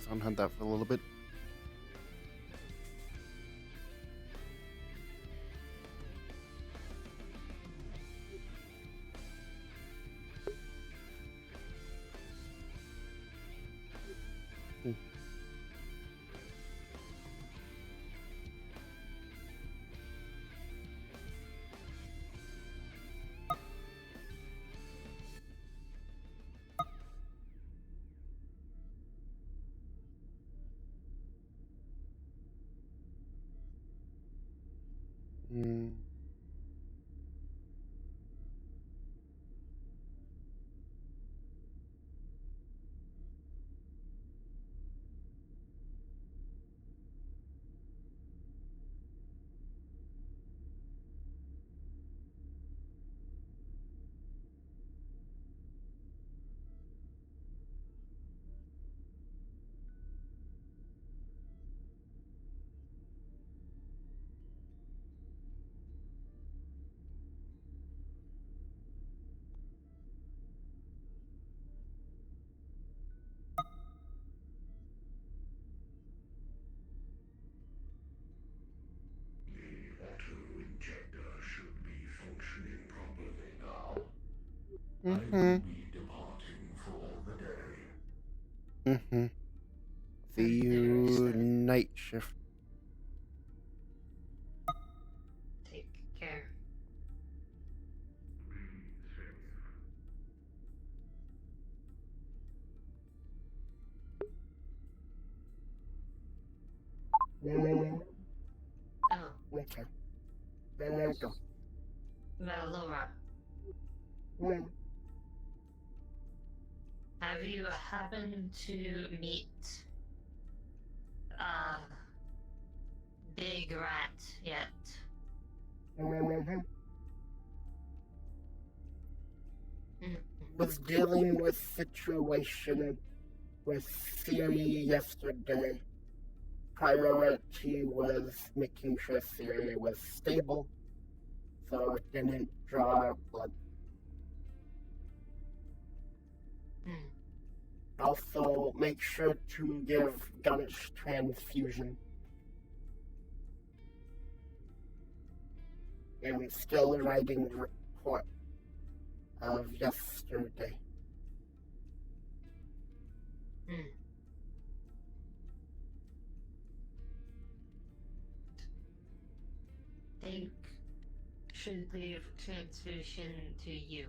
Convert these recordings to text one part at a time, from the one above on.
haven't had that for a little bit. Mm. Auto-injector should be functioning properly now. I Mm-hmm. will be departing for the day. Mm-hmm. See There's you the night shift. take care. Be safe. Oh, Okay. There we go. Valora, have you happened to meet uh Big Rat yet? Was dealing with situation with Siri yesterday. Priority was making sure Siri was stable, so it didn't draw blood. Also, make sure to give Gunch transfusion. And still writing report of yesterday. Think should leave transfusion to you.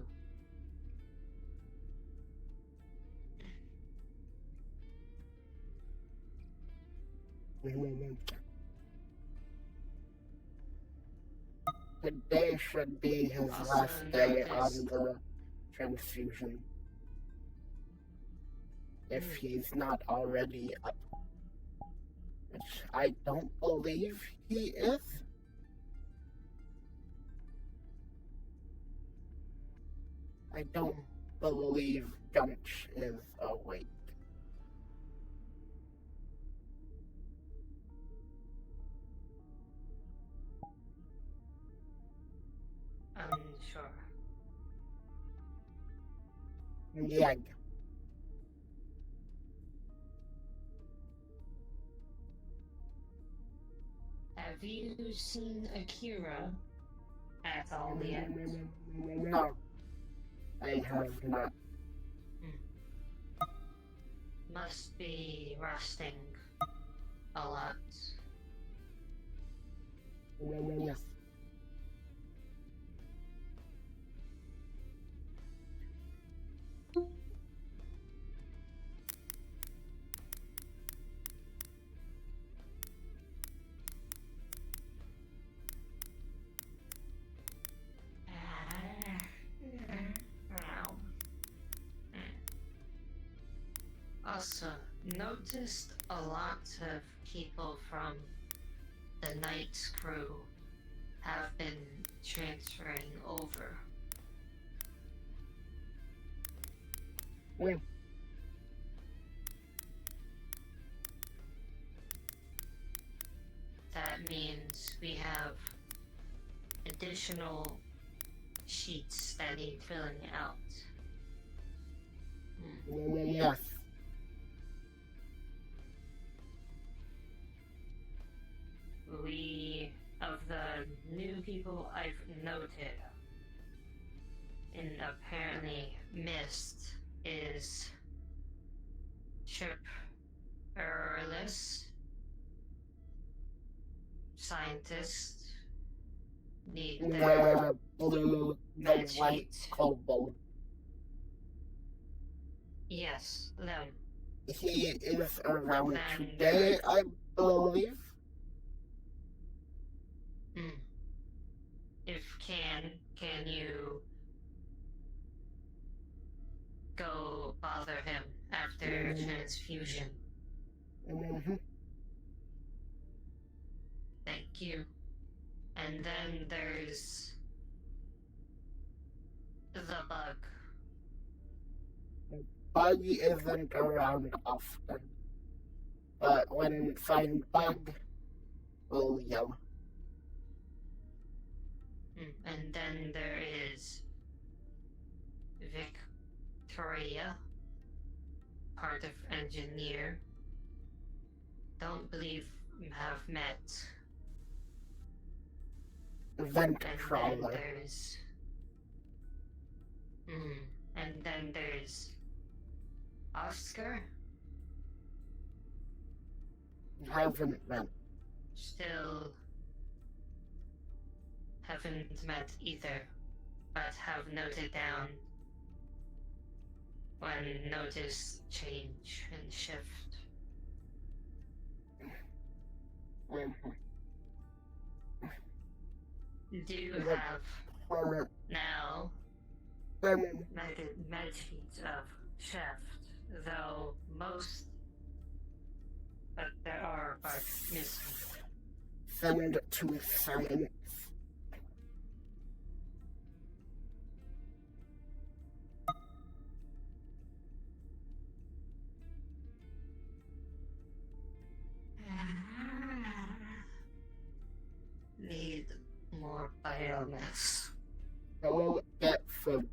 Today should be his Also last day on noticed- the transfusion. If he's not already up. Which I don't believe he is. I don't believe Gunch is awake. Unsure. Yeah. Have you seen Akira at all yet? No, I have not. Must be resting a lot. Yes. Also, noticed a lot of people from the night's crew have been transferring over. Well, That means we have additional sheets that need filling out. yes. new people I've noted and apparently missed is shipperless, scientist, need The blue, the Med white sheet. kobold. Yes, them. He is around Then today, I believe. If can you go bother him after transfusion? Mm-hmm. Thank you. And then there's the bug. Bug isn't around often. But when find Bug, we'll yell. And then there is Victoria, part of engineer. Don't believe have met. Vent And crawler. then there's Oscar. Haven't met. Still haven't met either, but have noted down when notice change and shift. Mm-hmm. Do you Yep. have Or, now then med sheets of shift, though most, but there are parts missing. send to science. Need more biomass. Go get food.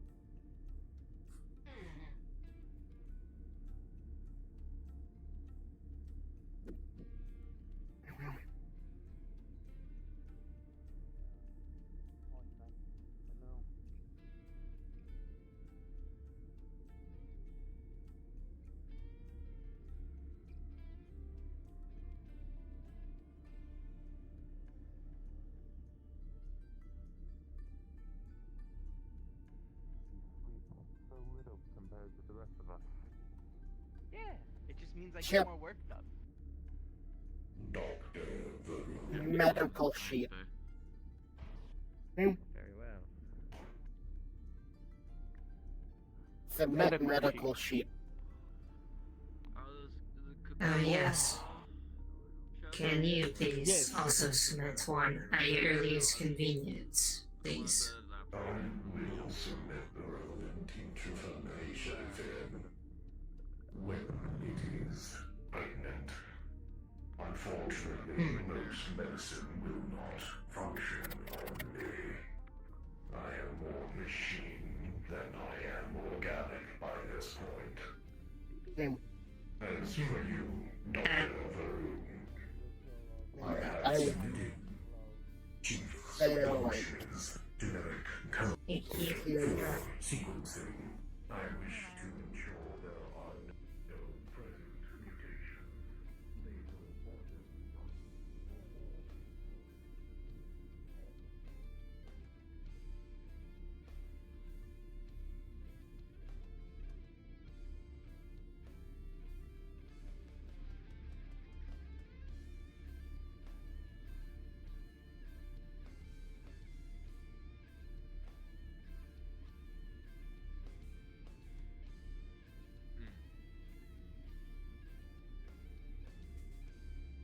So little compared to the rest of us. Yeah, it just means I Chip. get more work done. Dr. Valoria. Medical sheet. Very well. Submit medical sheet. Oh yes. Can you please also submit one at your earliest convenience, please? I will submit the relevant information then when it is pertinent. Unfortunately, most medicine will not function on me. I am more machine than I am organic by this point. As for you, Dr. Varun, I I have would submitted chief say it away. functions generic code Thank you. for sequencing. I wish to ensure there are no present mutations. They will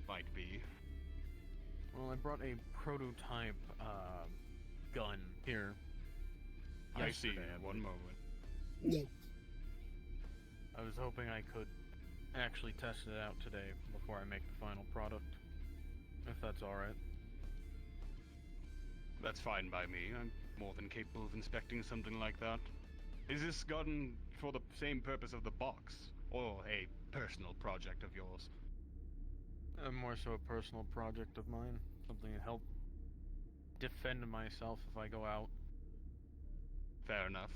Might be. Well, I brought a prototype gun here. I see. yesterday, I One believe. moment. Yeah. I was hoping I could actually test it out today before I make the final product. If that's alright. That's fine by me. I'm more than capable of inspecting something like that. Is this gun for the same purpose of the box, or a personal project of yours? More so a personal project of mine. Something to help defend myself if I go out. Fair enough.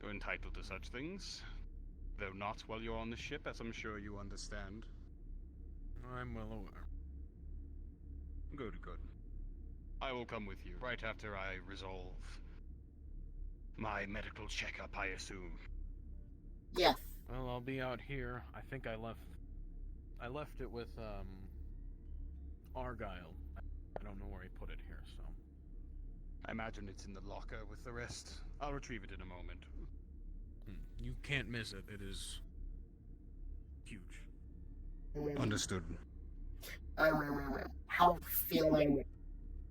You're entitled to such things. Though not while you're on the ship, as I'm sure you understand. I'm well aware. Good, good. I will come with you right after I resolve my medical checkup, I assume. Yes. Well, I'll be out here. I think I left it with, Argyle. I don't know where he put it here, so. I imagine it's in the locker with the rest. I'll retrieve it in a moment. You can't miss it. It is huge. Understood. How feeling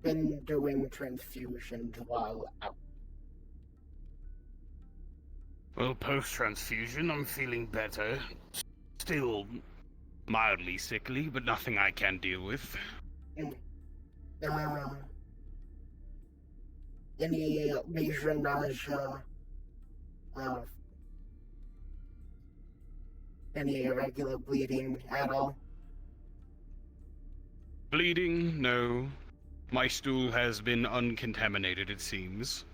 been doing transfusions while out? Well, post-transfusion, I'm feeling better. Still mildly sickly, but nothing I can't deal with. Any major nausea? Any irregular bleeding at all? Bleeding? No. My stool has been uncontaminated, it seems.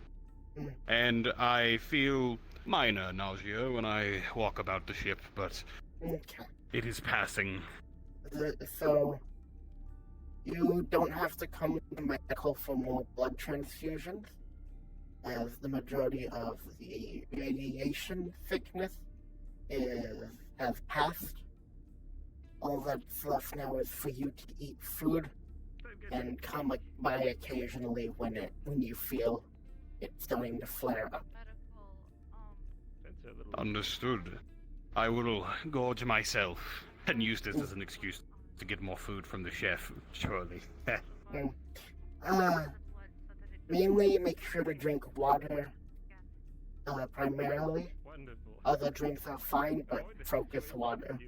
And I feel minor nausea when I walk about the ship, but Okay. it is passing. So, you don't have to come to medical for more blood transfusions, as the majority of the radiation thickness has passed. All that's left now is for you to eat food and come by occasionally when you feel it's starting to flare up. Understood. I will gorge myself and use this as an excuse to get more food from the chef, surely. Mainly make sure to drink water, primarily. Wonderful. Other drinks are fine, but focus water.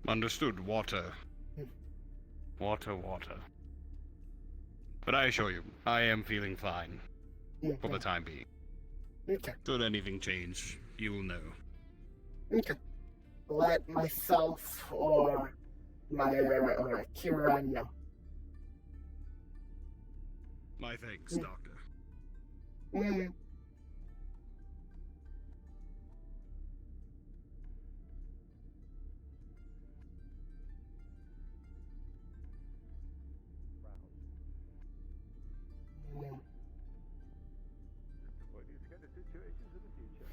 Understood. Water. Water. But I assure you, I am feeling fine. For the time being. Okay. Should anything change, you will know. Okay. Let myself or Kira know. My thanks, Doctor. Avoid these kind of situations in the future.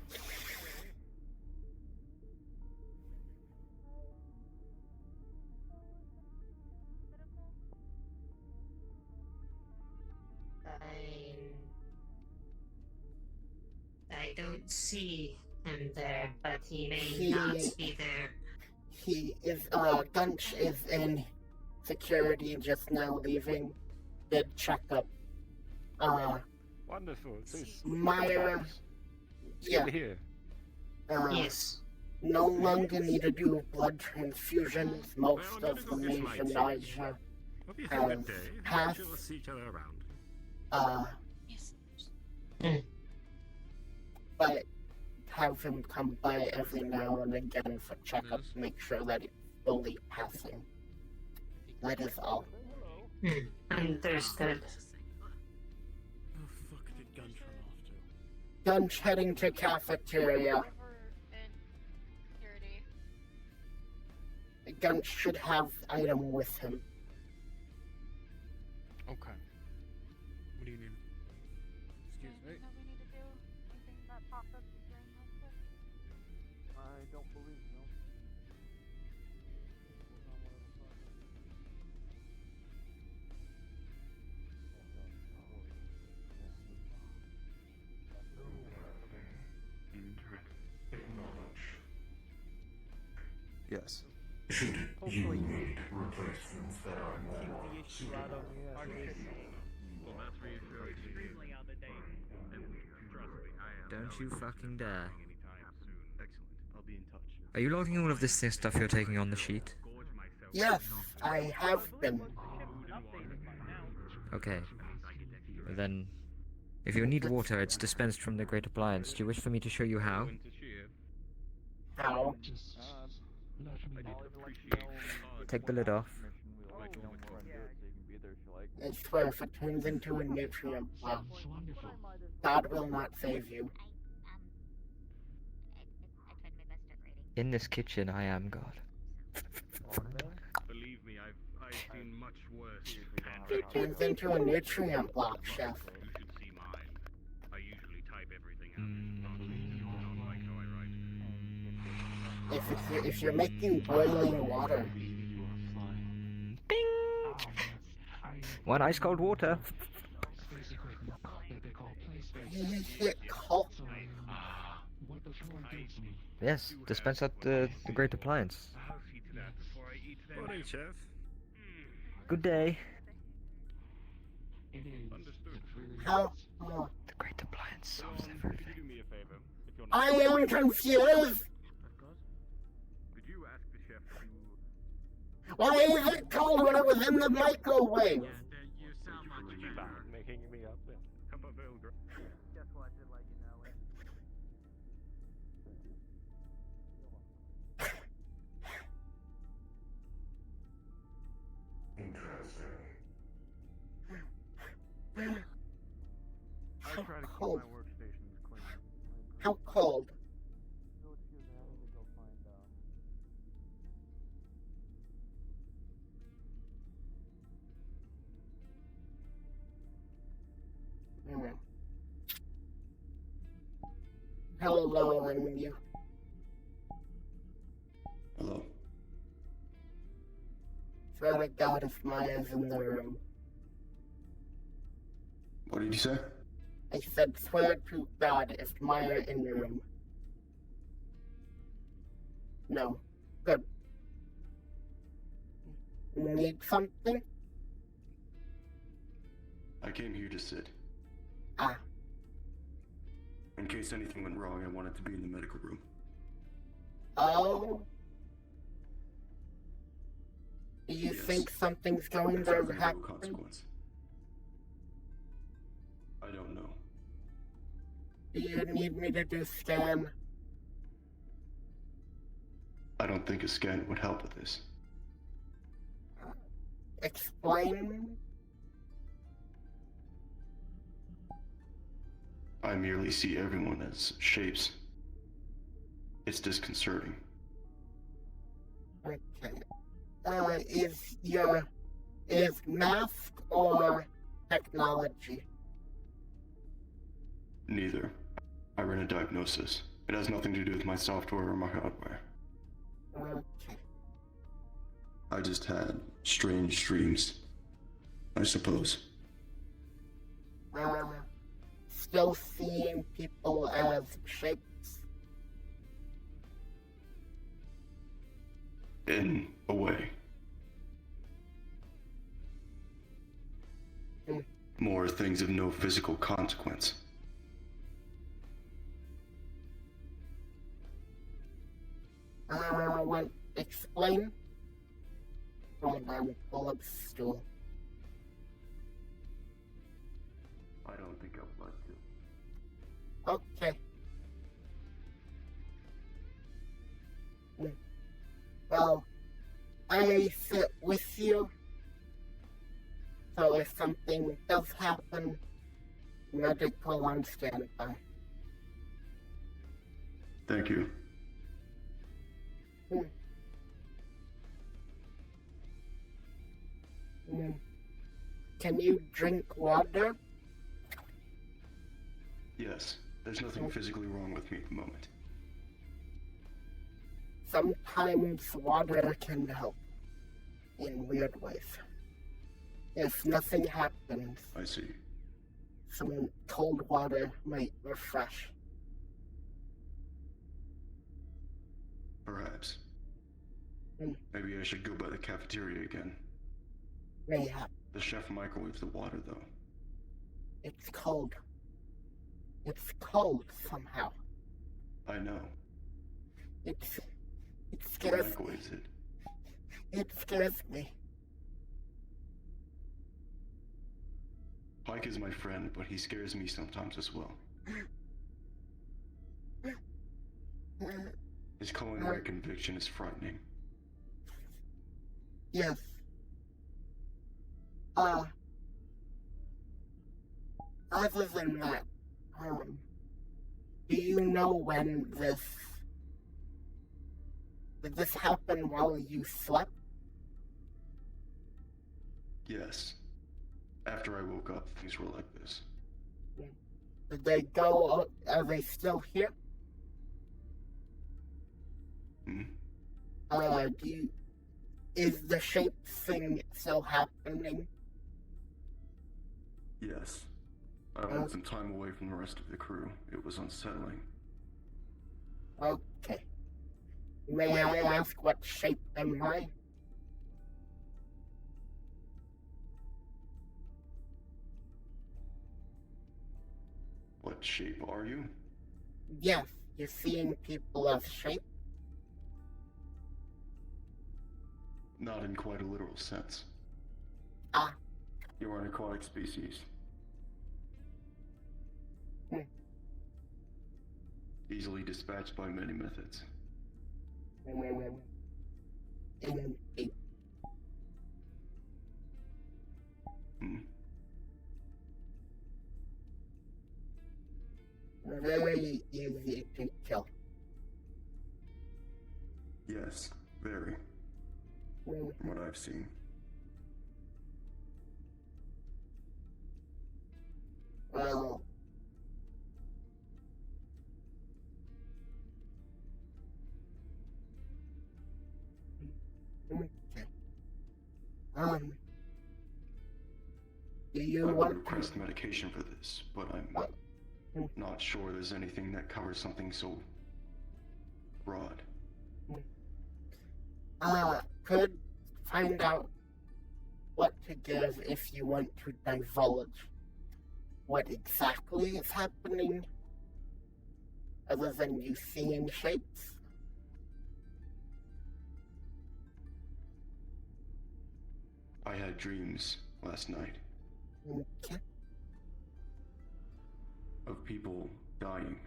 I don't see him there, but he may He- not be there. He is, Gunch is in security just now leaving. Did checkup. Wonderful. Please. Myra, yeah, Here. Yes. no longer need to do blood transfusions. Most of the major nausea Hope you have have a good day. passed. We'll see each other around. Yes. But have him come by every now and again for checkups, make sure that it's fully passing. That is all. Understood. Oh, fuck did Gunch run off to? Gunch heading to cafeteria. Over in security. Gunch should have item with him. Okay. What do you need? Excuse me? That we need to do anything that popped up during this session? I don't believe so. Yes. Hopefully, Replacements that are keep more the issue out of our case. Well, that's reassuring. Extremely out of date. Trust me, I am. Don't you fucking dare. Anytime soon. Excellent. I'll be in touch. Are you logging all of this stuff you're taking on the sheet? Gorge myself. Yes, I have been. Updated by now. Okay. Well then, if you need water, it's dispensed from the Great Appliance. Do you wish for me to show you how? Going to cheer. How? I did appreciate Take the lid off. I swear, if it turns into a nutrient block, God will not save you. I tried my best at writing. In this kitchen, I am God. Believe me, I've seen much worse. If it turns into a nutrient block, Chef. You should see mine. I usually type everything out. You don't like how I write. If you're making boiling water, Bing! One ice cold water. Yes, dispense out the great appliance. I'll see to that before I eat them. Morning, Chef. Good day. Understood. how? The great appliance solves Could everything. you do me a favor? If you're I not... am confused! Could you ask the chef to... Why is it cold when it was in the microwave? You sound much better. Making me up there. How about Belgrade? Just wanted to let you know it. Interesting. How I try to keep cold? my workstations clean. How cold? So excuse me, I need to go find Hello, and you. Hello. Swear to God if Maya's in the room. What did you say? I said, swear to God if Maya in the room. No. Good. Need something? I came here to sit. Ah, In case anything went wrong, I wanted to be in the medical room. oh. Do you Yes. think something's going It's to of no happen? consequence. I don't know. Do you need me to do scan? I don't think a scan would help with this. Explain? I merely see everyone as shapes. It's disconcerting. Okay. Is math or technology? Neither. I ran a diagnosis. It has nothing to do with my software or my hardware. Okay. I just had strange dreams, I suppose. Still seeing people as shapes? In a way. Hmm. More things of no physical consequence. Explain? Hold on, pull up stool. I don't think I would like to. Okay. Well, I sit with you. So if something does happen, medical on standby. Thank you. Can you drink water? Yes, there's nothing physically wrong with me at the moment. Sometimes water can help in weird ways. If nothing happens, I see. some cold water might refresh. Perhaps. Hmm. Maybe I should go by the cafeteria again. Mayhap. The chef microwaves the water, though. It's cold. It's cold somehow. I know. It He scares microwaves it. It scares me. Pike is my friend, but he scares me sometimes as well. His culinary conviction is frightening. Yes. other than that, do you know when did this happen while you slept? Yes. After I woke up, things were like this. Did they go, are they still here? Hmm? Is the shape thing still happening? Yes. I wanted some time away from the rest of the crew. It was unsettling. Okay. May I ask what shape am I? What shape are you? Yes, you're seeing people of shape? Not in quite a literal sense. Ah. You are an aquatic species. Easily dispatched by many methods. Hmm? Very easy to kill. Yes, very. From what I've seen. Well, okay. Do you I want would request medication for this, but I'm not sure there's anything that covers something so broad. could find out what to give if you want to divulge what exactly is happening, other than you seeing shapes. I had dreams last night Okay. of people dying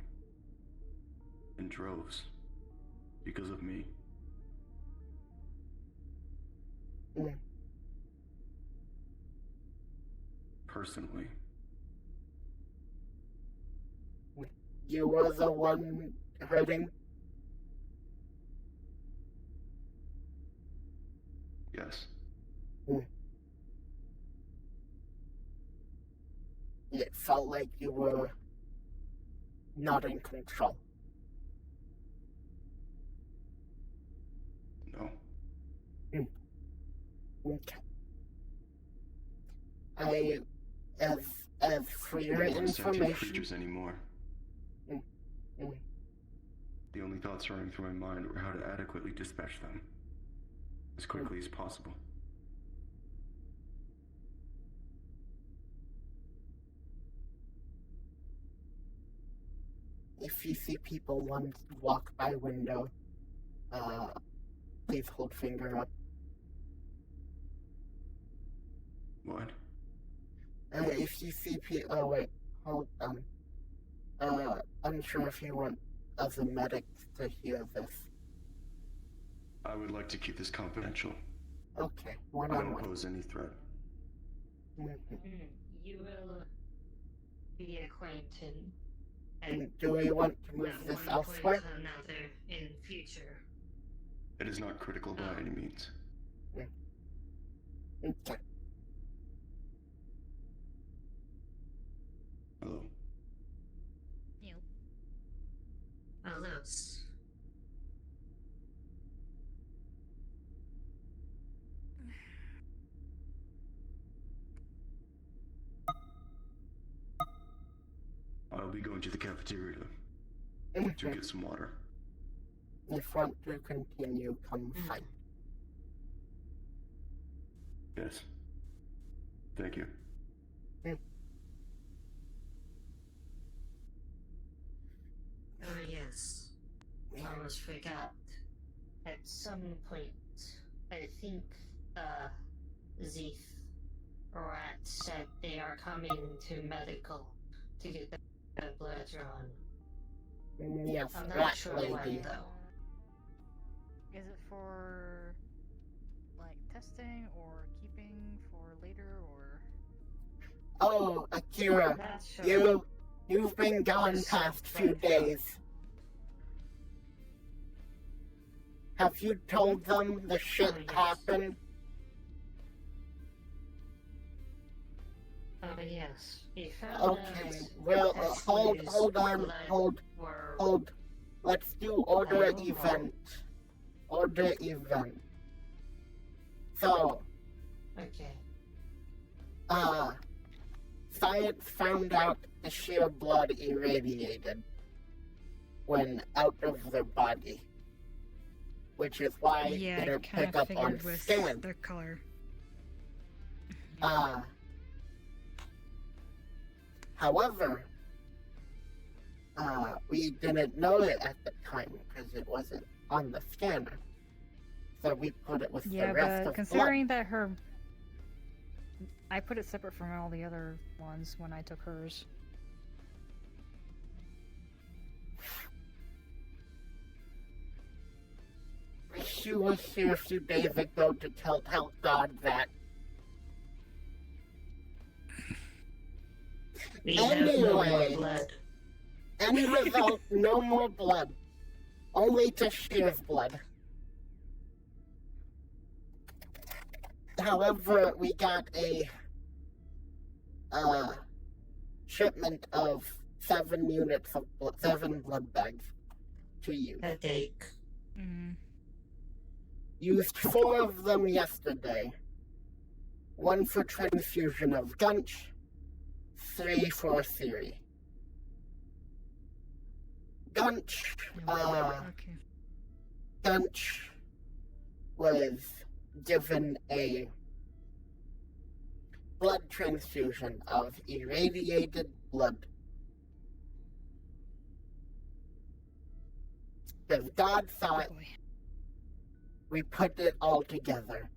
in droves because of me. Personally. You were the one hurting? Yes. It felt like you were not in control. No. Okay. As for your I don't want sentient information, creatures anymore. The only thoughts running through my mind were how to adequately dispatch them as quickly as possible. if you see people walk by window, please hold finger up. What? If you see people, oh wait, hold on. I'm sure if you want other medics to hear this. I would like to keep this confidential. Okay, I one-on-one. don't pose any threat. You will be acquainted. And do we want to move At this one elsewhere? point or another in future. It is not critical by any means. Okay. Hello. Alos. I'll be going to the cafeteria to get some water. If you want to continue, come fine. Yes. Thank you. Oh yes. I almost forgot. At some point, I think, Zeeth Rat said they are coming to medical to get the blood drawn. Yes, I'm not that sure lady. when though. Is it for like testing or keeping for later or? Oh, Akira, Not sure. you've been gone past few days. Have you told them the shit yes. happened? Oh, yes. We found Okay, out well, that hold Sue's on, blood were hold. Let's do order Oh. event. Order event. So, Okay. science found out the sheer blood irradiated when out of their body, which is why Yeah, they I didn't kind pick of up on figured with scan. the color. However, we didn't know it at the time because it wasn't on the scanner. So we put it with Yeah, the rest but of considering that her... I put it separate from all the other ones when I took hers. blood. She was here a few days ago to tell God that. We have no more Anyway. blood. Any result, no more blood. Only Tashir's blood. However, we got a shipment of 7 units of 7 blood bags to use. Headache. Mm. Used 4 of them yesterday. 1 for transfusion of Gunch, 3 for Siri. Gunch, Okay. Gunch was given a blood transfusion of irradiated blood. Because God thought Boy. we put it all together.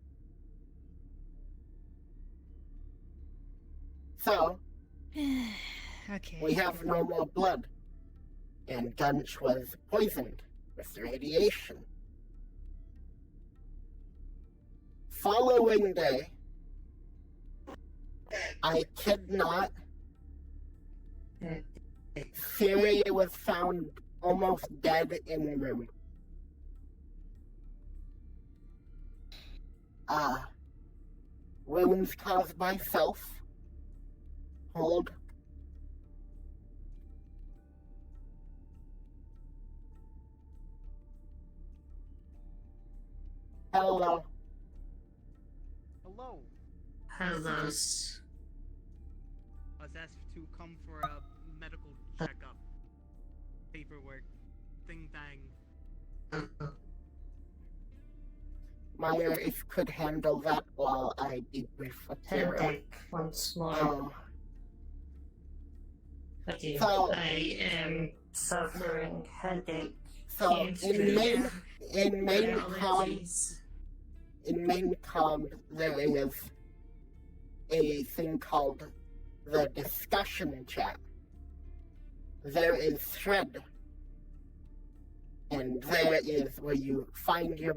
So, Okay. we have no more blood. And Gunch was poisoned with radiation. Following day, I kid not, Siri was found almost dead in the room. Wounds caused by self. Hold. Hello. Hello. Hellos. I was asked to come for a medical checkup. Paperwork. Thing dang. Meyer, if could handle that while I debrief Akira. Headache once more. But you, So- I am suffering headache. So Can't in breathe. main com Allergies. in main com there is a thing called the discussion chat. There is thread. And there is where you find your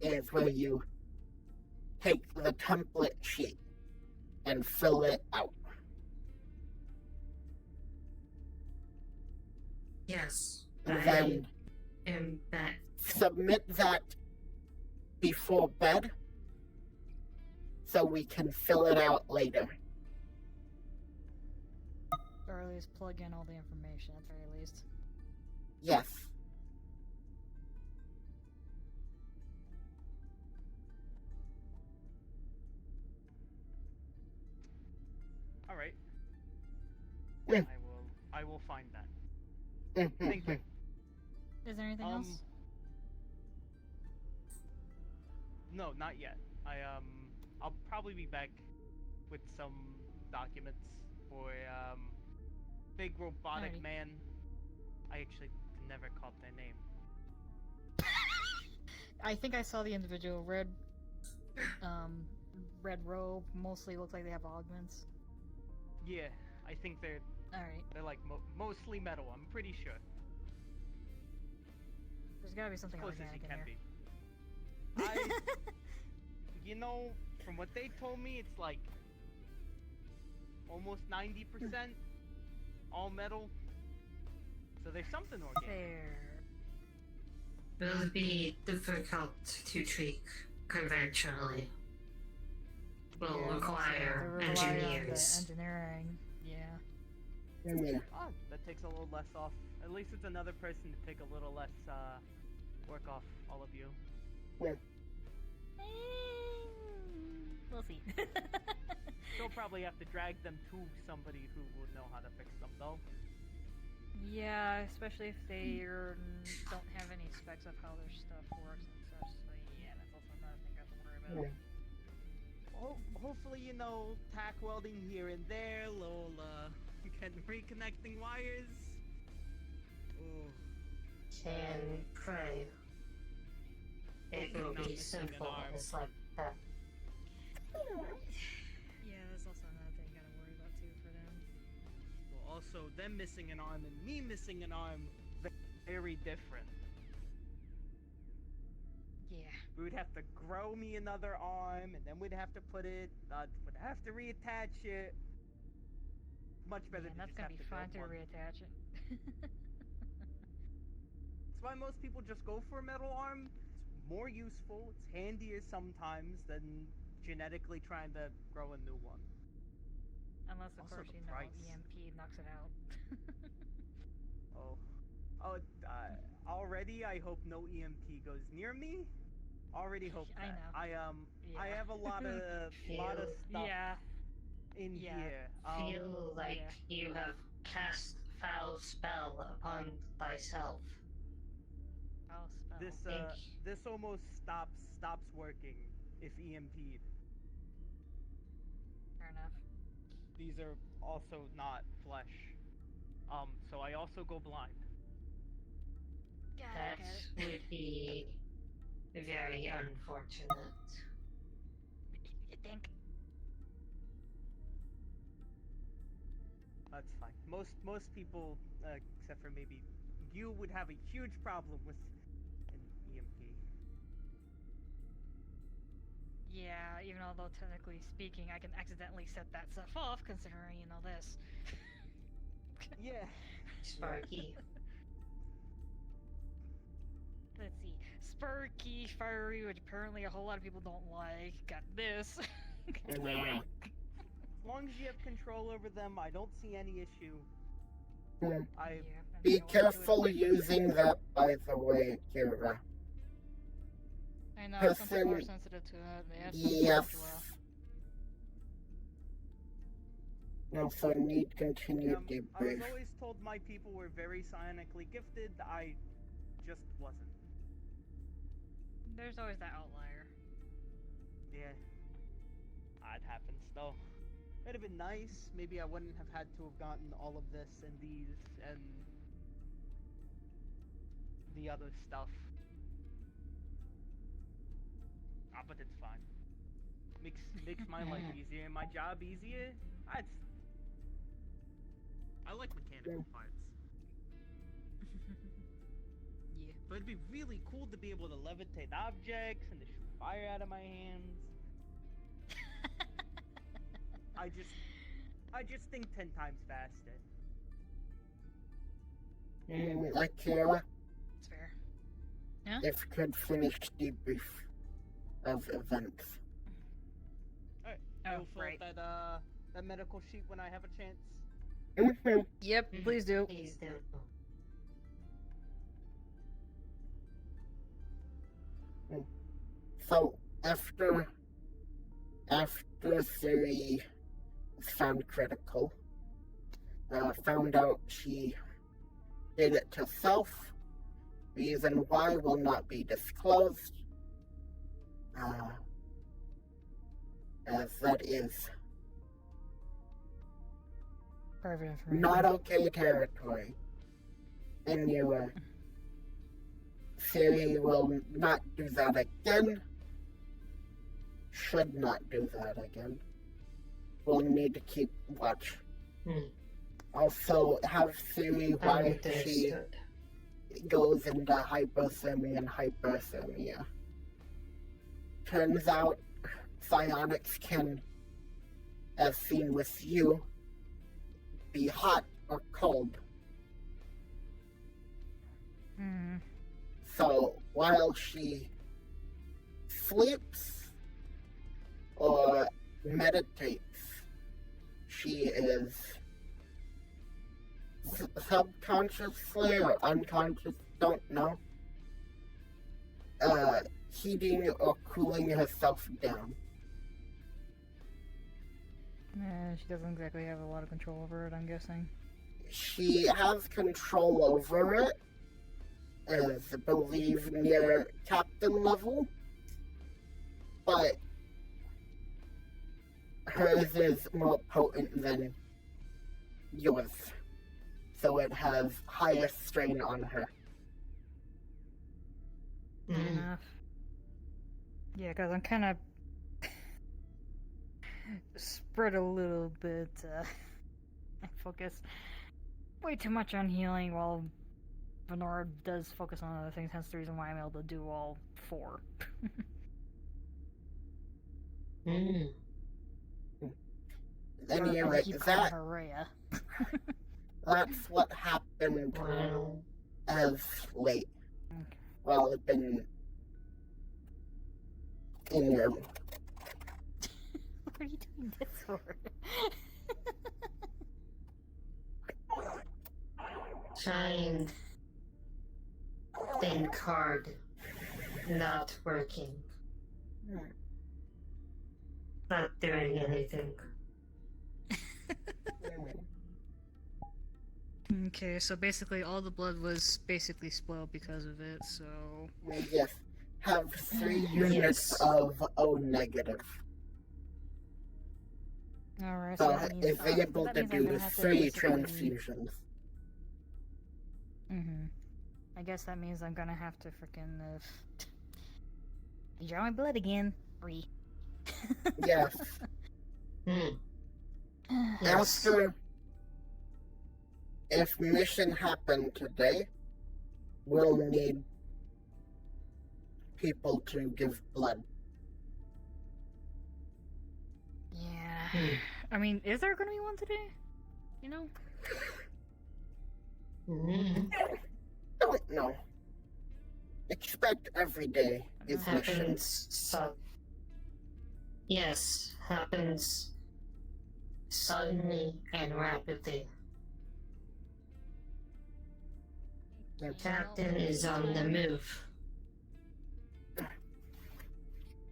is where you take the template sheet and fill it out. Yes. And I then am back. submit that before bed so we can fill it out later. Or at least plug in all the information at the very least. Yes. All right. Mm. I will find that. Mhm. Thank you. Is there anything else? No, not yet. I'll probably be back with some documents for big robotic Alrighty. man. I actually never caught their name. I think I saw the individual red robe. Mostly looks like they have augments. Yeah, I think they're Alright. like mostly metal. I'm pretty sure. There's gotta be something Close as organic he in can here. be. You know, from what they told me, it's like almost 90% all metal. So there's something organic. There. Will be difficult to tweak conventionally. Will Yeah, require they rely on the engineers. engineering. Yeah. Oh, that takes a little less off. At least it's another person to take a little less work off all of you. We'll see. She'll probably have to drag them to somebody who will know how to fix them, though. Yeah, especially if they don't have any specs of how their stuff works and such. So yeah, that's also another thing I have to worry about. Hopefully, tack welding here and there, little reconnecting wires. Oh. Can pray. It will Not be missing an simple arm. as like that. Yeah, that's also another thing I gotta worry about too for them. Well, also, them missing an arm and me missing an arm, very different. Yeah. We would have to grow me another arm, and then we'd have to would have to reattach it. Much better Yeah, to that's just gonna have be to fun build to one. reattach it. That's why most people just go for a metal arm. It's more useful, it's handier sometimes than genetically trying to grow a new one. Unless, of Also course, the price. EMP knocks it out. Already I hope no EMP goes near me. Already hope that. I know. I have a lot of stuff Yeah. in Yeah. here. Feel like you have cast foul spell upon thyself. Foul spell. This almost stops working if EMP'd. Fair enough. These are also not flesh. So I also go blind. That would be very unfortunate. You think? That's fine. Most people, except for maybe you, would have a huge problem with an EMP. Yeah, even although technically speaking, I can accidentally set that stuff off, considering, this. Yeah. Sparky. Let's see. Sparky, fiery, which apparently a whole lot of people don't like. Got this. As long as you have control over them, I don't see any issue. Be careful using that, by the way, Kira. I know, some people are sensitive to it. They have some Yes. as well. Also need continued I debrief. was always told my people were very psionically gifted. I just wasn't. There's always that outlier. Yeah. It happens, though. It'd have been nice. Maybe I wouldn't have had to have gotten all of this and these and the other stuff. But it's fine. Makes my life easier and my job easier. I like mechanical parts. Yeah. But it'd be really cool to be able to levitate objects and to shoot fire out of my hands. I just think 10 times faster. Akira, It's fair. Yeah? if you could finish debrief of events. Alright, I will fill out that medical sheet when I have a chance. Yep, please do. Please do. So after Siri found critical, found out she did it to self. Reason why will not be disclosed. As that is Private information. not okay territory. Anyway, Siri will not do that again. Should not do that again. We'll need to keep watch. Also, have Siri while she goes into hypothermia and hyperthermia. Turns out psionics can, as seen with you, be hot or cold. Hmm. So while she sleeps or meditates, she is subconsciously or unconscious, don't know, heating or cooling herself down. She doesn't exactly have a lot of control over it, I'm guessing. She has control over it, is I believe near captain level, but hers is more potent than yours, so it has higher strain on her. Fair enough. Yeah, because I'm kind of spread a little bit. I focus way too much on healing while Valoria does focus on other things, hence the reason why I'm able to do all 4. Anyway, keep calling her Rhea. that's what happened as late. Well, it's been in your... What are you doing this for? Trying. Think hard. Not working. Not doing anything. Okay, so basically all the blood was basically spoiled because of it, so... Yes. Have 3 units of O negative. Alright, So that means, is able that to means I'm do gonna have to 3 basically- transfusions. I guess that means I'm gonna have to frickin' draw my blood again. Yes. After, if mission happened today, we'll need people to give blood. Yeah. I mean, is there gonna be one today? You know? Don't know. Expect every day is mission. Happens yes, happens suddenly and rapidly. The captain is on the move.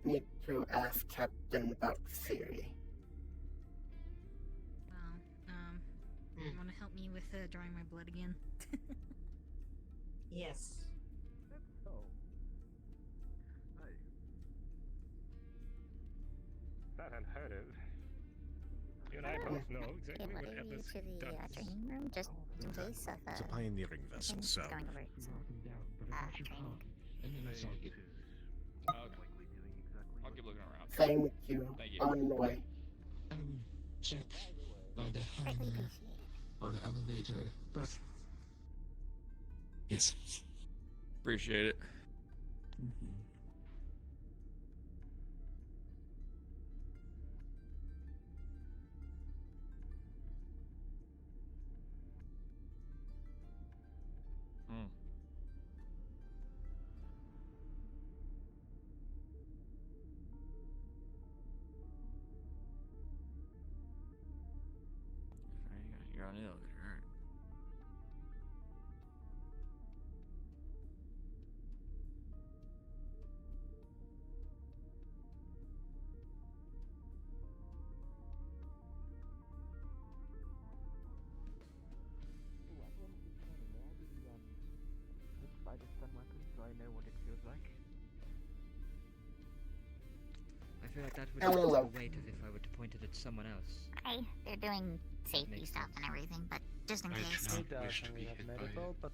Need to ask Captain about Siri. Well, you wanna help me with drawing my blood again? Yes. So, that unheard of. You and I both know exactly what Eva's to the done. training room, just in case of It's a pioneering vessel, so. going over training. I'll keep looking around. Thank you. Thank you. On the way. Check by the Greatly hangar or the elevator. But yes. Appreciate it. You're on the elevator, alright. By the stun weapon, so I know what it feels like. I feel like that would Hello. have the weight of if I were to point it at someone else. Hi, they're doing safety Makes stuff sense. and everything, but just in case. He does, and we have medical, but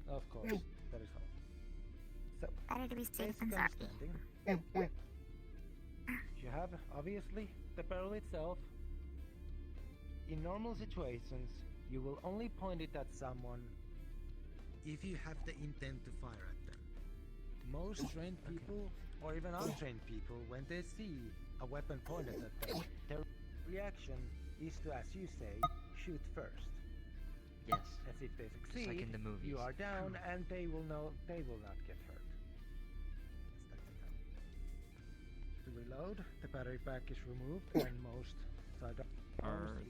of course, that is all. So, Better to be safe basic than sorry. understanding. You have, obviously, the barrel itself. In normal situations, you will only point it at someone if you have the intent to fire at them. Most trained people, or even untrained people, when they see a weapon pointed at them, their reaction is to, as you say, shoot first. Yes. As if they Just succeed, like in the movies. you are down and they will not get hurt. To reload, the battery pack is removed and most sidearms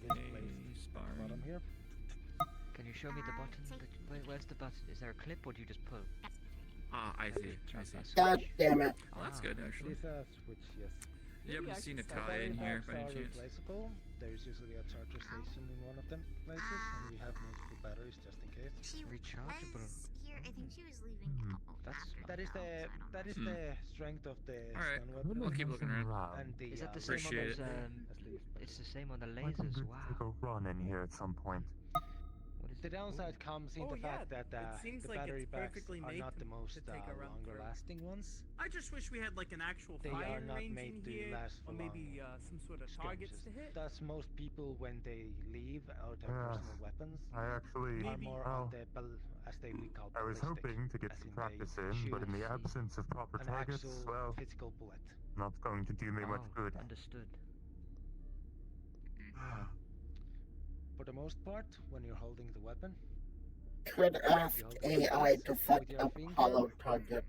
is placed at the bottom here. Can you show me the button? Where's the button? Is there a clip or do you just pull? Ah, I see. I see. God damn it. Oh, that's good, It actually. is a switch, yes. You haven't seen a The tie in battery here packs by any are chance? replaceable. There's usually a charger station in one of them places, and we have multiple batteries just in case. Rechargeable. Here, I think she was leaving. That is the strength of the Alright, stun weapon. I'll keep looking around. And the, Is that the same on Appreciate those, it. it's the same on the I think lasers, we'd wow. take a run in here at some point. What is The downside comes in the fact that it seems the like battery it's packs perfectly are made not the most to take a run longer through. lasting ones. I just wish we had like an actual They are firing not range made in to here, last or for maybe some sort of targets to hit. Thus, most people when they leave out their Yeah, personal weapons I actually, are more well, on the as we call I was ballistic, hoping to get as some in practice they in, but in the choose absence of proper an targets, actual well, physical bullet. not going to do me much good. Understood. For the most part, when you're holding the weapon, Could ask you hold the AI device to set with your up finger, hollow target.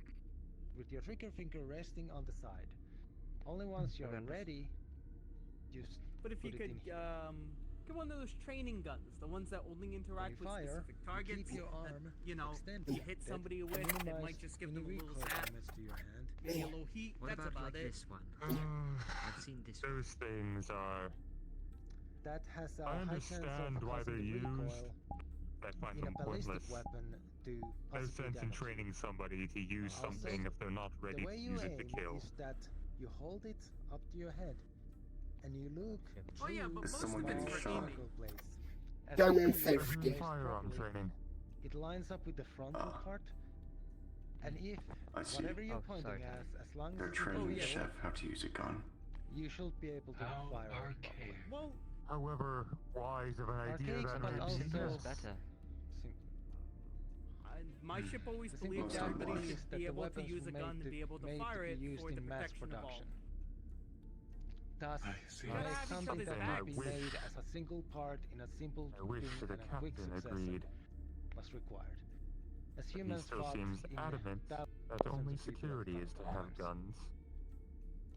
with your trigger finger resting on the side. Only once you're ready, you But if you put it could in here. get one of those training guns, the ones that only interact with fire, specific you targets. keep your that, arm you know, extended, you hit that somebody with, it minimize might just give them a any little recoil zap, damage to your hand. maybe a little heat. What That's about like it. this one? I've seen this one. Those things are. That has a I high chance understand of why causing they're the used. recoil I find in a them ballistic pointless. weapon to No possibly sense in damage you. training somebody to use Also, something if they're not ready the way to you use it aim to kill. is that you hold it up to your head, and you look Oh yeah, but Is most someone of it's getting for shot? aiming. As Gun soon and as you safety. place Firearm properly, training. it lines up with the frontal part, and if I see. whatever you're Oh, pointing sorry, as long They're as you training can the kill, chef how to use a gun. you should be able to How fire it archaic. properly. Well, However wise of an idea Archaic, that but may also be, Seems yes. better. my ship always The simple believed fact everybody is should that be the able to weapons use a were gun made to be able to made fire be it used for the in mass protection of all. production. Thus, I see. when Gotta it's have each something other's that back. can be made as a single part in a simple I wish thing the and a quick captain successor agreed. was required. As But he humans still fought seems in adamant that thousands only of people security at is to times. have guns.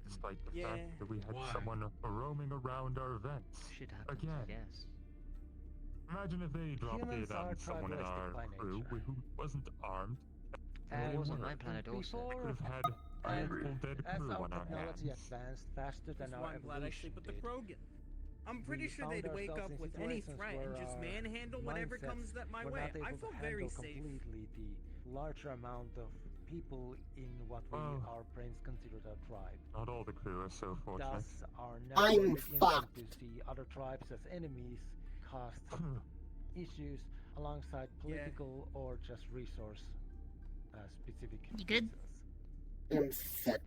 Despite the Yeah. fact that we had Why? someone roaming around our vents. Shit happens, Again. yes. Imagine if they dropped Humans it on are someone in tribalistic our by crew nature. who wasn't armed. And It was on my We planet also. before could have had I a agree. full dead as crew our on our technology hands. advanced faster than That's our why I'm glad I evolution sleep with the did, Krogan. I'm pretty we sure found they'd wake ourselves up in with any situations threat and where just our manhandle whatever mindsets comes that my were way. not able I to feel handle very safe. completely the larger amount of people in what Well, our brains considered a tribe. Not all the crew are so fortunate. Thus, our I'm natural instinct fucked. to see other tribes as enemies caused issues alongside political or just resource specific You good? reasons. I'm set.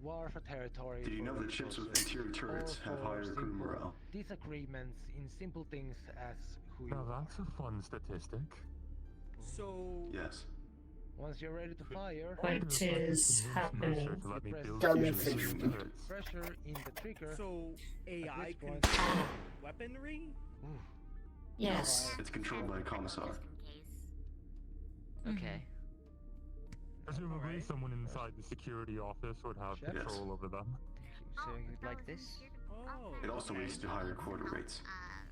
War for territory. Did you for know that ships with resources, interior turrets or have for higher crew simple morale? disagreements in simple things as who Now you are. that's a fun statistic. So Yes. Once you're ready to fire, What is happening? To let me press build Gun fusion safety. turrets. pressure in the trigger. so AI which point- controls weaponry? Yes. It's controlled by a commissar. Okay. Presumably someone inside the security office would have Yes. control over them. So you'd like this? Oh. It also leads to higher quota rates.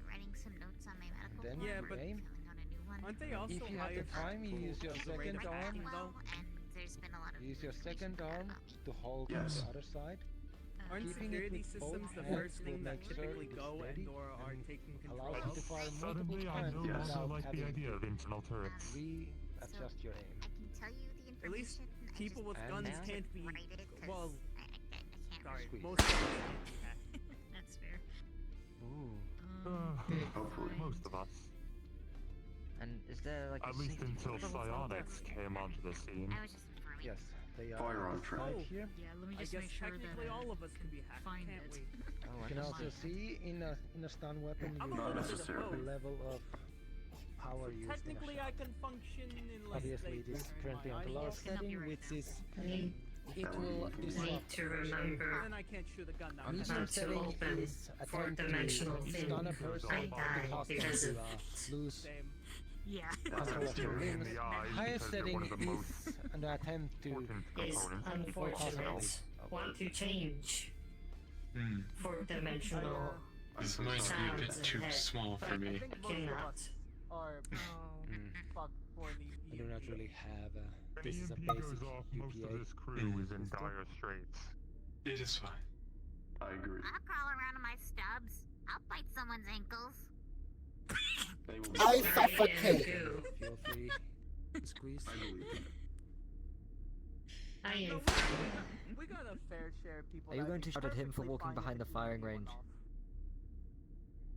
Writing some notes on my medical Then Yeah, you but aim. filling out a new one. Aren't they also If you have the hired time, you use your to rate second of arm. acting, Well, though? and there's been a lot of Use your information second put out arm about me. to hold Yes. on the other side. Aren't Keeping it security with systems both the hands first will thing that make sure typically it's go steady and or are and taken control allows you to of? fire multiple Suddenly I times no Yes. longer without like the having idea to of internal turrets. readjust your aim. I can tell you the information. At least I people just with And guns now? can't be. write it 'cause Well, I can't sorry, Squeeze. most guns can't be hacked. That's fair. Ooh. Hopefully. Most of us. And is there like At a least safety until protocol? psionics came onto the scene. I was just informing. Yes, they are Firearm on the trap. side Oh. here. Yeah, let me I just guess make sure that technically all of us can be hacked, find can't it. we? Oh, You I can can also see. see in a stun weapon I'm you a Not little have bit of necessarily. the both. level of power used in a Technically, shot. I can function unless Obviously, they it is turn currently my on the eyes lower off. Looking up setting, you right which now. is it will Need disrupt. to remember Then I can't shoot the gun now. Medium not to setting open is attempt four-dimensional to thing. stun a person I to die cause them because to of lose Same. Yeah. control of their Staring in limbs. the eyes Higher because they're setting one of the most is an attempt to important is components. unfortunate. Want to change four-dimensional This might be a sounds bit too ahead, small for but me. I think most of cannot. us are fucked for the I don't actually have a. When This is a EMP basic goes off, most of UPA. this crew is in dire straits. It is fine. I agree. I'll crawl around on my stubs. I'll bite someone's ankles. They will be I fine. suffocate. Feel free to squeeze. I believe you. I No, am we got a fair share of people. Are you that going would to be shout at him for perfectly walking fine behind the if firing he range? went off.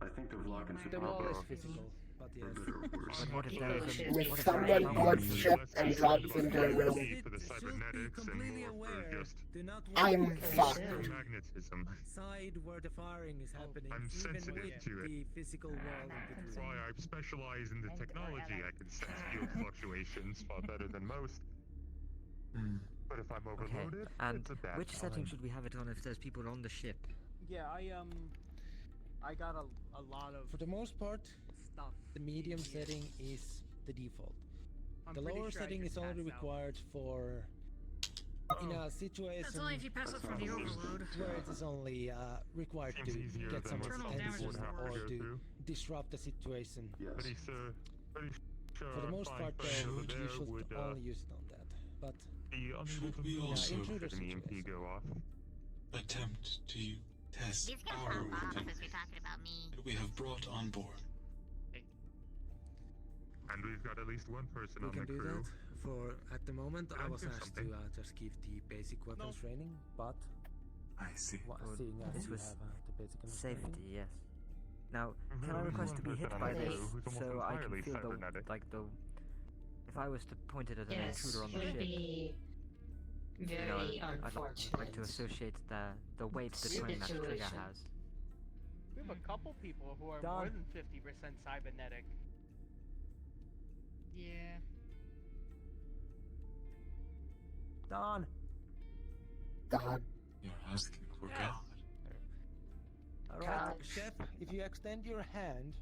I think the Vlad and The wall is Supapa, physical, but for yes. better or worse. But what if there is a... With what if there is someone a blood problem? ship and drops into a room, For the cybernetics and more for just Do not I'm fucked. magnetism. side where the firing is happening. I'm even sensitive with to it. the physical wall in That's between. why I specialize in the technology. I can sense field fluctuations far better than most. But if I'm Okay, overloaded, and it's a bad which setting time. should we have it on if there's people on the ship? Yeah, I got a lot of For the most part, stuff. the medium setting is the default. I'm The pretty lower sure I setting can is only pass out. required for in a situation That's only if you pass up for the overload. where it is only required Seems to easier get than someone's what Internal attention damage is the or worst. to disrupt the situation. Yes. Pretty sure For the most part, though, Should you should would only use it on that. But be unable Should to we move also intruder if an EMP situation. go off. Attempt to test These can our pop off weapon if you're talking about me. that we have brought on board. And we've got at least one person we on can the do crew. that. For at the moment, I Can was do asked to something. just give the basic weapons training, but I see. seeing as this you was have the basic Safety, understanding. yes. Now, We've can got I at least request one to be hit person on by the this crew who's almost so I can entirely feel cybernetic. the... If I was to point it at an Yes, intruder on the would ship, be you know, very I'd like unfortunate. to associate the weight that swing that trigger Situation. has. We have a couple people who are Don. more than 50% cybernetic. Yeah. Don! God. You're asking for Yes. God. Alright, God. Chef, if you extend your hand,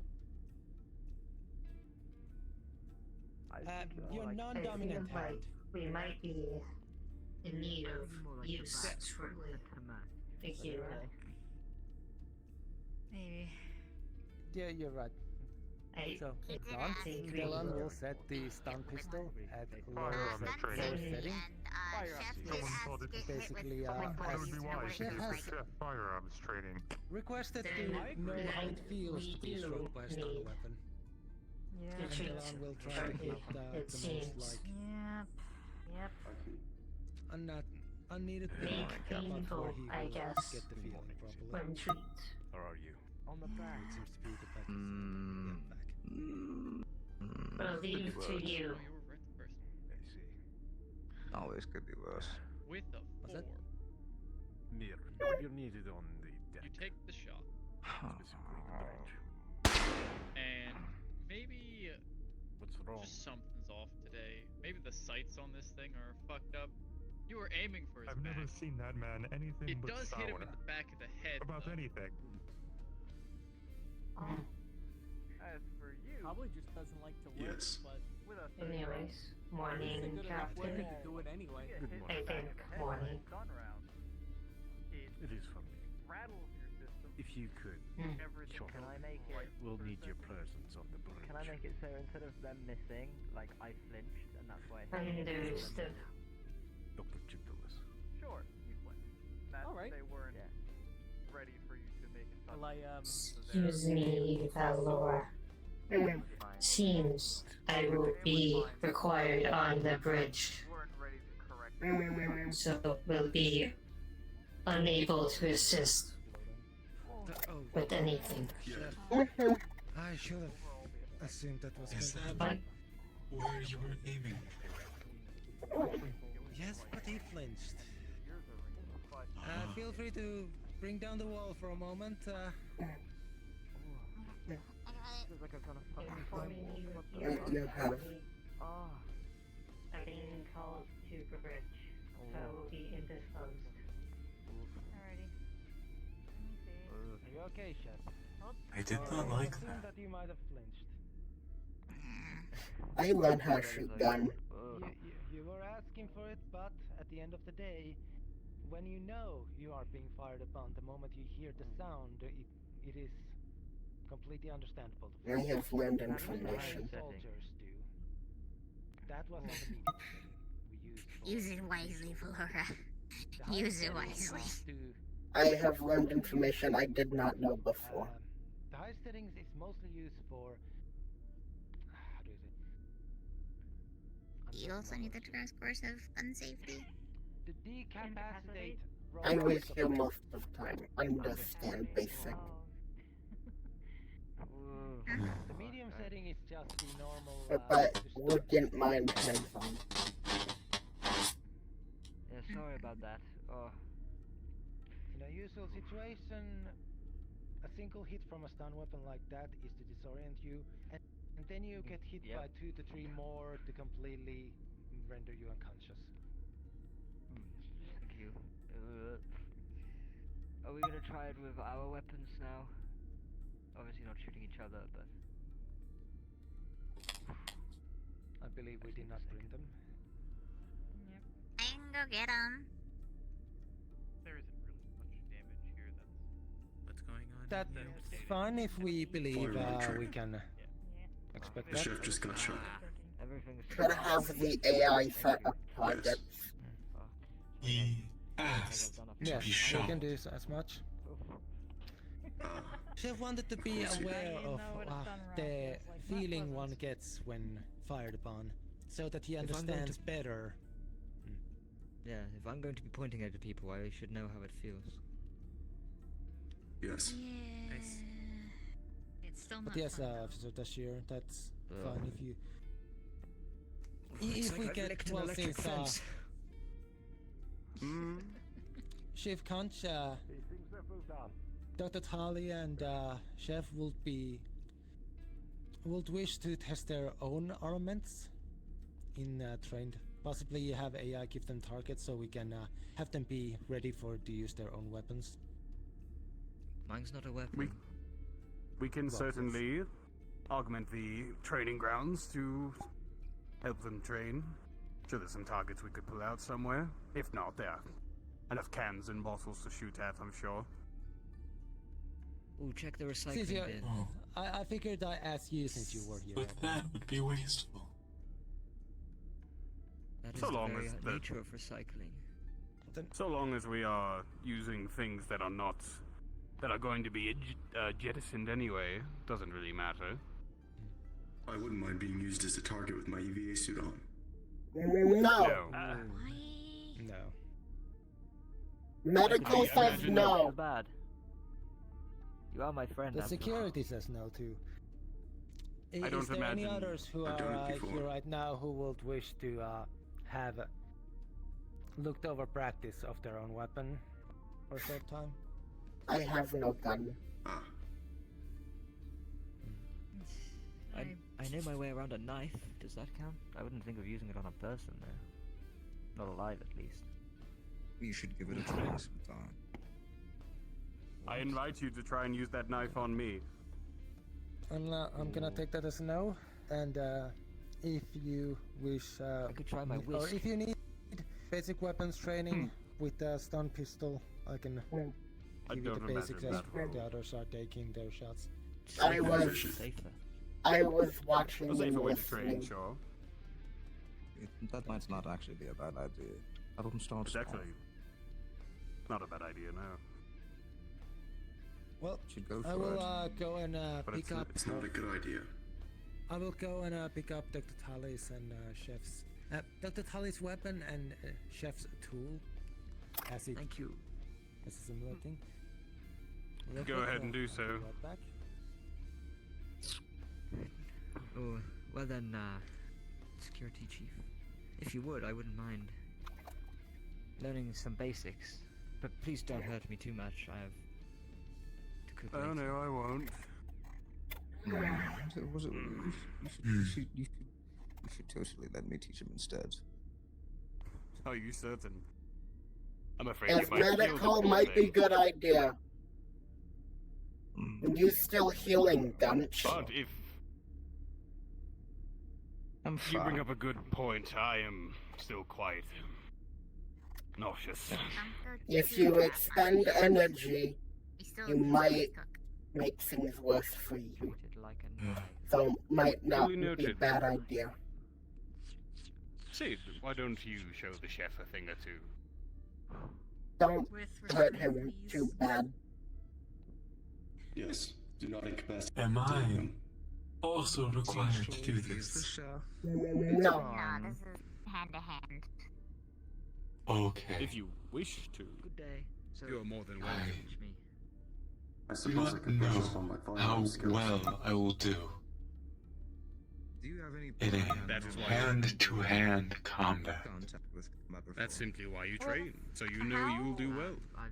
your I non-dominant feel hand. like we might be in need of use shortly. Thank you. Maybe. Yeah, you're right. I So, keep Don, asking Dylan me. will set the stun pistol at Fire lower on the set- training. lower setting. Someone thought it Basically, Someone thought it would be as wise to Chef give has Chef firearms training. requested Then to know how it feels we to be do struck by a stun need weapon. Yeah. And Dylan will try to hit It the most seems. like Yep. Yep. unneeded Make pain, but where painful, he I will guess, get the feeling properly. when treat. How are you? On the back. It seems to be the back. But leave to you. I see. Always could be worse. With a What's that? 4, Mir, you're needed on the deck. you take the shot, Specifically the bridge. and maybe What's wrong? just something's off today. Maybe the sights on this thing are fucked up. You were aiming for his I've back. never seen that man anything It but does sour hit him in the back of the head. about though. anything. As for you, Probably just doesn't like to work, Yes. but with a Anyways, it's morning, a good enough weapon Captain. to do it anyway. I think morning. stun round, It is for me. rattles your system. If you could, Everything sure. can I make it? We'll need your presence on the bridge. Can I make it so instead of them missing, like I flinched and that's why Understood. Dr. Chiptulas. Sure, you flinched. That's Alright. they weren't ready for you to make a stun. Well, Excuse me, Valor. Seems I will be required on the bridge, weren't ready to correct so will be unable to assist with anything. I should have assumed that was Is going to that happen. where you were aiming? Yes, but he flinched. Feel free to bring down the wall for a moment. Informing you of the No problem. are being called to the bridge. I will be indisposed. Alrighty. Let me see. Are you okay, Chef? I did not like assume that. that you might have flinched. I let her shoot gun. You were asking for it, but at the end of the day, when you know you are being fired upon, the moment you hear the sound, it is completely understandable. I have learned That's what the information. soldiers do. That wasn't the medium setting we used for Use it wisely, Valoria. the high Use it settings wisely. is to I have learned information I did not know before. the high settings is mostly used for how do you say? You also need the task force of unsafety. To decapacitate I was robots. here most of the time. Understand basic. The medium setting is just the normal. But wouldn't mind hands-on. Yeah, sorry about that. Oh. In a usual situation, a single hit from a stun weapon like that is to disorient you, and then you get hit by 2 to 3 more to completely render you unconscious. Thank you. Are we gonna try it with our weapons now? Obviously not shooting each other, but... I believe we did not bring them. Yep. I can go get them. There isn't really much damage here What's going on? That's fine if we believe we can expect The that. chef just got shot. Everything's Should have the AI set up targets. He asked to Yes, be we shot. can do as much. Chef wanted to be aware of the feeling one gets when fired upon, so that he If I'm going understands to- better. Yeah, if I'm going to be pointing at people, I should know how it feels. Yes. Yeah. It's still not But yes, fun, though. Officer Tashir, that's Ugh. fine if you. Looks If we like I've get licked an well, electric since fence. Chef Conch, Dr. Tali and Chef would wish to test their own armaments in trained. Possibly have AI give them targets so we can have them be ready to use their own weapons. Mine's not a weapon. We can Well, certainly augment the training grounds to help them train. Sure, there's some targets we could pull out somewhere. If not, there are enough cans and bottles to shoot at, I'm sure. Ooh, check the Since recycling you- bin. Oh, I figured I'd ask you since you were here. but that would be wasteful. That is So the long very as the- nature of recycling. So long as we are using things that are not... that are going to be jettisoned anyway, doesn't really matter. I wouldn't mind being used as a target with my EVA suit on. No. No. Medical I says imagine no. bad. You are my friend. The Abdul. security says no too. I don't Is there any imagine others who I've done are it before. here right now who would wish to have looked over practice of their own weapon for a short time? I have no gun. Ah, I know my way around a knife. Does that count? I wouldn't think of using it on a person, though. Not alive, at least. You should give it a try sometime. I invite you to try and use that knife on me. I'm gonna take that as a no, and if you wish, I could try my or whisk. if you need basic weapons training with a stun pistol, I can I give you the don't basics imagine as that. the others are taking their shots. I was Safer. I was watching A safer and way to train, listening. sure. That might not actually be a bad idea. I wouldn't start It's small. actually not a bad idea, no. Well, Should go I for will it. go and But pick up. it's not a good idea. I will go and pick up Dr. Tully's and Chef's Dr. Tully's weapon and Chef's tool, as it Thank you. as a similar thing. Go ahead and do so. I'll be right back. Oh, well then, security chief. If you would, I wouldn't mind learning some basics. But please don't hurt me too much. I have to cook Oh later. no, I won't. You should totally let me teach him instead. Are you certain? I'm afraid If you might kill the medical poor might be thing. good idea. And you still healing, Gunch? But if I'm you bring fine. up a good point, I am still quite nauseous. If you expend energy, you might make things worse for you. Treated like a knife. So might not Duly be a noted. bad idea. Sid, why don't you show the chef a thing or two? Don't hurt him too bad. Yes, do not incapacitate Am I him. also required to do this? No. No, this is hand to hand. Okay. If you wish to. Good day. So You're more than welcome. teach me. I Do suppose I not could brush know up on my how firearm skills. well I will do Do you have any in a That is why hand-to-hand combat. contact with combat before? That's simply why you train, so you know you'll do well. I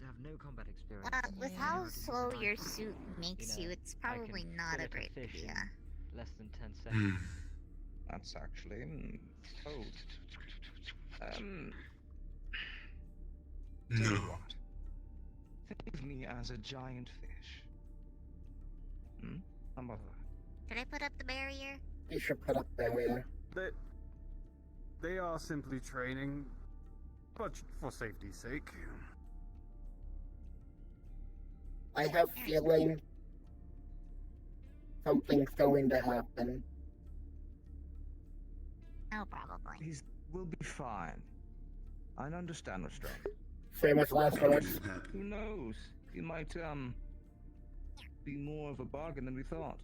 have no combat experience. With I how know how to use slow a your rifle. suit makes you, it's I can probably not a fillet great fish in idea. Less than 10 Hmm. seconds. That's actually code. Tell No. you what. Think of me as a giant fish. How about that? Should I put up the barrier? You should put up barrier. They are simply training, but for safety's sake. I have feeling something's going to happen. No, probably. We'll be fine. I understand restraint. Famous last words. Who knows? He might be more of a bargain than we thought.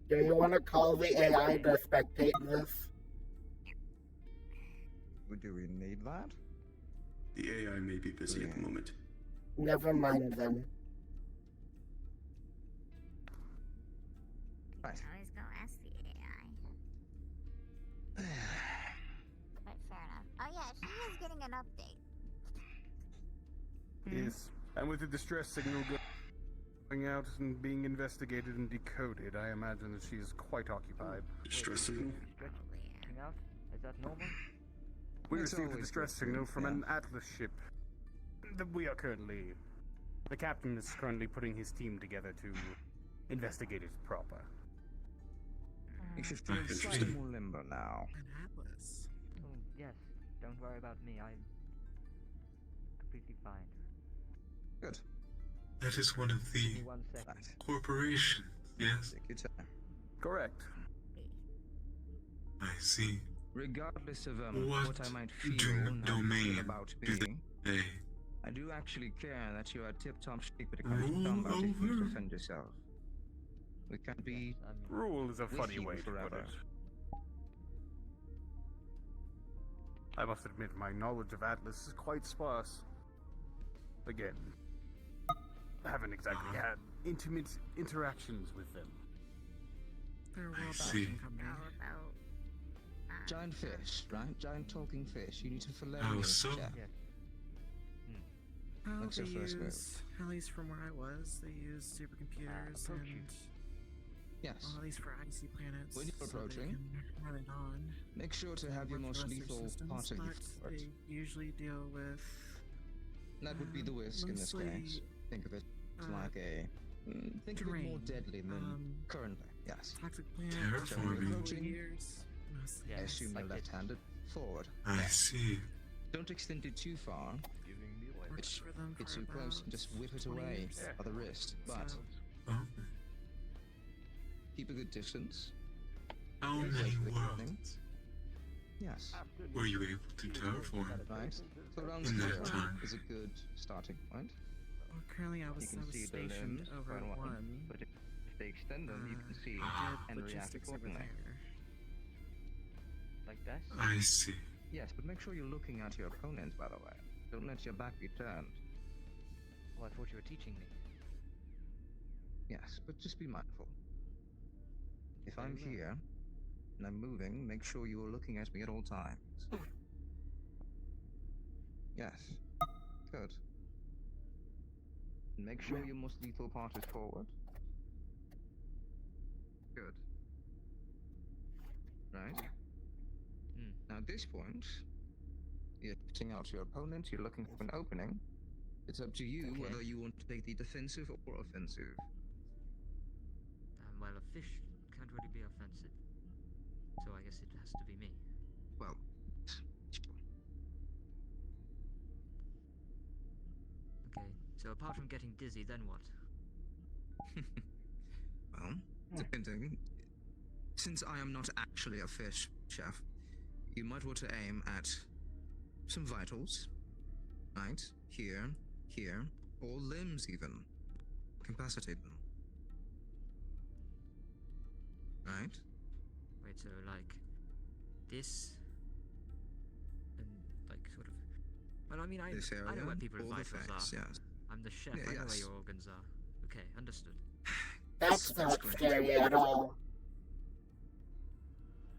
Do you want to call the AI to spectate this? Do we need that? The AI may be busy at the moment. Never mind then. Right. Always go ask the AI. But fair enough. Oh yeah, she is getting an update. Yes, and with the distress signal going out and being investigated and decoded, I imagine that she is quite occupied. Distress signal? Stretching out? Is that normal? We It's received a always distress good, signal from yeah. an Atlas ship that we are currently... The captain is currently putting his team together to investigate it proper. You should feel Interesting. slightly more limber now. An atlas. Oh, yes. Don't worry about me. I'm completely fine. Good. That is one of Give the me 1 second. Right. corporations, yes? Take your time. Correct. I see. Regardless of What what I might feel domain about do being, they I do actually care that you are tip-top shape when it comes to rule combat if you over? defend yourself. We can't be Yes, I'm Rule is a with funny you way to put forever. it. I must admit my knowledge of Atlas is quite sparse. Again, I haven't exactly had intimate interactions with them. They're I well see. How about giant fish, right? Giant talking fish. You need to fillet How your so? chef. Yes. Well, What's they your first move? use, at least from where I was, they use supercomputers approach you. and, Yes. well, at least for icy planets, When you're so they approaching, can run it on. Make sure to have your work most the rest of their lethal systems, part of you but first. they usually deal with That would be the whisk in this case. mostly, Think of it uh, like a. Think of it more terrain, deadly than currently. Yes. toxic plants, Terraforming. Approaching. years, mostly. I assume you're like it. left-handed. Forward. I Yes. see. Don't extend it too far. Worked It's for them get for too close about and just whip it 20 away years. by the wrist. But So, Oh, keep a good distance. how Wait many for the worlds opening. Yes. were you able to terraform Right. So around in that zero time? is a good starting point. well, currently I was You can see the stationed limbs over quite well, one. but if they extend them, you can see I and did react logistics over accordingly. there. like this. I see. Yes, but make sure you're looking at your opponents, by the way. Don't let your back be turned. Well, I thought you were teaching me. Yes, but just be mindful. If I'm Very well. here and I'm moving, make sure you are looking at me at all times. Yes. Good. And make sure your most lethal part is forward. Good. Right. Now at this point, You're hitting out your opponent, you're looking for an opening. It's up to you Okay. whether you want to take the defensive or offensive. Well, a fish can't really be offensive. So I guess it has to be me. Well, Okay, so apart from getting dizzy, then what? well, depending. Since I am not actually a fish, Chef, you might want to aim at some vitals. Right? Here, or limbs even. Capacitate them. Right? Wait, so like this, and like sort of. Well, I mean, This I know area, where people's all the vitals facts, are. yes. I'm the chef. Yeah, I know where yes. your organs are. Okay, understood. That's not scary at all.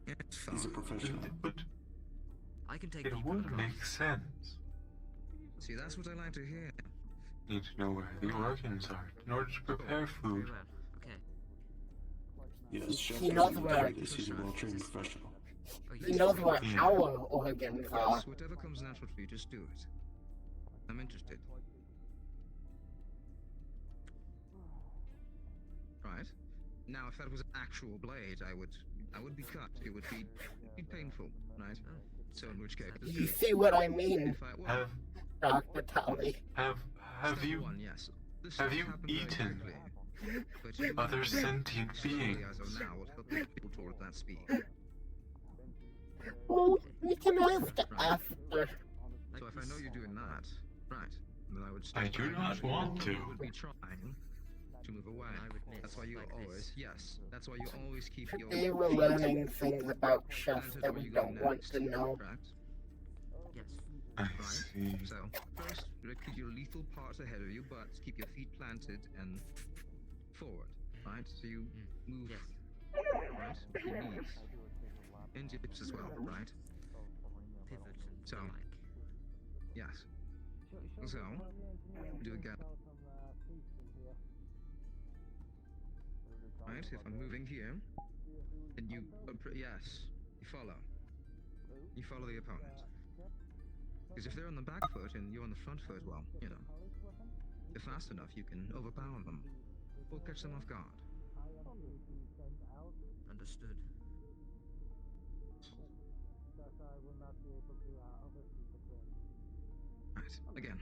It's He's a fine. professional. But I can take it people would across. make sense. See, that's what I like to hear. Need to know where the organs are in order to prepare Very food. well. Okay. Yes, Chef He knows doesn't where- do this. He's a well-trained professional. Oh, He knows where Yeah. our organs are. Yes, whatever comes natural for you, just do it. I'm interested. Right. Now, if that was an actual blade, I would be cut. It would be painful, right? So in which case, You see what I mean, if I well, Have Dr. Tully? have step you one, yes. This have stuff you happened very eaten quickly, but you other have sentient slowly beings? as of now will help people toward that speed. Well, we can ask after. So if I know you're doing that, right, then I would I step do back not and want to. you would be trying to move away. I would miss That's why you like always, this. yes, that's why you always keep your Today we're feet learning things about chefs planted that where we you go don't want next, to know. correct? Yes. I Right. see. So first, keep your lethal part ahead of you, but keep your feet planted and forward, right? So you move Yes. right with your knees and your hips as well, right? Pivot and So- the like. Yes. So do again. Right. If I'm moving here, and you yes, you follow. You follow the opponent. Because if they're on the back foot and you're on the front foot, well, you know, if fast enough, you can overpower them or catch them off guard. Understood. Right. Again.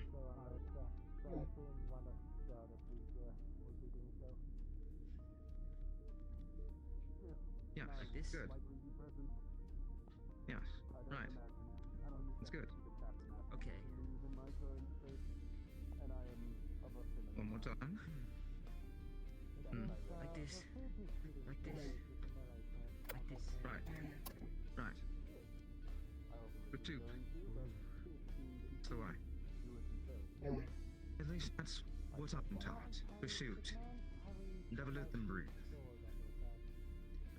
Yes. Like this? Good. Yes. Right. That's good. Okay. One more time. Like this. Like this. Like this. Right. Right. Pursuit. That's the way. At least that's what I'm taught. Pursuit. Never let them breathe.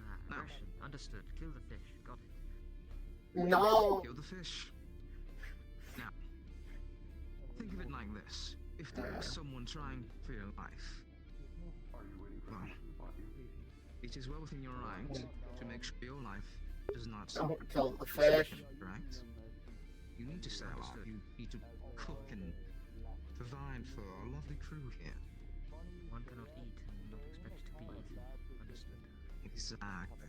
Ah, Now. aggression. Understood. Kill the fish. Got it. No! Kill the fish. Now, think of it like this. If there is someone trying for your life, well, it is well within your right to make sure your life does not Don't kill the suffer, fish. correct? You need to stay alive. You need to cook and provide for our lovely crew here. One cannot eat and not expect to be eaten. Understood. Exactly.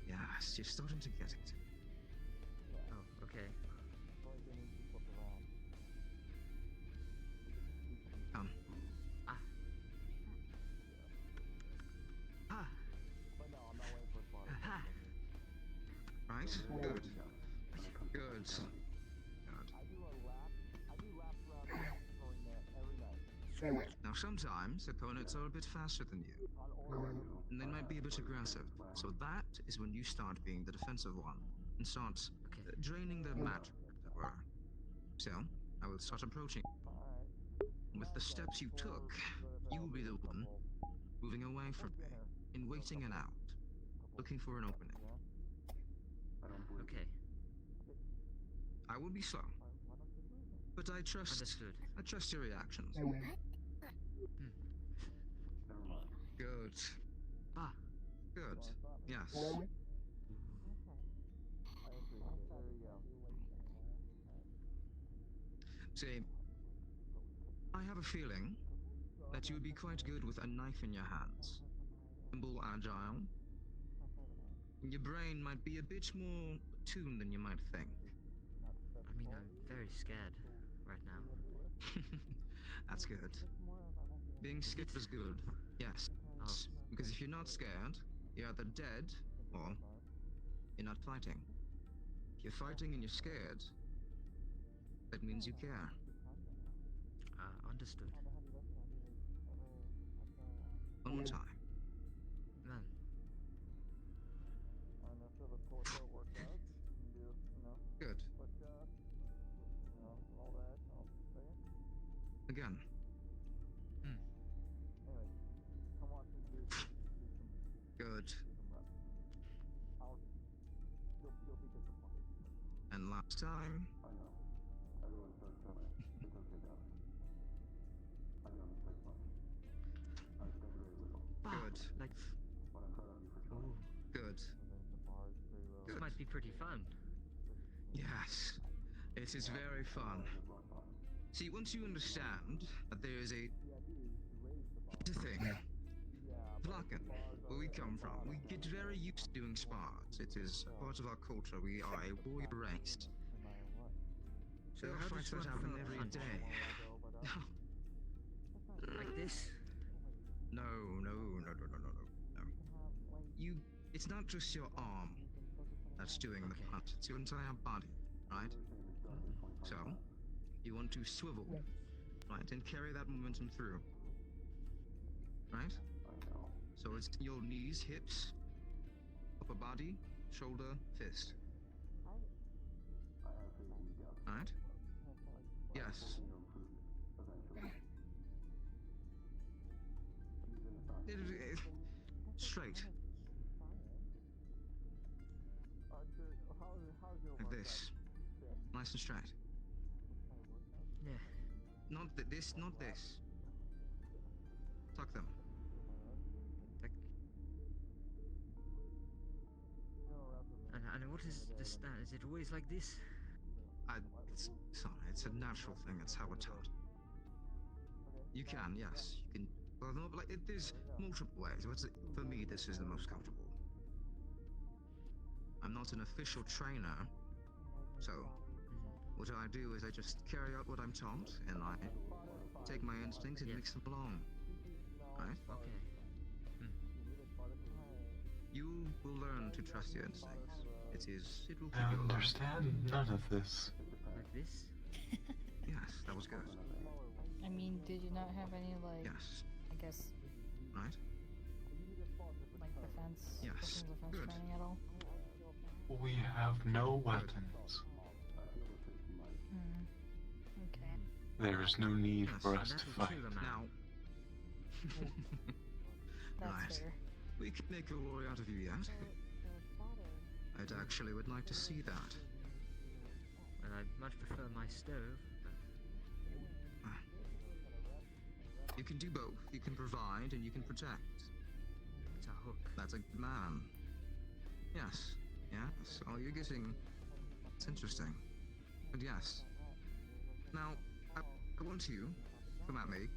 Yes, you're starting to get it. Oh, okay. Come. Ah. Ah. Aha. Right? Good. Good. Now sometimes opponents are a bit faster than you, and they might be a bit aggressive. So that is when you start being the defensive one and start draining their magic, as it were. So I will start approaching. With the steps you took, you will be the one moving away from me and waiting it out, looking for an opening. Okay. I will be slow, but I trust. Understood. I trust your reactions. Good. Ah. Good. Yes. See, I have a feeling that you would be quite good with a knife in your hands. Nimble, agile. Your brain might be a bit more tuned than you might think. I mean, I'm very scared right now. That's good. Being scared is good. Yes. Oh. Because if you're not scared, you're either dead or you're not fighting. If you're fighting and you're scared, that means you care. Understood. One more time. Man. Good. Again. Good. And last time. Good. Like. Ooh. Good. This might be pretty fun. Yes. It is very fun. See, once you understand that there is a thing. Vlaken, where we come from, we get very used to doing spars. It is part of our culture. We are a warrior race. So So our how fights does that one happen throw a every punch? day. Like this? No. It's not just your arm that's doing the punch. It's your entire body, right? So, you want to swivel, right, and carry that momentum through, right? So it's your knees, hips, upper body, shoulder, fist. Right? Yes. Straight. Like this. Nice and straight. Yeah. Not this, not this. Tuck them. Like. And what is the stand? Is it always like this? It's a natural thing. It's how we're taught. You can, yes. You can. Well, no, but there's multiple ways. For me, this is the most comfortable. I'm not an official trainer, so what I do is I just carry out what I'm taught, and I take my instincts and mix them along. Right? Okay. You will learn to trust your instincts. It will keep I you alive. understand none of this. Like this? Yes, that was good. I mean, did you not have any, like, Yes. I guess, Right? like defense, Yes. personal defense Good. training at all? We have no weapons. Okay. There is no need for us to fight. Now. That's Right. fair. We can make a warrior out of you yet. I'd actually would like to see that. Well, I much prefer my stove. You can do both. You can provide and you can protect. It's a hook. That's a good man. Yes. Yes. Oh, you're getting... It's interesting. But yes. Now, I want you to come at me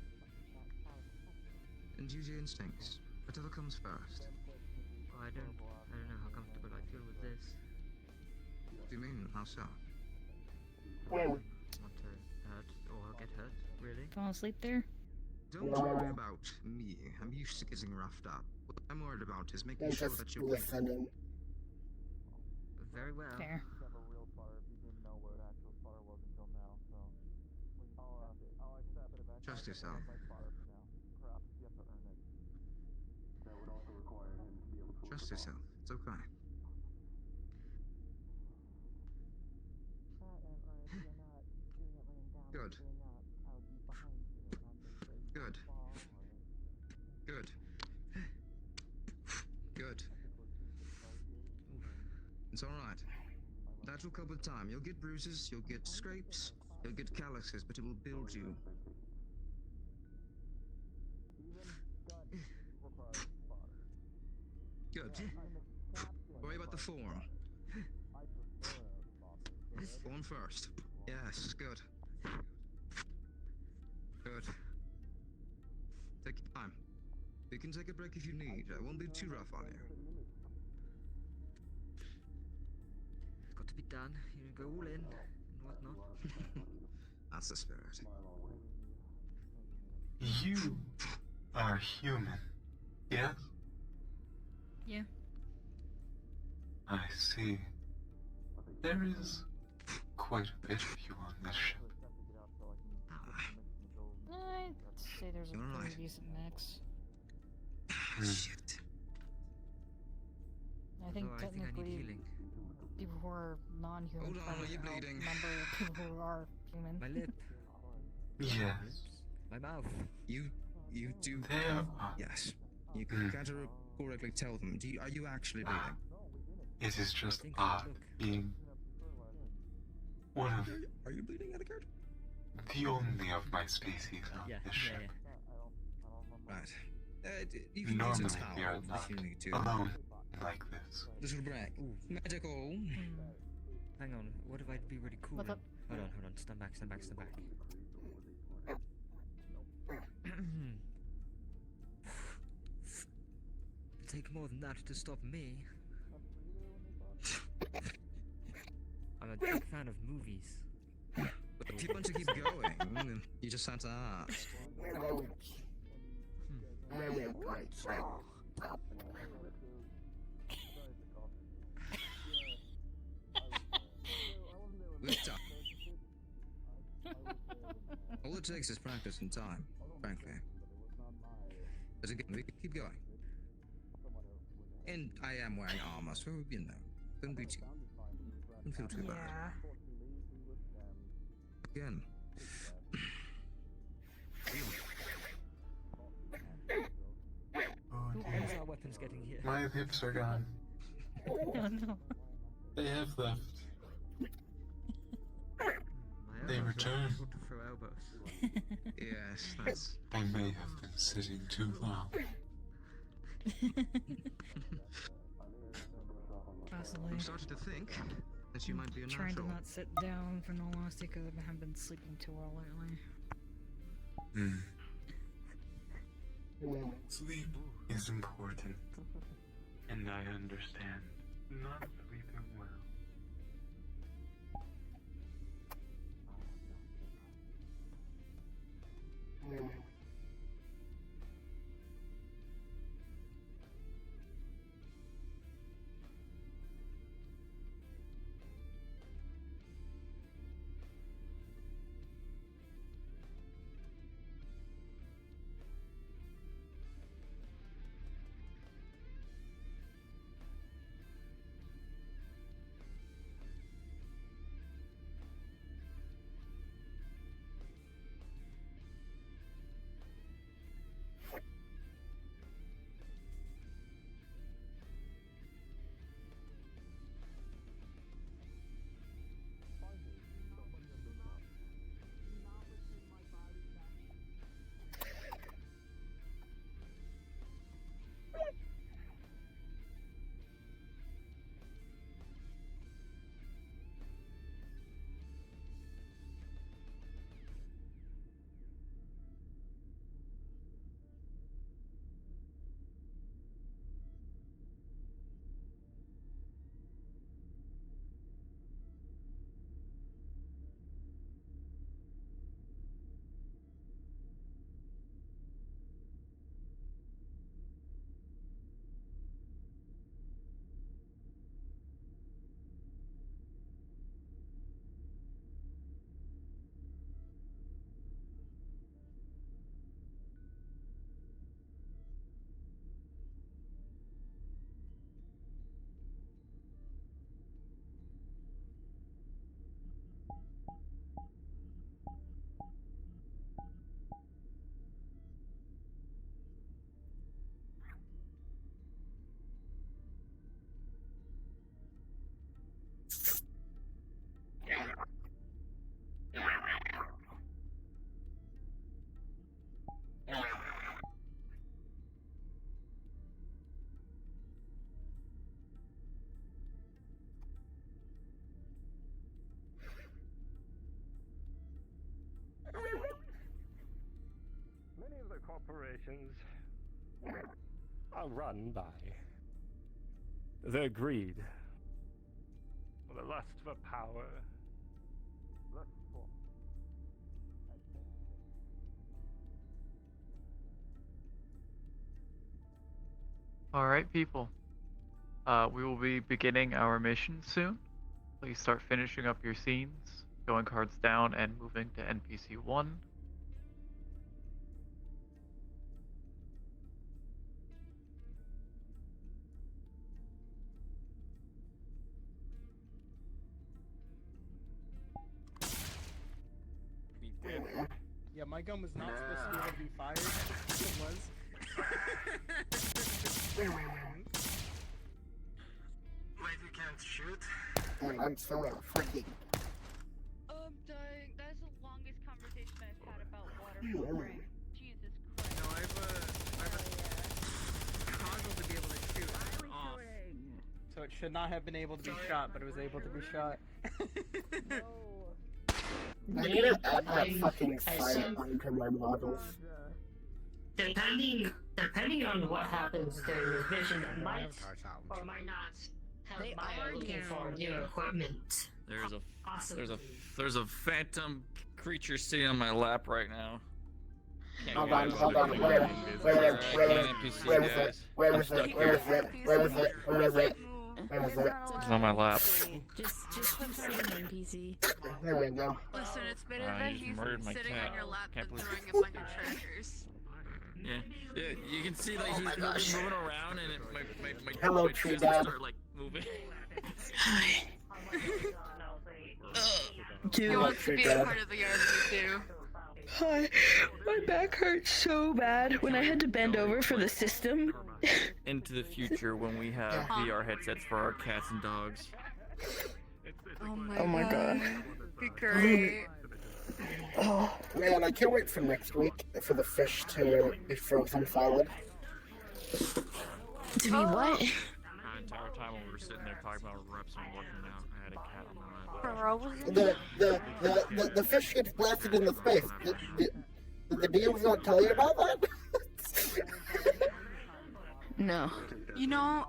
and use your instincts. Whatever comes first. Oh, I don't know how comfortable I feel with this. What do you mean? How so? I don't want to hurt or get hurt, really. Fall asleep there? Don't worry about me. I'm used to getting roughed up. What I'm worried about is making sure that you're listening. Very well. Fair. Trust yourself. Trust yourself. It's okay. Good. Good. Good. Good. It's alright. That will come with time. You'll get bruises, you'll get scrapes, you'll get calluses, but it will build you. Good. Worry about the form. Form first. Yes, good. Good. Take your time. You can take a break if you need. I won't be too rough on you. It's got to be done. You go all in and whatnot. That's the spirit. You are human, yes? Yeah. I see. There is quite a bit of you on this ship. I'd say there's a You're pretty right. decent mix. Shit. I think Oh, I think I need technically healing. people who are non-human Hold on, probably are you bleeding? outnumber people who are human. My lip. Yes. My mouth. You do. There Yes. You can categorically tell them. Are you actually bleeding? It is just think so, odd look. being one of Are you bleeding, Edgard? the only of my species on Yeah, this yeah, ship. yeah. Right. You can Normally use a we are towel not if you need to. alone like this. Little break. Medical. Hang on, what if I'd be really cool? What's up? Hold on. Stand back. It'll take more than that to stop me. I'm a big fan of movies. But if you want to keep going, you just have to ask. We've done. All it takes is practice and time, frankly. But again, we can keep going. And I am wearing armor, so you know, don't feel too bad. Again. Oh Who dear. owns our weapons getting here? My hips are gone. Oh no. They have left. My They elbows are return. difficult to throw elbows. Yes, that's. I may have been sitting too long. Possibly. I'm starting to think that you might be a Trying to natural. not sit down for no honesty because I haven't been sleeping too well lately. Sleep is important, and I understand not sleeping well. corporations are run by their greed, or the lust for power, lust for Alright, people. We will be beginning our mission soon. Please start finishing up your scenes, going cards down, and moving to NPC 1. Yeah, my gun was not supposed to be able to be fired. It was. Wait, you can't shoot? I'm so freaking. Dying. That's the longest conversation I've had about water filtering. Jesus Christ. No, I've toggled to be able to shoot off. So it should not have been able to be shot, but it was able to be shot. I need to add that fucking fire onto my models. Depending on what happens during this vision, it might or might not have Maya looking for new equipment. There's a phantom creature sitting on my lap right now. Hold on, where is it? It's on my lap. Just put it in NPC. There we go. Listen, it's better that you just he's murdered my sitting cat. on your lap Can't than believe throwing a bunch of treasures. Yeah, you can see like he's moving around and my Hello, my tree chest dad. start like moving. Hi. He wants to be a part of the RP too. Hi. My back hurts so bad when I had to bend over for the system. Into the future when we have VR headsets for our cats and dogs. Oh my god. Be great. Oh man, I can't wait for next week for the fish to be frozen solid. To be what? The entire time when we were sitting there talking about reps and working out, I had a cat on my lap. The fish gets blasted into space. Did the DMs not tell you about that? No. You know,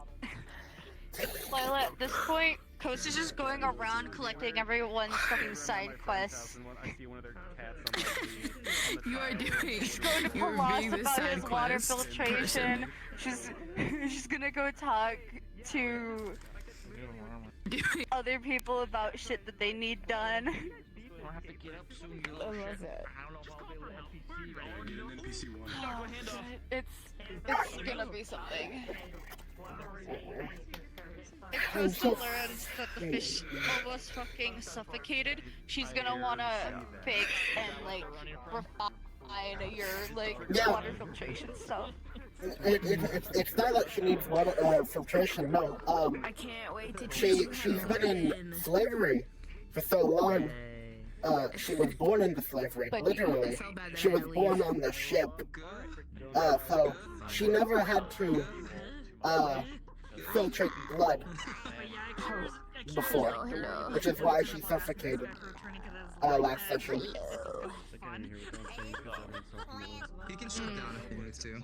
Lila, at this point, Coast is just going around collecting everyone's fucking side quests. You are doing. She's going to You're Palas being the about side his water quest filtration. She's gonna go talk to other people about shit that they need done. I have to get up soon. I love that. I don't know if I'll be able to NPC 1. Oh, shit. It's gonna be something. If Coastal learns that the fish almost fucking suffocated, she's gonna wanna fix and like refine your like water filtration stuff. It's not that she needs water filtration. No. I can't wait to She's been in slavery for so long. She was born into slavery, literally. She was born on the ship. So she never had to filtrate blood before, which is why she suffocated last session. You can shut down if you need to.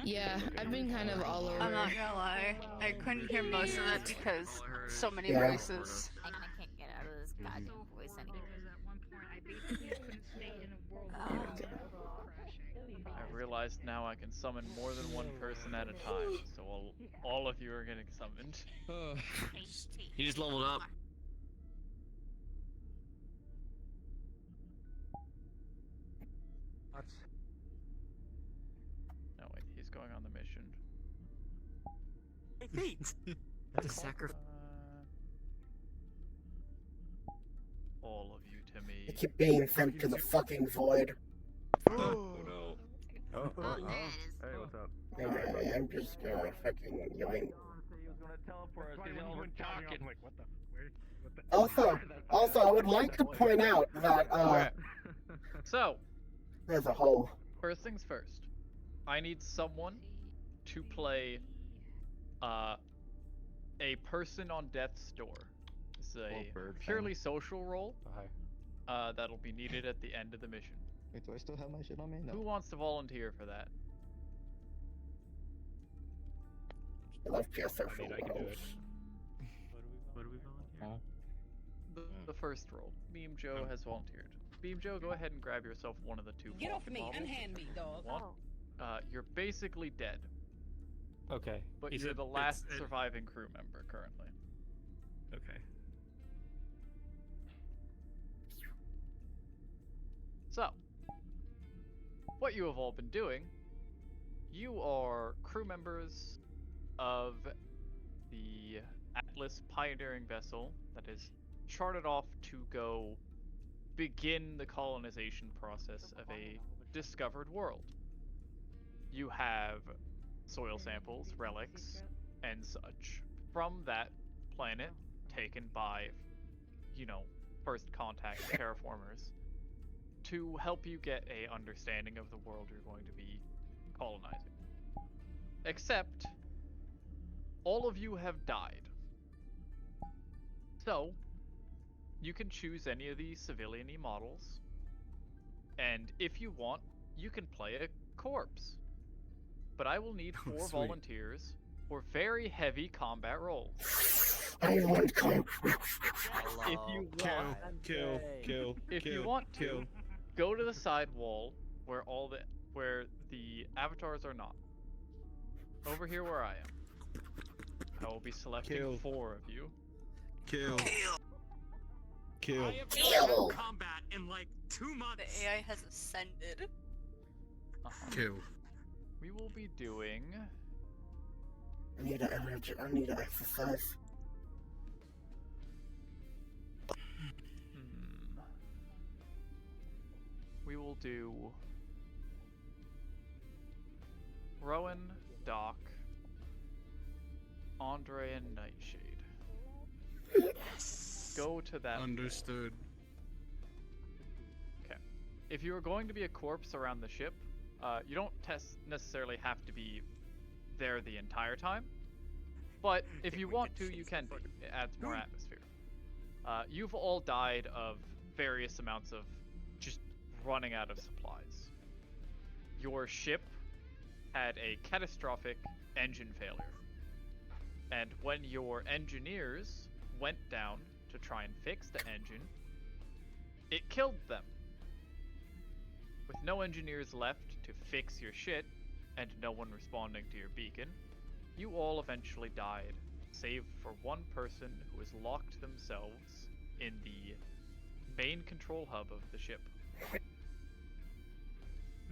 Yeah, I've been kind of all over. I'm not gonna lie, I couldn't hear most of it because so many Yeah. voices. I can't get out of this goddamn voice anymore. I realized now I can summon more than one person at a time, so all of you are getting summoned. He just leveled up. No, wait, he's going on the mission. That's a sacrifice. All of you to me. I keep being sent to the fucking void. Oh no. Oh, hey, what's up? I'm just fucking yoink. Also, I would like to point out that So, there's a hole. first things first. I need someone to play a person on death's door. This is a purely social role that'll be needed at the end of the mission. Wait, do I still have my shit on me? No. Who wants to volunteer for that? I love PSO I mean, I can do it. What do we volunteer? The first role. Beam Joe has volunteered. Beam Joe, go ahead and grab yourself one of the two. Get off Vulcan me, models. unhand me, dog. You're basically dead, Okay. but Is you're it- the last it's- it- surviving crew member currently. Okay. So, what you have all been doing, you are crew members of the Atlas pioneering vessel that is charted off to go begin the colonization process of a discovered world. You have soil samples, relics, and such from that planet taken by, first contact terraformers to help you get a understanding of the world you're going to be colonizing. Except, all of you have died. So, you can choose any of these civilian-y models, and if you want, you can play a corpse. But I will need 4 sweet. volunteers for very heavy combat roles. I want to If you want, if you want to, go to the side wall where the avatars are not. Over here where I am. I will be selecting 4 of you. Kill. I have been in combat in like 2 months. The AI has ascended. Kill. We will be doing. I need an energy. I need an exercise. We will do Rowan, Doc, Andre, and Nightshade. Go to that. Understood. Okay. If you are going to be a corpse around the ship, you don't necessarily have to be there the entire time. But if you want to, you can be. It adds more atmosphere. You've all died of various amounts of just running out of supplies. Your ship had a catastrophic engine failure. And when your engineers went down to try and fix the engine, it killed them. With no engineers left to fix your shit, and no one responding to your beacon, you all eventually died, save for one person who has locked themselves in the main control hub of the ship.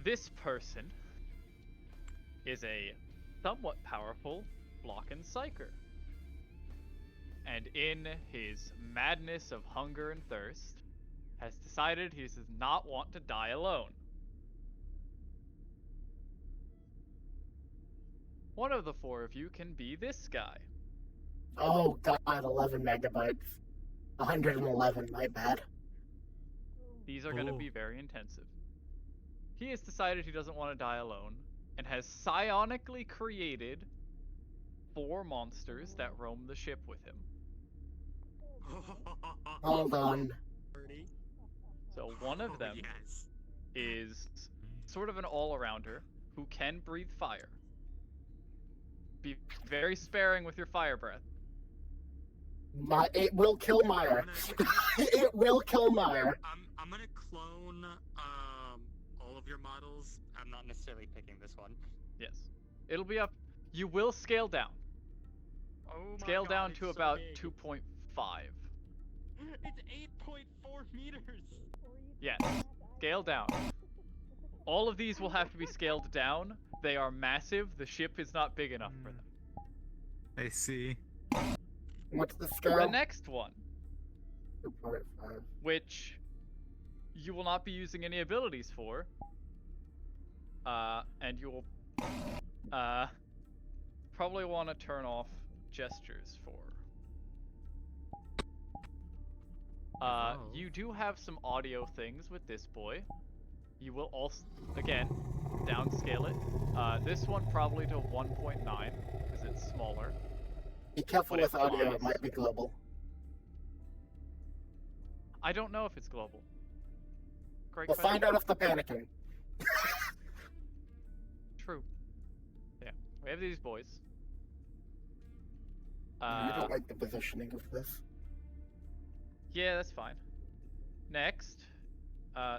This person is a somewhat powerful block and psyker. And in his madness of hunger and thirst, has decided he does not want to die alone. One of the 4 of you can be this guy. Oh god, 11 megabytes. 111, my bad. These are going to be very intensive. He has decided he doesn't want to die alone, and has psionically created 4 monsters that roam the ship with him. Hold on. So one of them is sort of an all-arounder who can breathe fire. Be very sparing with your fire breath. It will kill Meyer. It will kill Meyer. I'm gonna clone all of your models. I'm not necessarily picking this one. Yes. It'll be up. You will scale down. Oh my Scale God, down it's to so about big. 2.5. It's 8.4 meters. Yes. Scale down. All of these will have to be scaled down. They are massive. The ship is not big enough for them. I see. What's the scale? The next one, 2.5. which you will not be using any abilities for, and you will probably want to turn off gestures for. You do have some audio things with this boy. You will also, again, downscale it. This one probably to 1.9, because it's smaller. Be careful But with it audio, flies. it might be global. I don't know if it's global. great We'll question. find out if they're panicking. True. Yeah, we have these boys. I don't like the positioning of this. Yeah, that's fine. Next,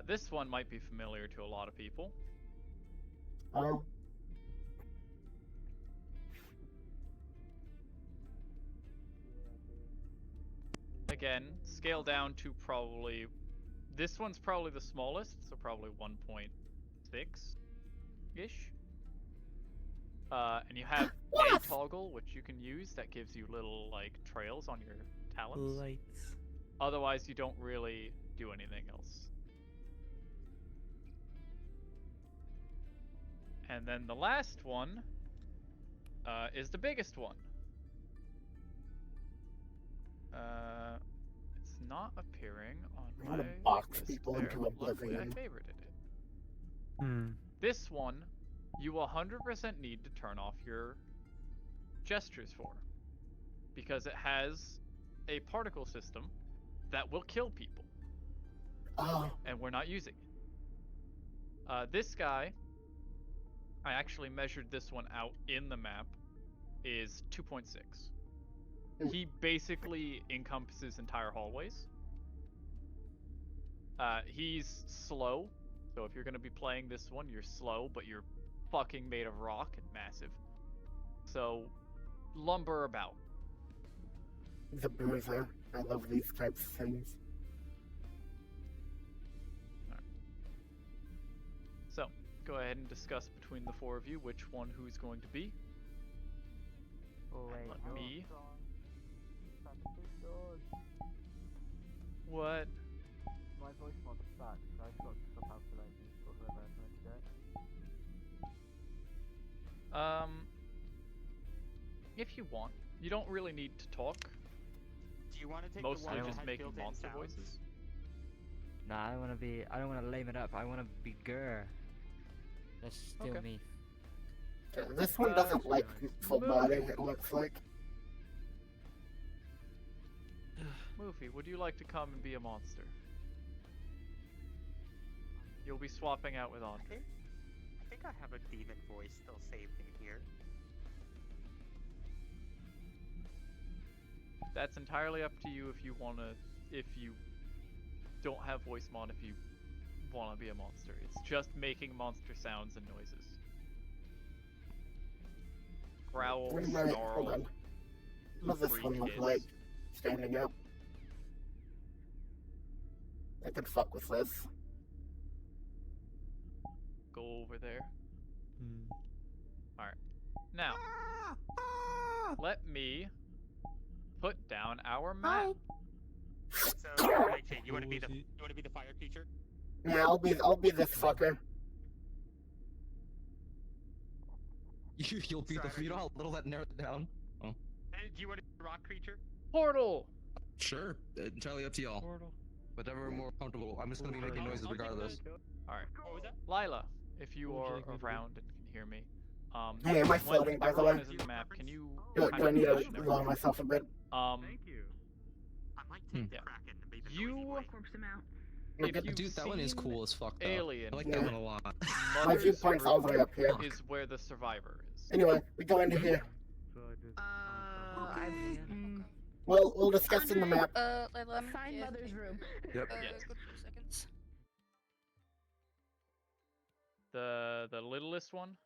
this one might be familiar to a lot of people. Oh. Again, scale down to probably... This one's probably the smallest, so probably 1.6-ish. And you have a toggle, which you can use, that gives you little, like, trails on your talents. Lights. Otherwise, you don't really do anything else. And then the last one is the biggest one. It's not appearing on I'm my gonna box list people there. into Luckily, I oblivion. favorited it. This one, you 100% need to turn off your gestures for, because it has a particle system that will kill people. Oh. And we're not using it. This guy, I actually measured this one out in the map, is 2.6. He basically encompasses entire hallways. He's slow, so if you're going to be playing this one, you're slow, but you're fucking made of rock and massive. So, lumber about. The bruiser. I love these types of things. Right. So, go ahead and discuss between the four of you which one who's going to be. Let me. What? My voice mod sucks, so I've got some help to like use for whoever I'm going to do it. If you want. You don't really need to talk. Do you want to take Mostly the one just that has making built-in monster sounds? voices. Nah, I don't wanna lame it up, I wanna be Grr. That's still Okay. me. This one doesn't like full body, it looks like. Moofy, would you like to come and be a monster? You'll be swapping out with Andre. I think I have a demon voice still saved in here. That's entirely up to you if you wanna, if you don't have voice mod, if you wanna be a monster. It's just making monster sounds and noises. Growl, Wait a minute, hold snarl, on. What does this one look kids. like? Standing up. I could fuck with this. Go over there. Alright. Now, let me put down our map. So, right, Shane, you want to be the fire creature? Yeah, I'll be this fucker. You'll be the. You know how little that narrowed it down. Oh. Do you want to be the rock creature? Portal. Sure, entirely up to y'all. Portal. Whatever more comfortable. I'm just gonna be making noises regardless. Alright. What was that? Lila, if you are around and can hear me. Hey, am I when floating, by the everyone way? is in the map, can you Do kind I of need to position lower everyone? myself a bit? Thank you. I might take the Yeah. Kraken and make the You Okay. if you've Dude, that one is seen cool as fuck. Though. Alien, I like that one a lot. My Mother's viewpoint's all the way up here. is where the survivor is. Anyway, we go into here. We'll discuss in the map. Layla, Find Mother's room. Yep. Yes. Go 2 seconds. The littlest one.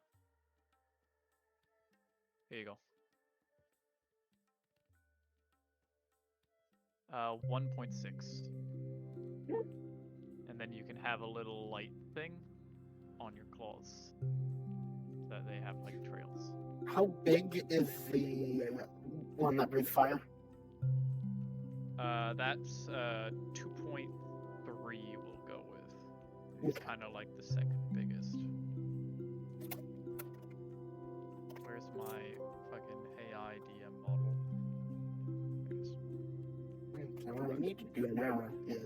Here you go. 1.6. And then you can have a little light thing on your claws. So that they have like trails. How big is the one that breathes fire? That's 2.3 we'll go with. It's kind of like the second biggest. Where's my fucking AI DM model? There it is. So what we need to do now is...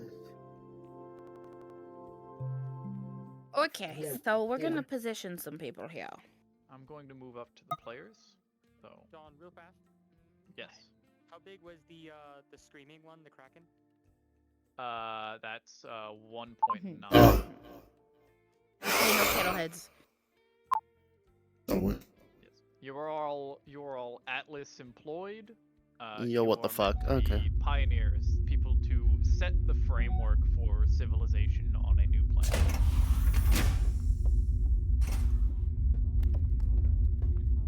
Okay, Yeah, so we're yeah. gonna position some people here. I'm going to move up to the players. So Dawn, real fast. yes. How big was the screaming one, the Kraken? That's 1.9. Okay, no kettleheads. Oh, You're all Atlas employed. yo, what the fuck? Okay. Pioneers, people to set the framework for civilization on a new planet.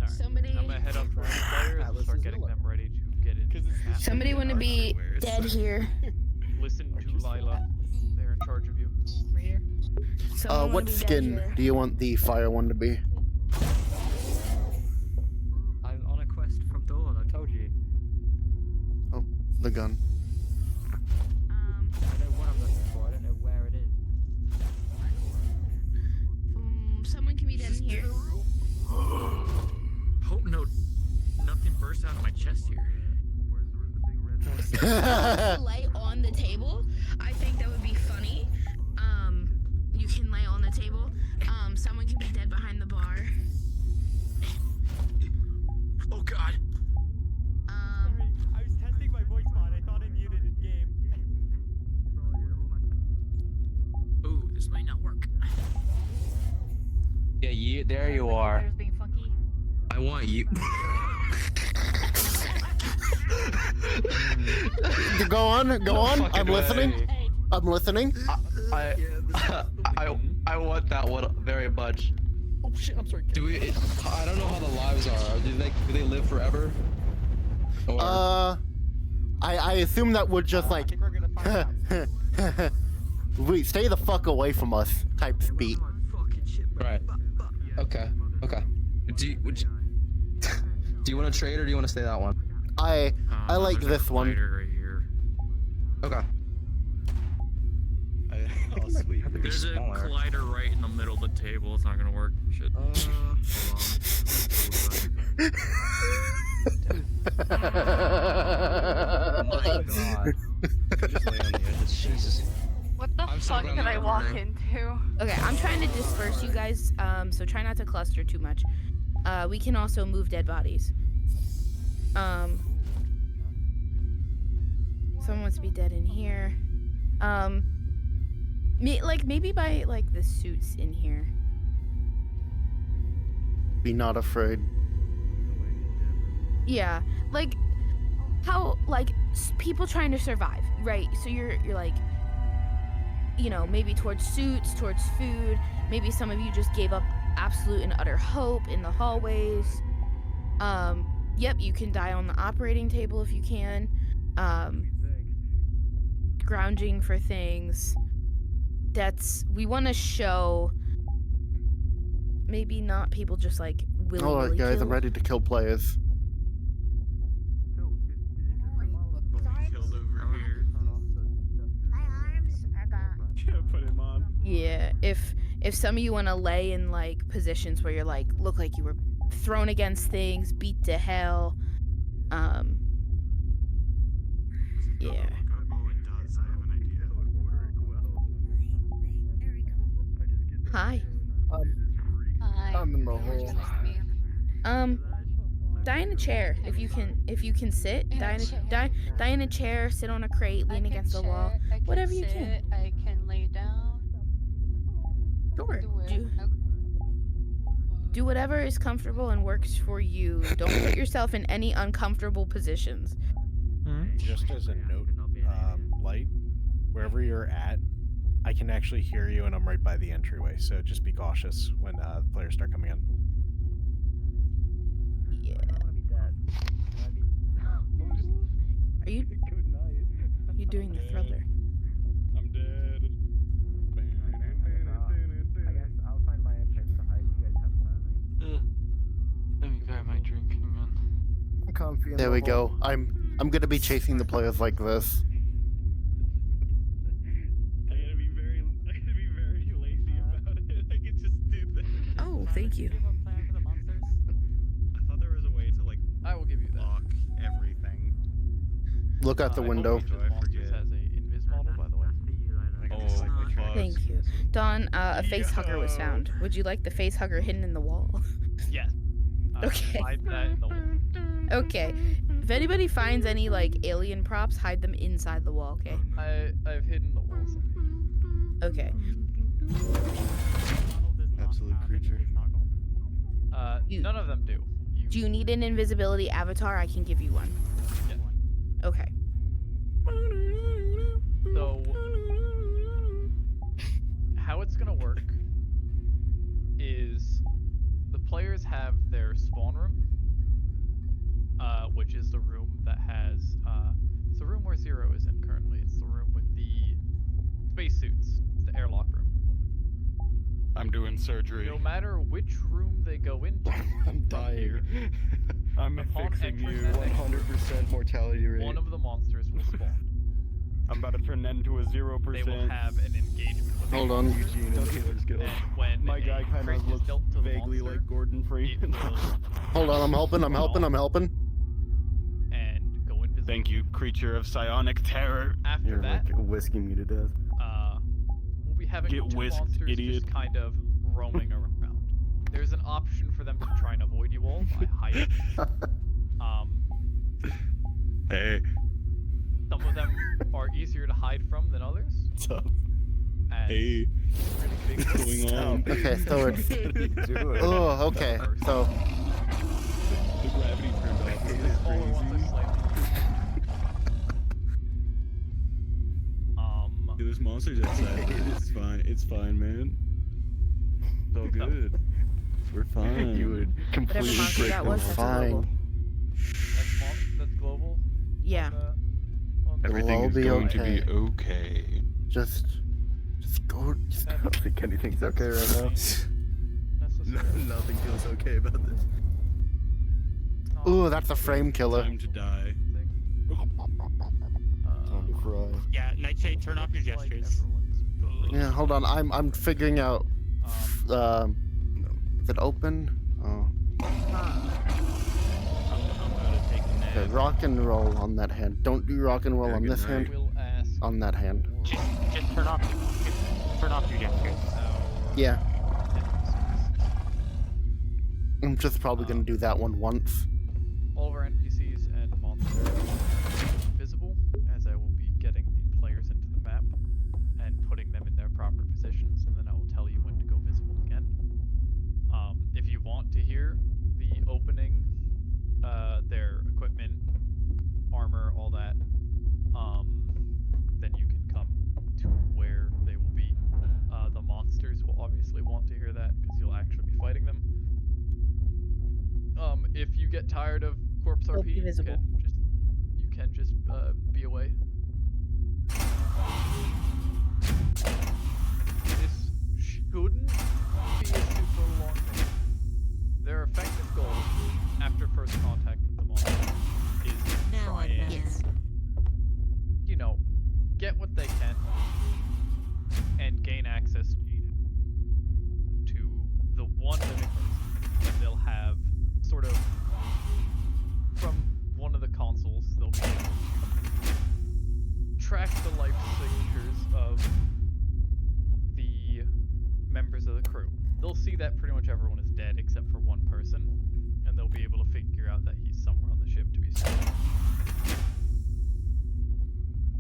Alright, Somebody. I'm gonna head up to the players and start getting them ready to get into the task. Somebody want to be dead here. Listen to Lila. They're in charge of you. Over here. Someone wanna What be dead skin here. do you want the fire one to be? I'm on a quest from Dawn, I told you. Oh, the gun. I know what I'm looking for, I don't know where it is. Someone can be dead in here. Hope nothing burst out of my chest here. Light on the table. I think that would be funny. You can lay on the table. Someone can be dead behind the bar. Oh god. I was testing my voice mod. I thought I muted in game. Ooh, this might not work. Yeah, there you are. Being funky. I want you. Go on. I'm listening. I'm listening. I want that one very much. Oh shit, I'm sorry. I don't know how the lives are. Do they live forever? Or... I assume that would just like, we stay the fuck away from us type speak. Right. Okay. Do you want to trade or do you want to stay that one? I like this one. Right here. Okay. There's a collider right in the middle of the table. It's not gonna work. Shit. Hold Oh my god. Just lay on the edge. Jesus. What the fuck did I walk into? Okay, I'm trying to disperse you guys, so try not to cluster too much. We can also move dead bodies. Someone wants to be dead in here. Maybe by like the suits in here. Be not afraid. Yeah, like how people trying to survive, right? So you're like, you know, maybe towards suits, towards food. Maybe some of you just gave up absolute and utter hope in the hallways. Yep, you can die on the operating table if you can. Grounding for things. We want to show maybe not people just like willy-nilly Alright guys, kill. I'm ready to kill players. Killed over here. My arms are gone. Put him on. Yeah, if some of you want to lay in like positions where you're like look like you were thrown against things, beat to hell, yeah. Hi. Hi. I'm in the hole. Die in a chair if you can sit. Die in a chair, sit on a crate, lean against the wall, whatever you can. I can lay down. Sure. Do whatever is comfortable and works for you. Don't put yourself in any uncomfortable positions. Just as a note, Light, wherever you're at, I can actually hear you and I'm right by the entryway, so just be cautious when players start coming in. Yeah. Are you doing the thriller? I'm dead. I guess I'll find my own place to hide. You guys have fun. Let me grab my drink. Hang on. I'm comfy in There the we hole. go. I'm gonna be chasing the players like this. I gotta be very lazy about it. I can just do that. Oh, thank you. I thought there was a way to like. I will give you that. Lock everything. Look out the window. Monsters has a invis model, by the way. Oh, fuck. Thank you. Dawn, a face hugger was found. Would you like the face hugger hidden in the wall? Yes. Okay. Hide that in the wall. Okay. If anybody finds any like alien props, hide them inside the wall, okay? I've hidden the walls. Okay. Absolute creature. None of them do. Do you need an invisibility avatar? I can give you one. Yes. Okay. So, how it's gonna work is the players have their spawn room, which is the room that has, it's the room where Zero is in currently. It's the room with the spacesuits, the airlock room. I'm doing surgery. No matter which room they go into, I'm dying. I'm upon fixing entering you. that 100% mortality rate. one of the monsters will spawn. I'm about to turn that into a 0%. They will have an engagement with Hold the on. monster, Eugene and Healer's Guild. and when My guy a kind trait of is looks dealt to the vaguely monster, like Gordon Freeman. it will Hold on, I'm helping. I'm helping. I'm helping. and go invisible. Thank you, creature of psionic terror. After You're that, like whisking me to death. we'll be having Get two whisked, monsters idiot. just kind of roaming around. There's an option for them to try and avoid you all by hiding. Hey. Some of them are easier to hide from than others. What's up? As Hey. really big What's going on? Okay, so it's. What are you doing? Oh, okay. So The gravity turned off. The smaller ones are slightly. There's monsters outside. It's fine. It's fine, man. It's all good. We're fine. You would completely monster break that the was, that's fine. That's global. Yeah. Everything is We'll be going to be okay. okay. just go. I don't think anything's okay right now. Nothing feels okay about this. Ooh, that's a frame killer. Time to die. Time to cry. Yeah, Nightshade, turn off your gestures. Yeah, hold on. I'm figuring out. Is it open? Oh. I'm about to take a nap. Okay, rock and roll on that hand. Don't do rock and roll on Good this night. hand. We'll ask On that hand. Just turn off your gestures. Yeah. I'm just probably gonna do that one once. all of our NPCs and monsters will be visible, as I will be getting the players into the map and putting them in their proper positions, and then I will tell you when to go visible again. If you want to hear the opening, their equipment, armor, all that, then you can come to where they will be. The monsters will obviously want to hear that because you'll actually be fighting them. If you get tired of corpse They'll RP, be visible. you can just be away. This shouldn't be a super long thing. Their effective goal after first contact with the monster is to try and, you know, get what they can and gain access to the one living person that they'll have sort of from one of the consoles. They'll be able to track the life signatures of the members of the crew. They'll see that pretty much everyone is dead except for one person, and they'll be able to figure out that he's somewhere on the ship to be saved.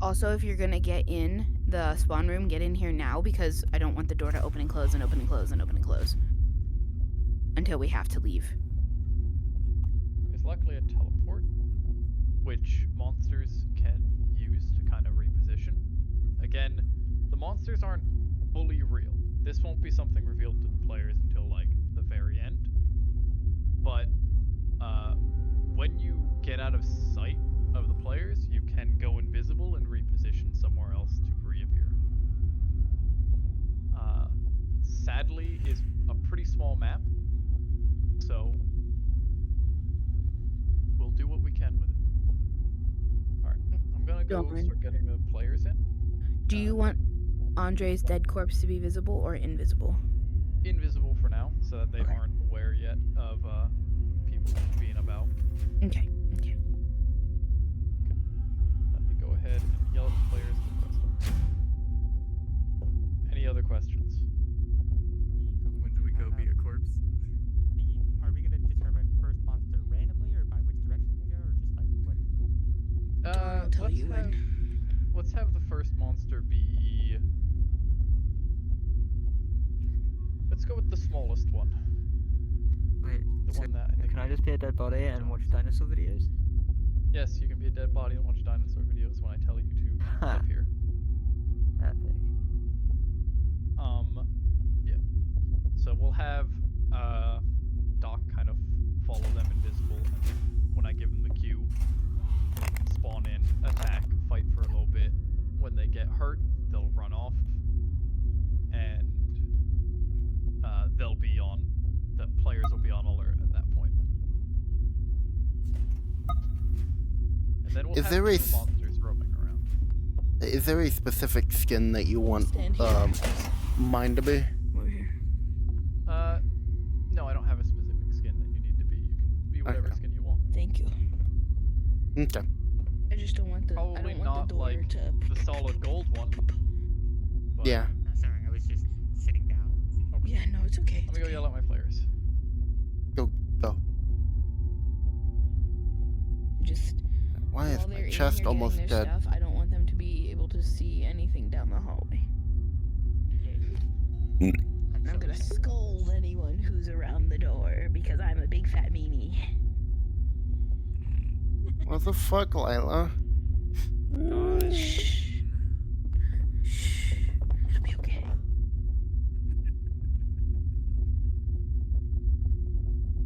Also, if you're gonna get in the spawn room, get in here now because I don't want the door to open and close and open and close and open and close until we have to leave. There's luckily a teleport, which monsters can use to kind of reposition. Again, the monsters aren't fully real. This won't be something revealed to the players until, like, the very end. But, when you get out of sight of the players, you can go invisible and reposition somewhere else to reappear. Sadly, is a pretty small map, so we'll do what we can with it. Alright, I'm gonna go Don't mind. start getting the players in. Do you want Andre's dead corpse to be visible or invisible? Invisible for now, so that they aren't aware yet of people being about. Okay. Let me go ahead and yell at the players to request them. Any other questions? When do we go be a corpse? Are we gonna determine first monster randomly, or by which direction they go, or just like what? tell you when. Let's have the first monster be. Let's go with the smallest one. Wait, The so one that I think can I just be a dead body and watch dinosaur videos? Yes, you can be a dead body and watch dinosaur videos when I tell you to appear. Epic. Yeah. So we'll have Doc kind of follow them invisible, and then when I give them the cue, they can spawn in, attack, fight for a little bit. When they get hurt, they'll run off, and they'll be on. The players will be on alert at that point. And then we'll Is have there a two monsters roaming around. Is there a specific skin that you want mine to be? No, I don't have a specific skin that you need to be. You can be whatever skin you want. Thank you. Okay. I just don't want the. I Probably don't want not the door like to. the solid gold one. But Yeah. Sorry, I was just sitting down. Okay. Yeah, no, it's okay. Let me go yell at my flares. Go. Just. Why is while my they're in chest here almost getting their dead? Stuff, I don't want them to be able to see anything down the hallway. And I'm gonna scold anyone who's around the door because I'm a big fat meanie. What the fuck, Lila? Shh. Shh. It'll be okay.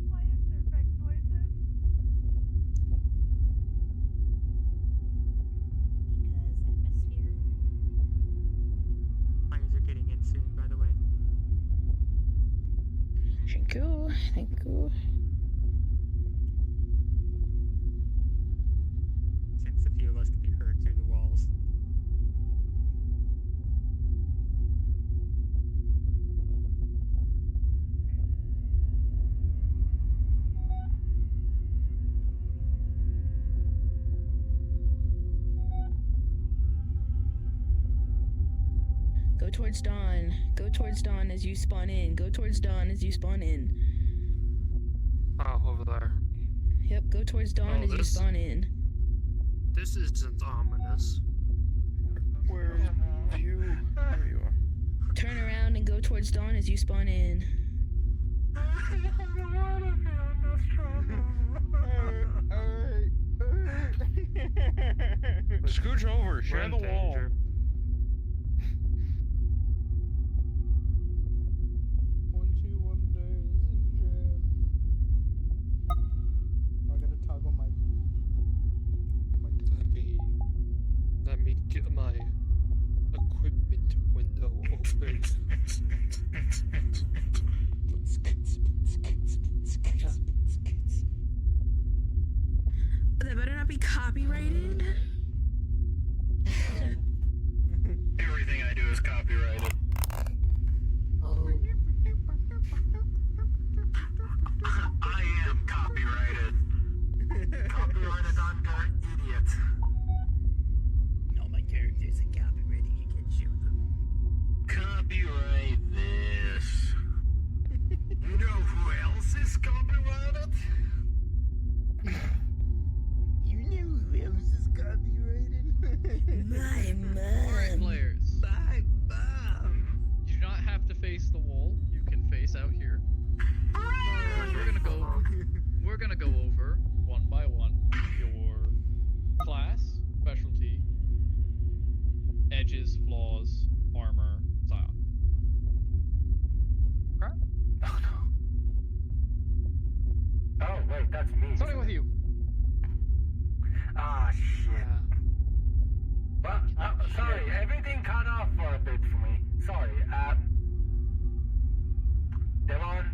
Why is there big noises? Players are getting in soon, by the way. Thank you. Thank you. Since a few of us can be heard through the walls. Go towards dawn. Go towards dawn as you spawn in. Go towards dawn as you spawn in. Oh, over there. Yep, go towards dawn as you spawn in. This isn't ominous. Where are you? There you are. Turn around and go towards dawn as you spawn in. Scooch over, share the wall. I gotta toggle my. Let me get my equipment window open. That better not be copyrighted. Everything I do is copyrighted. I am copyrighted. Copyrighted under idiot. No, my character isn't copyrighted. You can't shoot them. Copyright this. You know who else is copyrighted? You know who else is copyrighted? My mom. Alright, players. My mom. You do not have to face the wall. You can face out here. We're gonna go over one by one your class, specialty, edges, flaws, armor, scion. Okay? Oh no. Oh wait, that's me. Starting with you. Ah shit. Well, sorry, everything cut off for a bit for me. Sorry. Devon,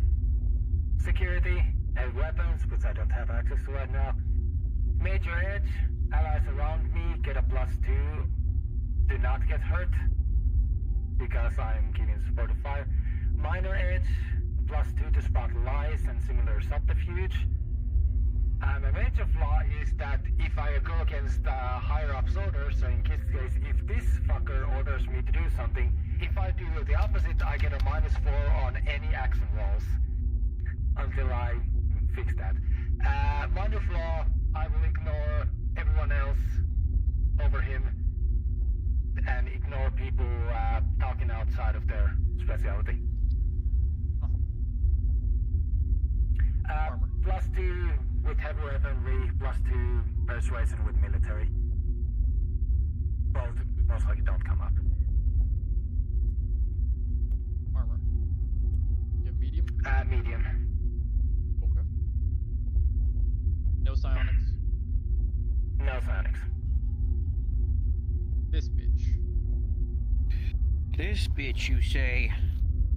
security, and weapons, which I don't have access to right now. Major edge, allies around me get a +2. Do not get hurt, because I'm giving supportive fire. Minor edge, +2 to spot lies and similar subterfuge. My major flaw is that if I go against higher-ups orders, so in this case, if this fucker orders me to do something, if I do the opposite, I get a -4 on any action rolls. Until I fix that. Minor flaw, I will ignore everyone else over him and ignore people talking outside of their specialty. +2 with heavy weaponry, +2 persuasion with military. Both most likely don't come up. Armor. You have medium? Medium. Okay. No psionics. No psionics. This bitch. This bitch, you say?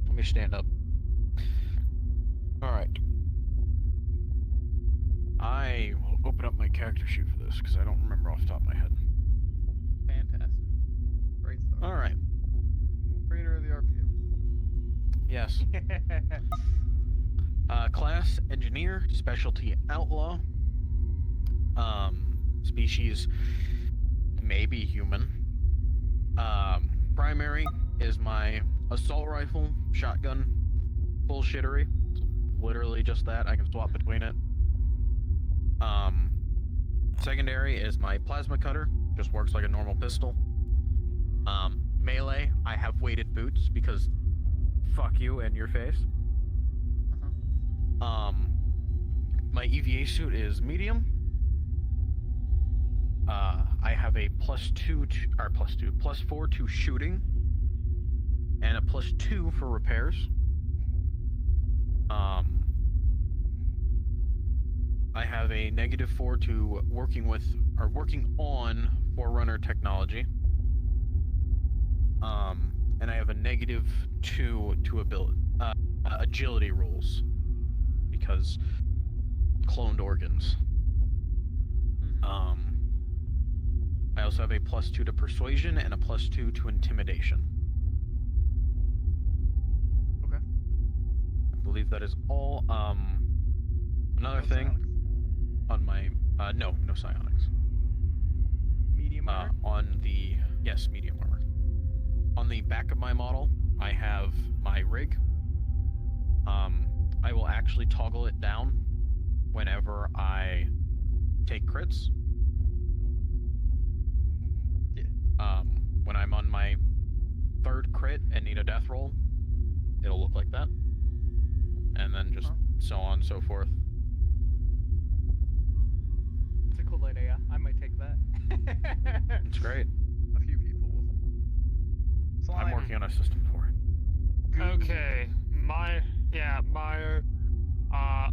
Let me stand up. Alright. I will open up my character sheet for this, because I don't remember off the top of my head. Fantastic. Great start. Alright. Creator of the RPM. Yes. Class, engineer, specialty, outlaw. Species, maybe human. Primary is my assault rifle, shotgun, bullshittery. Literally just that, I can swap between it. Secondary is my plasma cutter, just works like a normal pistol. Melee, I have weighted boots because fuck you and your face. My EVA suit is medium. I have a +4 to shooting, and a +2 for repairs. I have a -4 to working on Forerunner technology. And I have a -2 to agility rules because cloned organs. I also have a +2 to persuasion and a +2 to intimidation. Okay. I believe that is all. Another thing on my no psionics. Medium armor? Yes, medium armor. On the back of my model, I have my rig. I will actually toggle it down whenever I take crits. When I'm on my 3rd crit and need a death roll, it'll look like that. And then just so on and so forth. It's a cool idea. I might take that. It's great. A few people will. I'm working on a system for it. Okay, my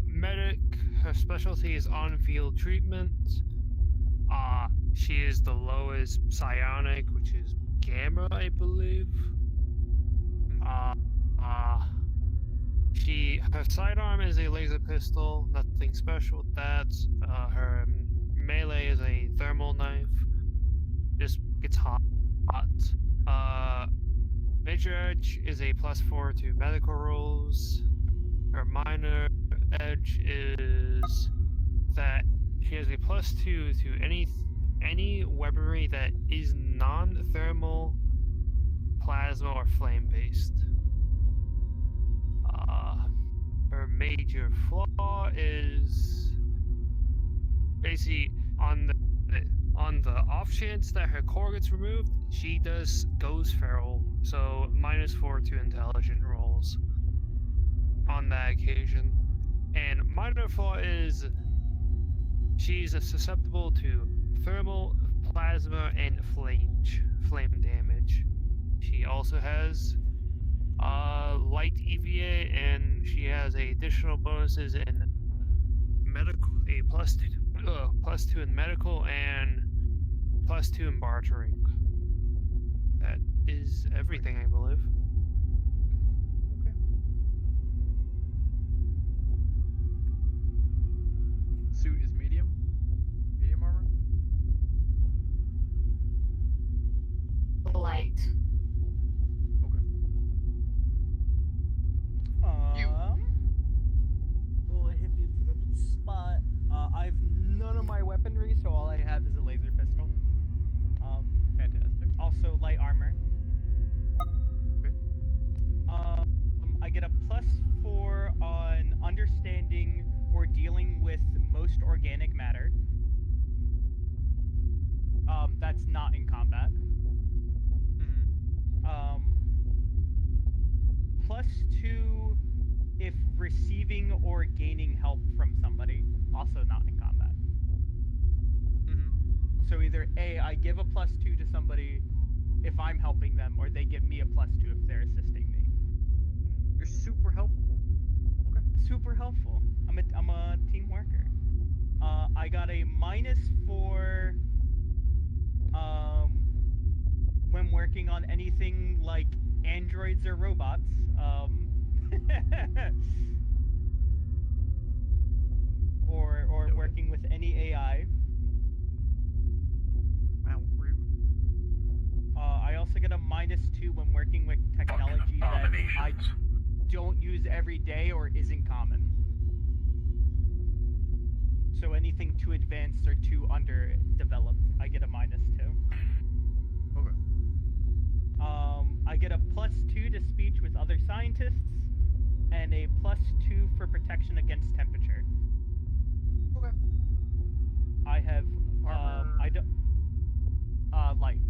medic, her specialty is on-field treatment. She is the lowest psionic, which is gamma, I believe. Her sidearm is a laser pistol, nothing special with that. Her melee is a thermal knife. Just gets hot. Major edge is a +4 to medical rolls. Her minor edge is that she has a +2 to any weaponry that is non-thermal, plasma, or flame-based. Her major flaw is basically on the off chance that her core gets removed, she goes feral, so -4 to intelligent rolls on that occasion. And minor flaw is she's susceptible to thermal, plasma, and flame damage. She also has light EVA, and she has additional bonuses in medical, a +2 in medical, and +2 in bartering. That is everything, I believe. Okay. Suit is medium? Medium armor? Light. Okay. Will hit me for the spot. I've none of my weaponry, so all I have is a laser pistol. Fantastic. Also light armor. Okay. I get a +4 on understanding or dealing with most organic matter. That's not in combat. +2 if receiving or gaining help from somebody, also not in combat. So either A, I give a +2 to somebody if I'm helping them, or they give me a +2 if they're assisting me. You're super helpful. Okay. Super helpful. I'm a team worker. I got a -4 when working on anything like androids or robots. or working with any AI. Wow, rude. I also get a -2 when working with technology that I don't use every day or isn't common. So anything too advanced or too underdeveloped, I get a -2. Okay. I get a +2 to speech with other scientists, and a +2 for protection against temperature. Okay. I have light.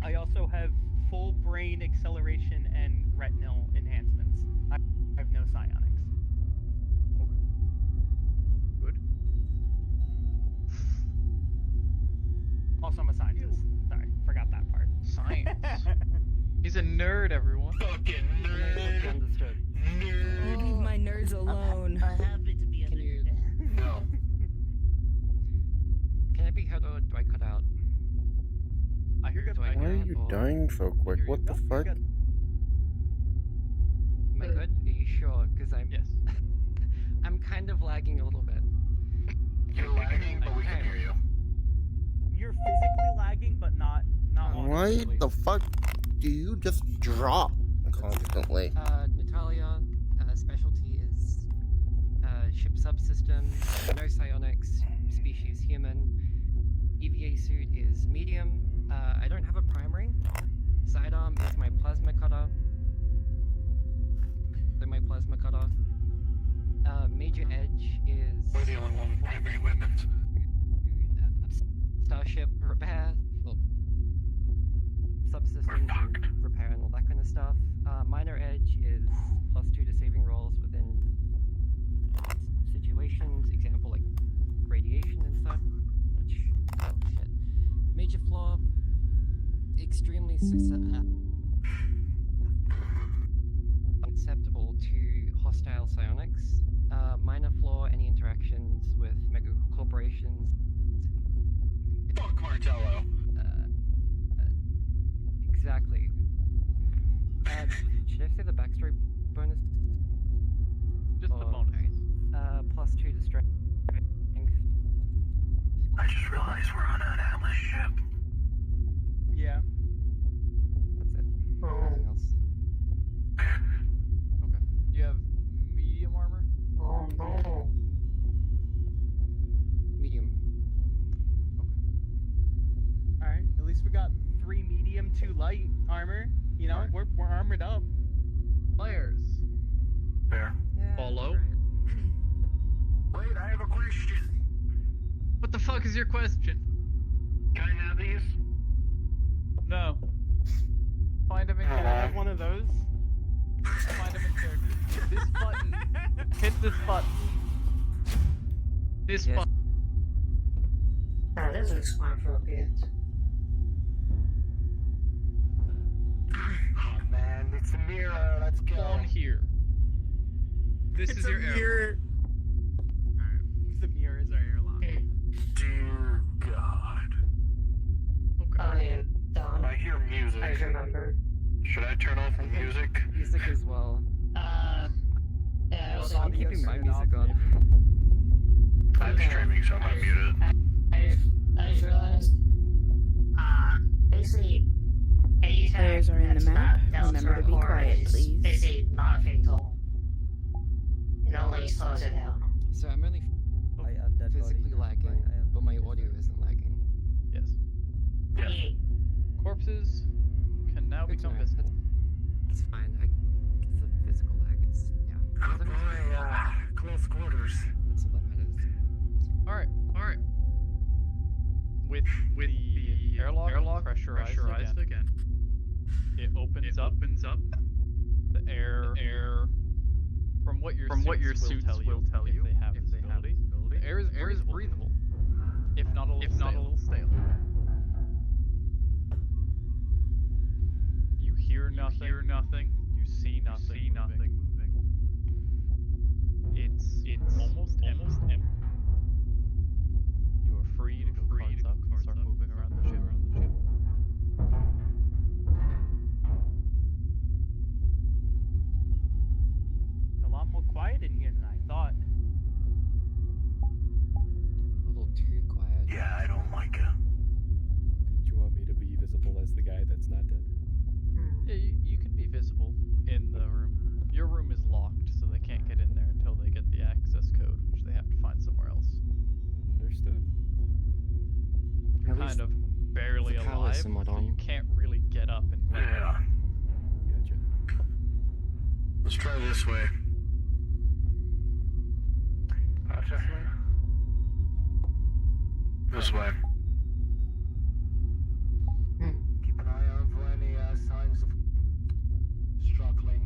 I also have full brain acceleration and retinal enhancements. I have no psionics. Okay. Good. Also, I'm a scientist. Sorry, forgot that part. Science. He's a nerd, everyone. Fucking nerd. Understood. Nerd. Leave my nerds alone. I'm happy to be a nerd. No. Can I be heard or do I cut out? I hear Do I Why are hear you or- dying so quick? What the fuck? Am I good? Are you sure? Because I'm. Yes. I'm kind of lagging a little bit. You're lagging, but we can hear you. You're physically lagging, but not Why the fuck do you just drop constantly? Natalia, specialty is ship subsystem, no psionics, species human. EVA suit is medium. I don't have a primary. Sidearm is my plasma cutter. Major edge is. We're the only one with primary weapons. Starship repair. Well, subsystems and repair and all that kind of stuff. Minor edge is +2 to saving rolls within situations. Example like radiation and such. Oh shit. Major flaw. Extremely acceptable to hostile psionics. Minor flaw, any interactions with mega corporations. Fuck Martello. Exactly. Should I say the backstory bonus? Just the bonus. +2 to strength. I just realized we're on an Atlas ship. Yeah. That's it. Nothing else. Okay. You have medium armor? Medium. Alright, at least we got 3 medium, 2 light armor. You know, we're armored up. Players. Fair. Follow. Wait, I have a question. What the fuck is your question? Can I have these? No. Find him in Can I character. have one of those? Find him in character. This button. Hit this button. This button. Oh, this looks fine for a bit. Oh man, it's a mirror. Let's go. Down here. This is your mirror. Alright, the mirror is our airlock. Dear God. Okay. I am done. I hear music. I remember. Should I turn off the music? Music as well. Yeah, also I'm keeping my music on. I'm streaming, so I'm gonna mute it. I just realized, basically, any Players are in the map. Remember to be quiet, please. Basically, not fatal. It only slows it down. So I'm only physically lagging, but my audio isn't lagging. Yes. Yes. Corpses can now become visible. It's fine. It's a physical lag. It's yeah. Oh boy, close quarters. That's all that matters. Alright. With the airlock pressurized again. It opens up. The air. From what your suits will tell you, if they have this ability, the air is breathable, if not a little stale. You hear nothing. You see nothing moving. It's almost empty. You are free to go cards up and start moving around the ship. A lot more quiet in here than I thought. A little too quiet. Yeah, I don't like it. Did you want me to be visible as the guy that's not dead? Yeah, you can be visible in the room. Your room is locked, so they can't get in there until they get the access code, which they have to find somewhere else. Understood. You're At least kind of barely the cowl alive, is somewhat so you on. can't really get up and move. Yeah. Gotcha. Let's try this way. Gotcha. This way. Keep an eye out for any signs of struggling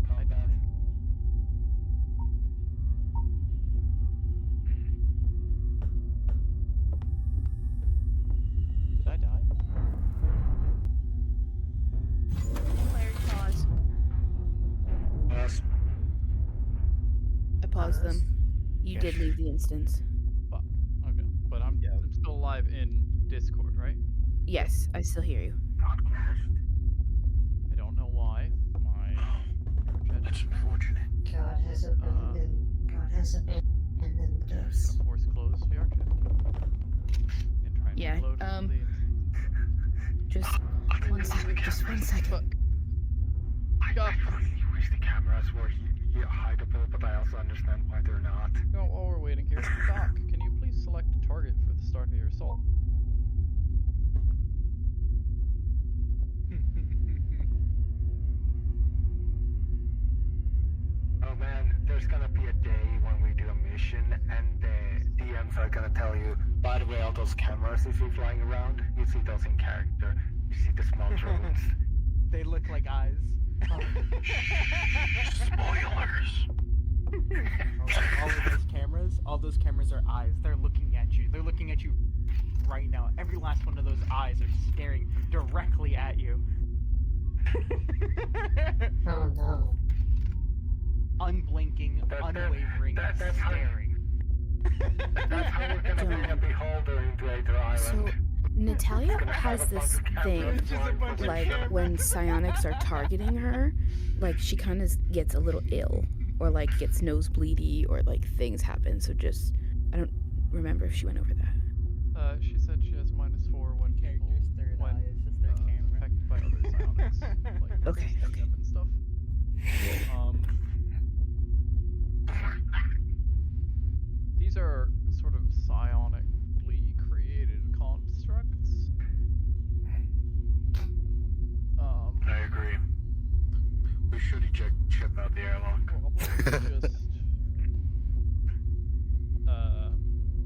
combat. Did I die? Players pause. Us. I paused them. You did leave the instance. Fuck. Okay, but I'm still alive in Discord, right? Yes, I still hear you. I don't know why. That's unfortunate. God has abandoned. God has abandoned us. Force close VR chat. And try and Yeah. reload Just one second. Just 1 second. I really wish the cameras were hideable, but I also understand why they're not. While we're waiting here, Doc, can you please select a target for the start of your assault? Oh man, there's gonna be a day when we do a mission and the DMs are gonna tell you, by the way, all those cameras you see flying around, you see those in character. You see the small drones. They look like eyes. Spoilers. All those cameras are eyes. They're looking at you. They're looking at you right now. Every last one of those eyes are staring directly at you. Oh no. Unblinking, unwavering, staring. That's how we're gonna bring a beholder into Aether Island. So, Natalia has this thing, like, when psionics are targeting her, like, she kind of gets a little ill, or, like, gets nosebleedy, or, like, things happen, so just, I don't remember if she went over that. She said she has -4 when Character's third eye is just their camera. affected by other psionics, like Okay. them and stuff. These are sort of psionically created constructs. I agree. We should eject chip out the airlock.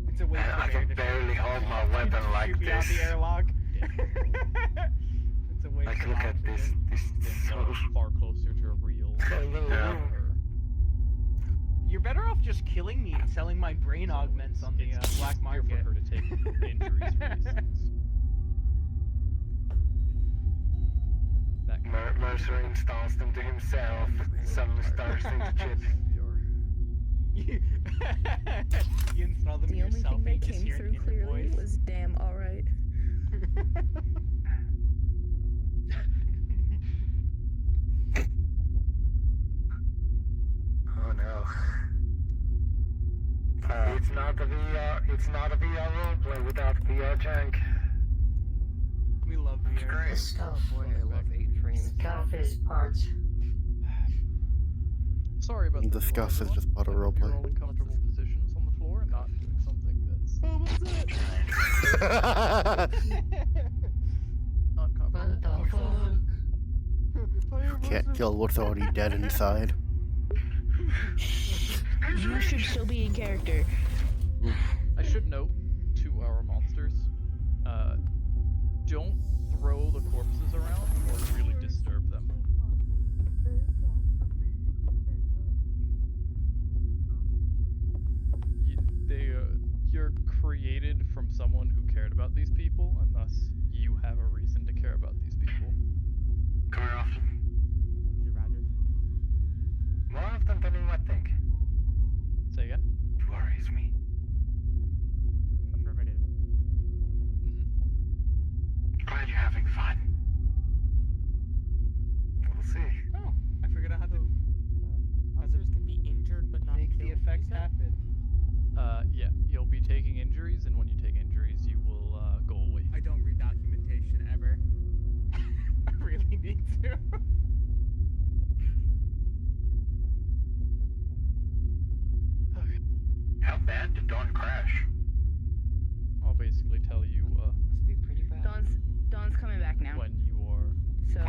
It's a way for I can barely hold my weapon like shoot me out this. the airlock. It's a way Like, for look at this. This is so... far closer to a real. Yeah. You're better off just killing me and selling my brain augments on the black market. For her to take injuries for these things. Mercer installs them to himself. Suddenly starts into chip. You install them The only yourself thing that and you just came hear through an inner clearly voice. was damn alright. Oh no. It's not a VR roleplay without VR jank. We love It's VR. great. The scuff. Boy, I love 8 trains. Scuff is parts. Sorry about The scuff is everyone. just part of I hope you're roleplay. all in comfortable positions on the floor and not doing something that's uncomfortable. Can't kill what's already dead inside. You should still be in character. I should note to our monsters, created from someone who cared about these people, and thus you have a reason to care about these people. Come here often. More often than you might think. Say again? Worries me. Affirmative. Glad you're having fun. We'll see. Oh, I figured out how to Officers can be injured but not make the killed, effects you said? happen. Yeah, you'll be taking injuries, and when you take injuries, you will go away. I don't read documentation ever. I really need to. Okay. How bad did Dawn crash? I'll basically tell you Must be pretty bad. Dawn's coming back now. when you are. So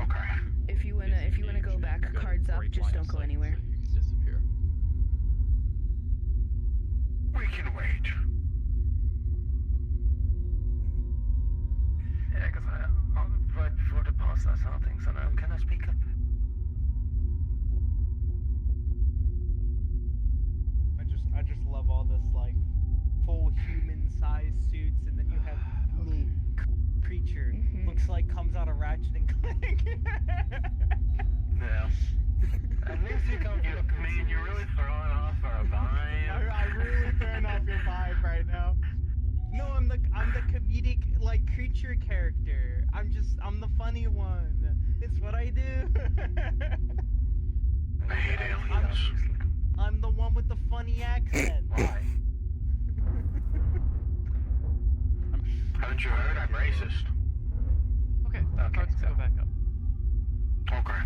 if you wanna go back, Good cards up, great just line don't of go sight, anywhere. So you can disappear. We can wait. Yeah, because right before the pause I saw things on them. Can I speak up? I just love all this like full human-sized suits, and then you have me, creature, looks like comes out of Ratchet and Clank. Yeah. At least you come to man, you're really throwing off our vibe. I'm really throwing off your vibe right now. No, I'm the comedic like creature character. I'm the funny one. It's what I do. I hate aliens. I'm the one with the funny accent. Why? Haven't you heard? I'm racist. Okay, cards go back up. Okay.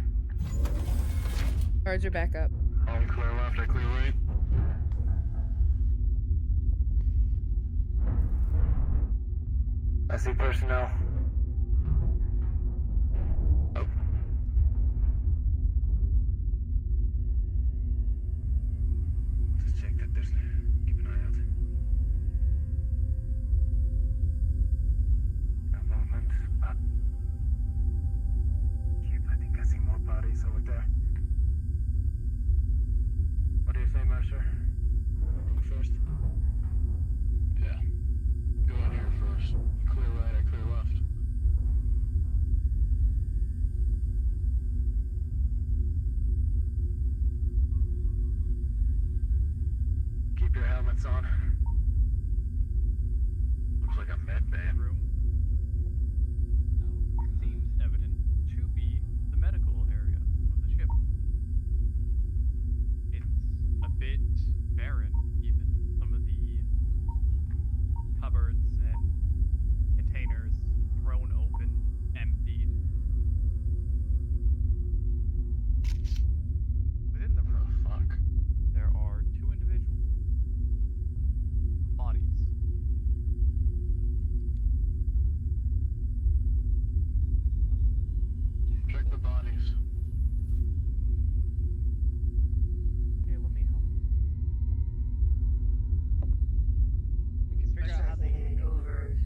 Cards are back up. All clear left, I clear right. I see personnel. Oh. Just check that there's. Keep an eye out. No movement, but. Yep, I think I see more bodies over there. What do you say, Mercer? Going first? Yeah. Go in here first. Clear right, I clear left. Keep your helmets on. Looks like a med bay. Room. It seems evident to be the medical area of the ship. It's a bit barren, even. Some of the cupboards and containers thrown open, emptied. Within the room, there are two individuals. Bodies. Check the bodies. Okay, let me help you. We can figure out how they over.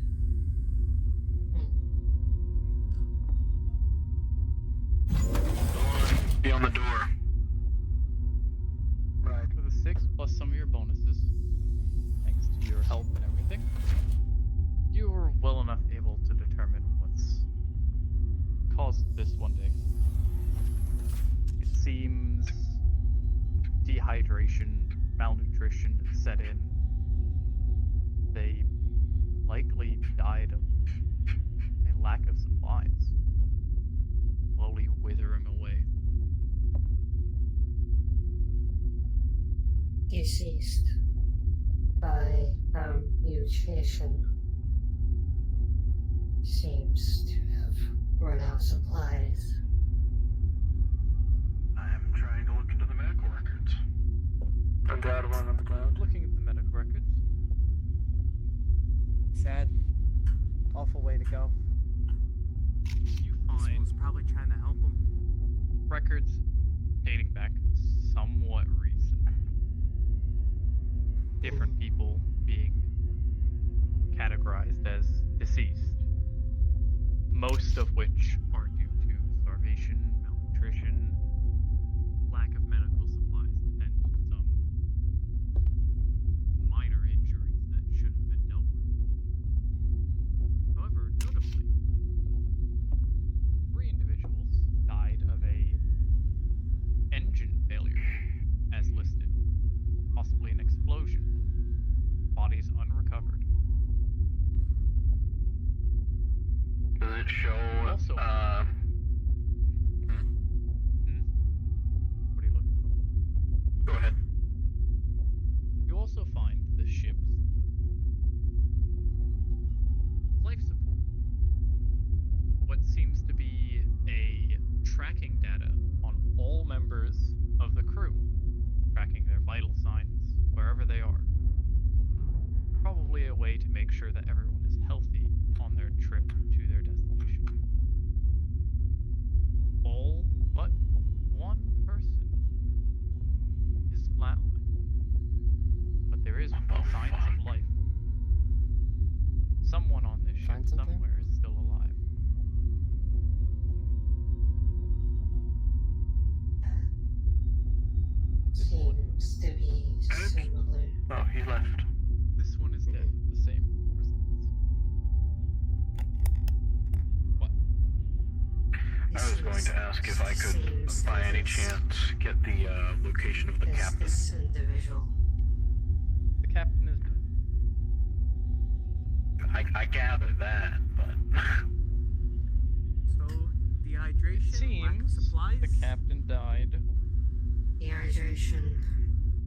Be on the door. Right. With a 6 plus some of your bonuses, thanks to your help and everything, you were well enough able to determine what's caused this one day. It seems dehydration, malnutrition had set in. They likely died of a lack of supplies, slowly withering away. Deceased by mutation. Seems to have run out of supplies. I am trying to look into the medical records. And the other one on the ground. Looking at the medical records. Sad. Awful way to go. You This find one's probably trying to help him. records dating back somewhat recent. Different people being categorized as deceased. Most of which are due to starvation, malnutrition, lack of medical supplies, and some minor injuries that should have been dealt a way to make sure that everyone is healthy on their trip to their destination. All but one person is flatlined, but there is signs of life. Someone on this ship Find something? somewhere is still alive. Seems to be similar. Oh, he left. This one is dead with the same results. What? I was going to ask if I could, by any chance, get the location of the captain. This individual. The captain is dead. I gather that, but So, dehydration, It lack of seems supplies. the captain died Dehydration.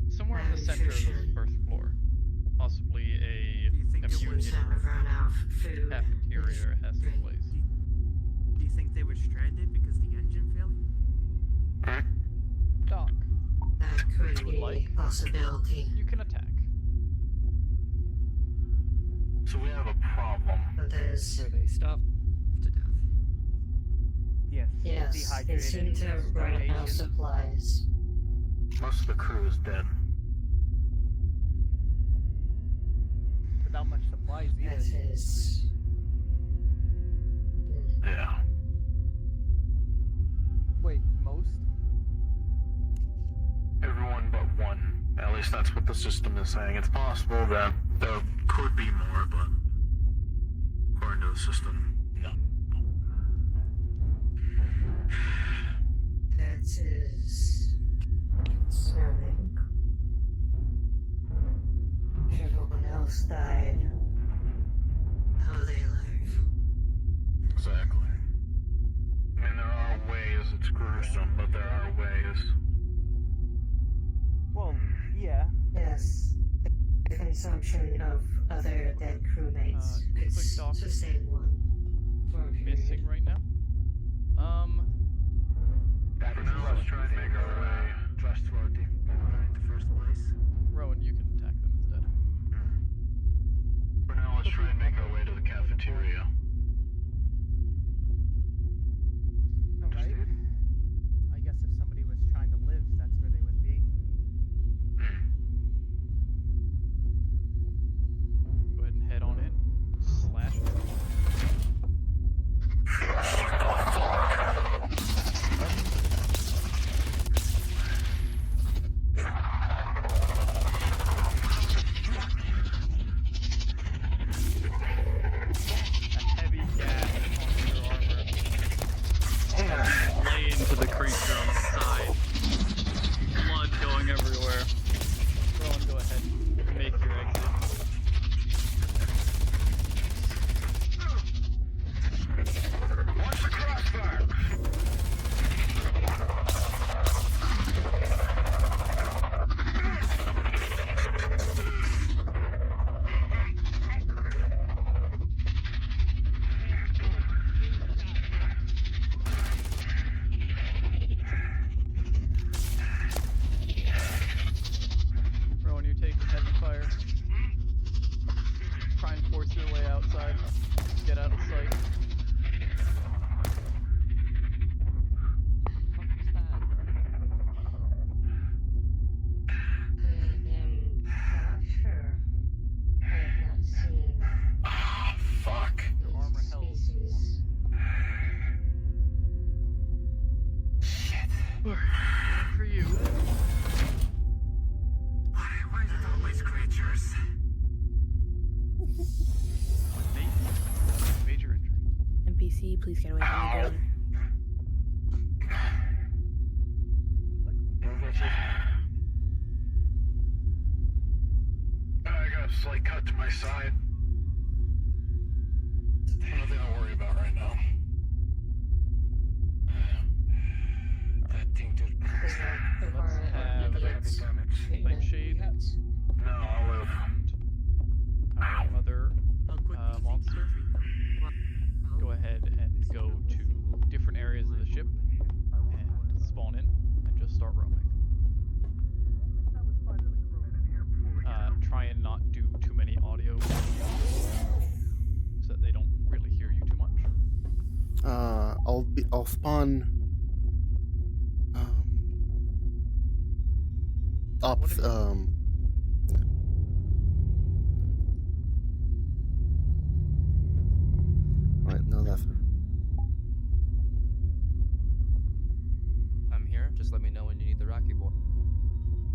somewhere on the center of the first floor. Possibly a Do you think it communion was, Run out of food. cafeteria has taken place. Do you think they were stranded because the engine failure? Doc, That could you would be like, a possibility. you can attack. so we have a problem. But there's. Were they starved to death? Yes. Yes, they Dehydrated. seem to have run out of starvation. supplies. Most of the crew is dead. Without much supplies That either. is. Yeah. Wait, most? Everyone but one. At least that's what the system is saying. It's possible that there could be more, but according to the system, no. That is concerning. Everyone else died. How they live. Exactly. I mean, there are ways, it's gruesome, but there are ways. Well, yeah. Yes. The consumption of other dead crewmates could quick doc. sustain one for a period. Missing right now. For now, let's try and make our way just to our defibrillator in the first place. Rowan, you can attack them instead. For now, let's try and make our way to the cafeteria. Alright. I guess if somebody was trying to live, that's where they would be. Go ahead and head on in. Slash. A heavy gas on your armor. Lay into the creature on the side. Blood going everywhere. Rowan, go ahead. Make your exit. Watch the crossfire! Rowan, you're taking heavy fire. Try and force your way outside. Get out of sight. What was that? I am not sure. I have not seen Ah, fuck. Your armor held. species. Going for you. Why is it always creatures? Major injury. NPC, please get away from the gun. I got a slight cut to my side. Nothing to worry about right now. That thing did. Let's have Nightshade. No, I'll live. Our other monster. Go ahead and go to different areas of the ship and spawn in and just start roaming. Try and not do too many audio I'll spawn Right, no, that's I'm here. Just let me know when you need the Rocky Boy.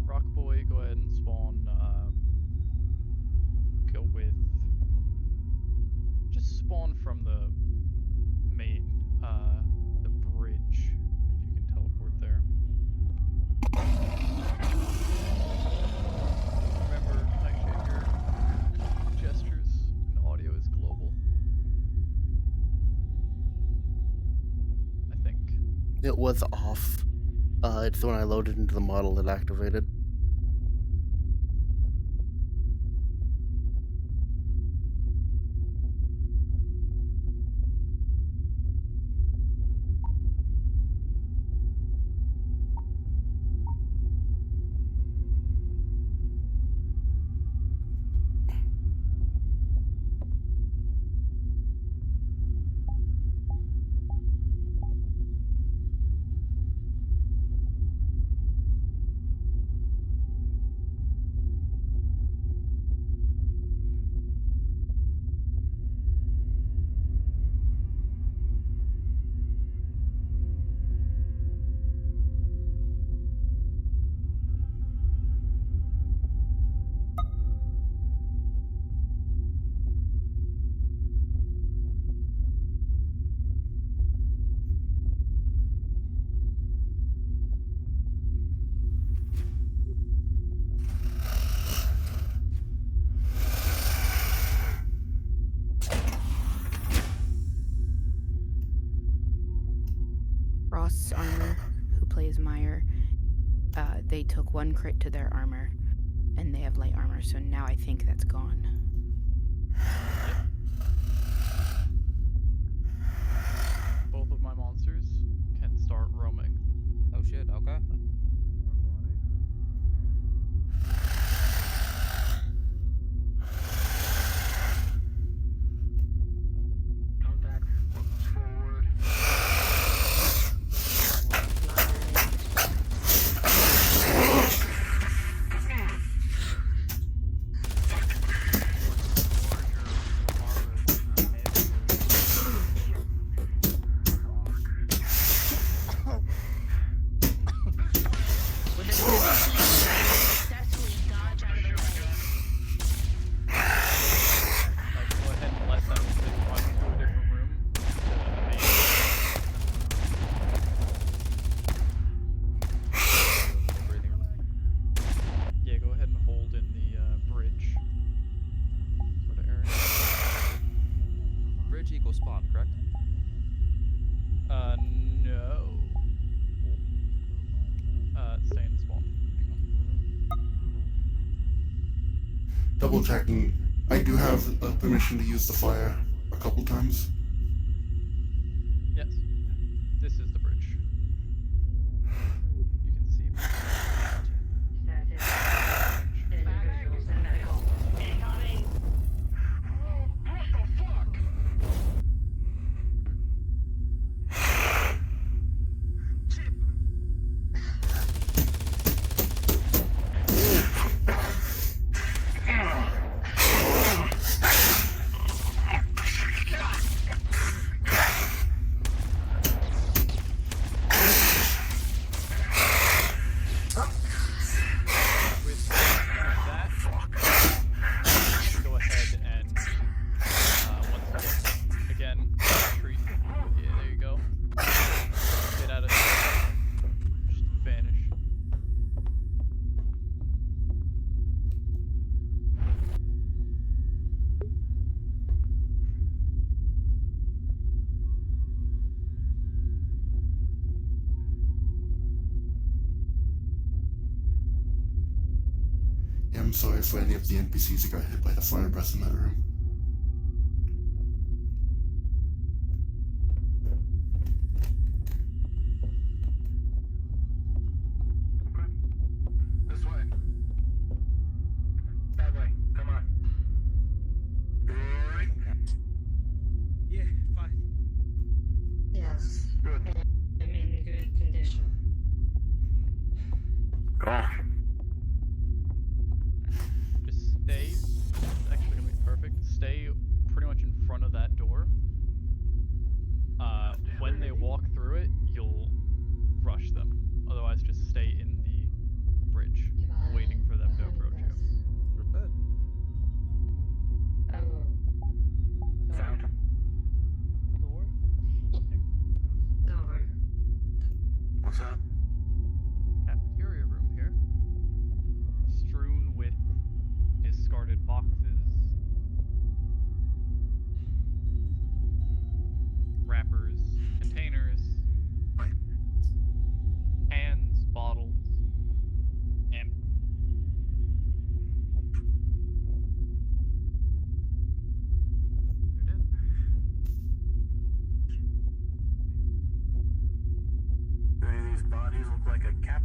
Rock Boy, go ahead and spawn. Go with. Just spawn from the main, the bridge, if you can teleport there. Remember, Nightshade, your gestures and audio is global. I think. It was off. It's when I loaded into the model it activated. Frost's armor, who plays Meyer, they took 1 crit to their armor, and they have light armor, so now I think that's gone. Both of my monsters can start roaming. Oh shit, okay. Contact. Forward. Spawn, correct? No. Stay in spawn. Hang on. Double checking. I do have permission to use the fire a couple times. Yes. This is the bridge. You can see me. Yeah, I'm sorry for any of the NPCs that got hit by the fire breath in that room. This way. That way. Come on. Good. Yeah, fine. Yes. Good.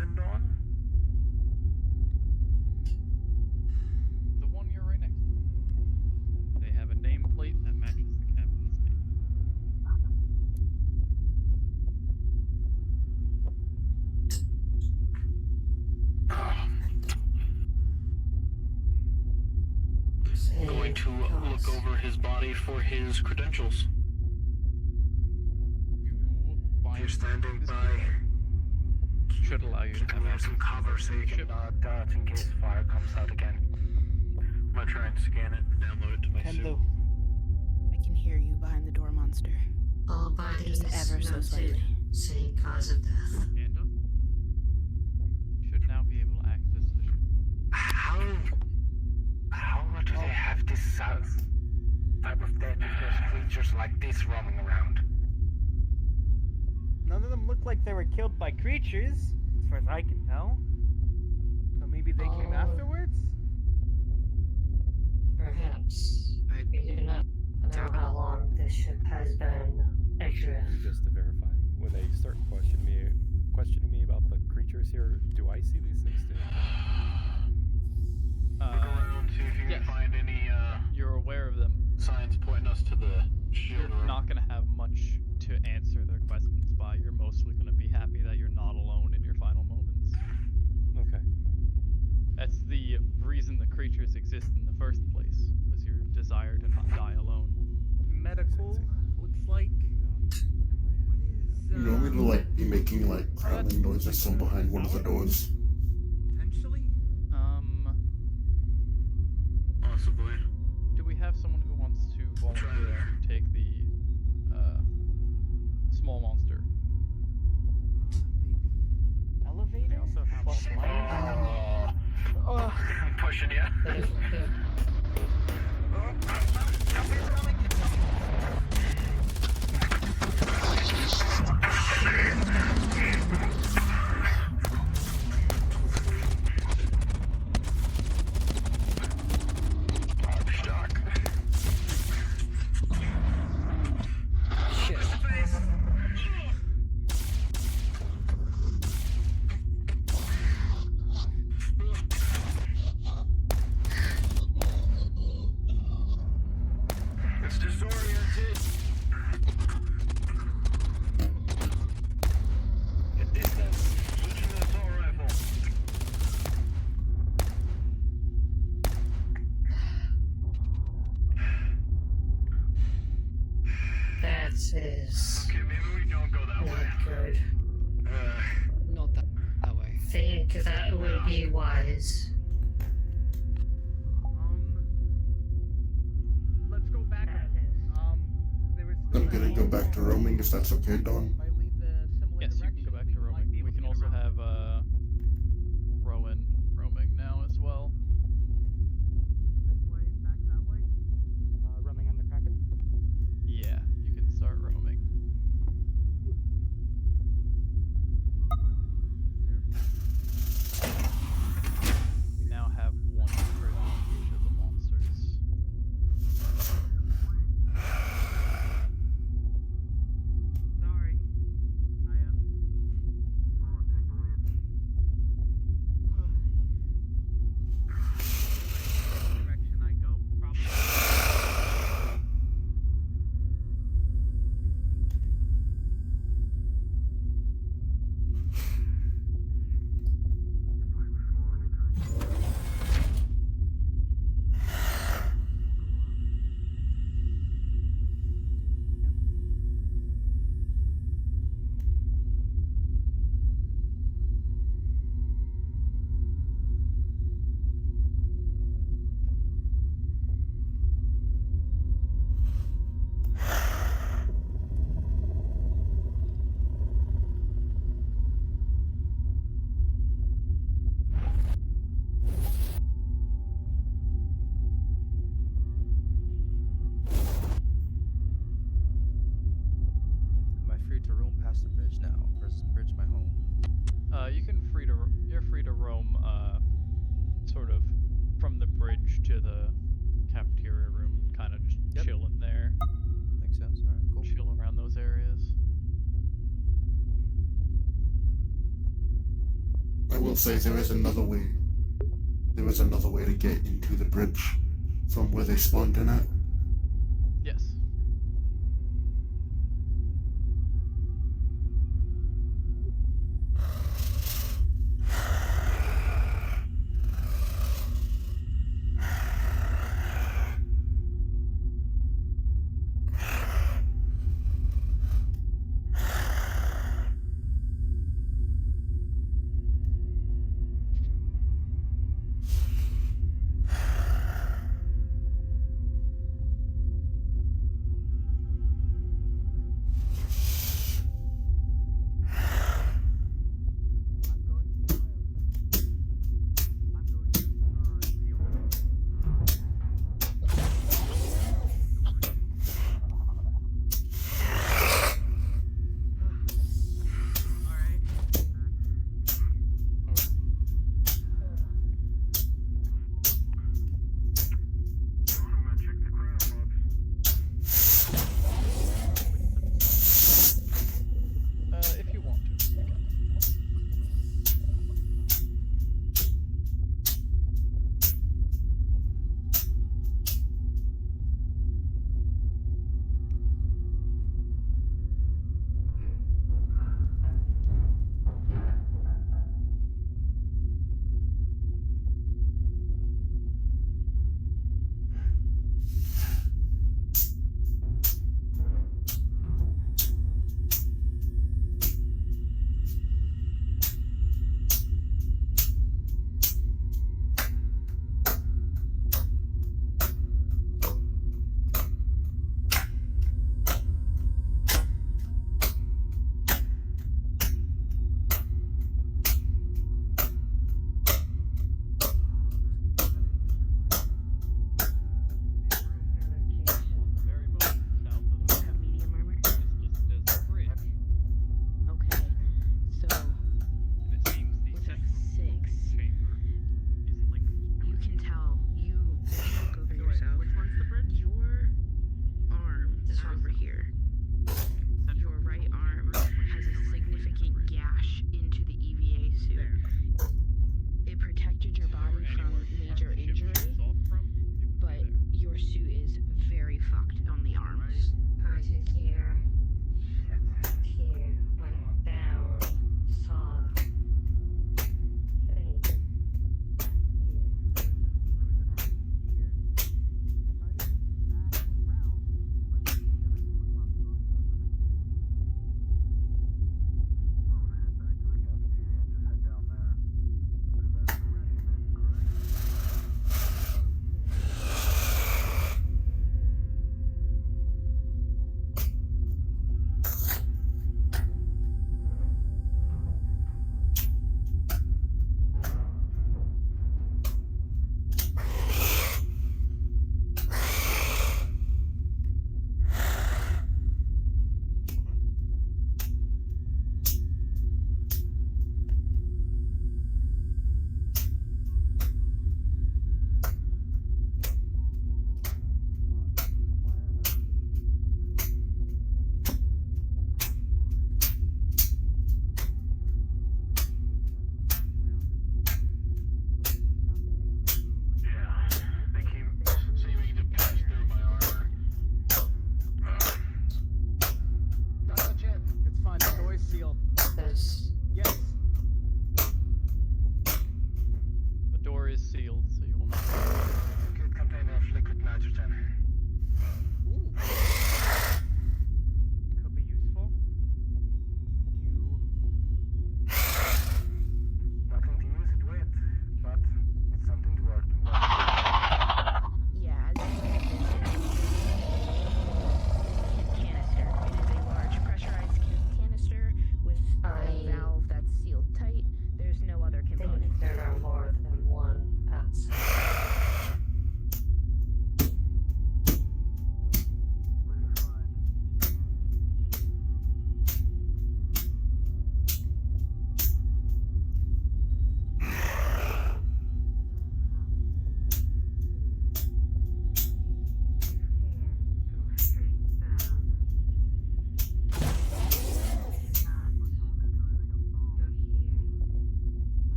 been done? The one you're right next to. They have a nameplate that matches the captain's name. I'm going to look over his body for his credentials. You're standing by. Should allow you to have Have some cover so you can dodge in case fire comes out again. I'm gonna try and scan it, download it to my suit. I can hear you behind the door, monster. All bodies Just ever so noted. slightly. Same cause of death. Should now be able to access the ship. How do they have this type of death if there's creatures like this roaming around? None of them look like they were killed by creatures, as far as I can tell. So maybe they came afterwards? Perhaps. We do not know how long this ship has been adrift. Just to verify, when they start questioning me about the creatures here, do I see these things too? Look around, see if you can find any You're aware of them. signs pointing us to the shield You're room. not going to have much to answer their questions by. You're mostly going to be happy that you're not alone in your final moments. Okay. That's the reason the creatures exist in the first place, was your desire to not die alone. Medical, looks like. You want me to like be making like growling noises from behind one of the doors? Potentially? Possibly. Do we have someone who wants to volunteer to take the small monster? Elevator? Plus light? I'm pushing you. It's disoriented. At distance, switching to assault rifle. That is Okay, maybe we don't go that way. not good. Not that way. Think that would be wise. Let's go back. There was I'm gonna go back to roaming if that's okay, Dawn. Yes, you can go back to roaming. We can also have Rowan roaming now as well. This way, back that way? Roaming on the Kraken? Yeah, you can start roaming. We now have one for each of the monsters. Sorry. will say there is another way. There is another way to get into the bridge from where they spawned in at. Yes.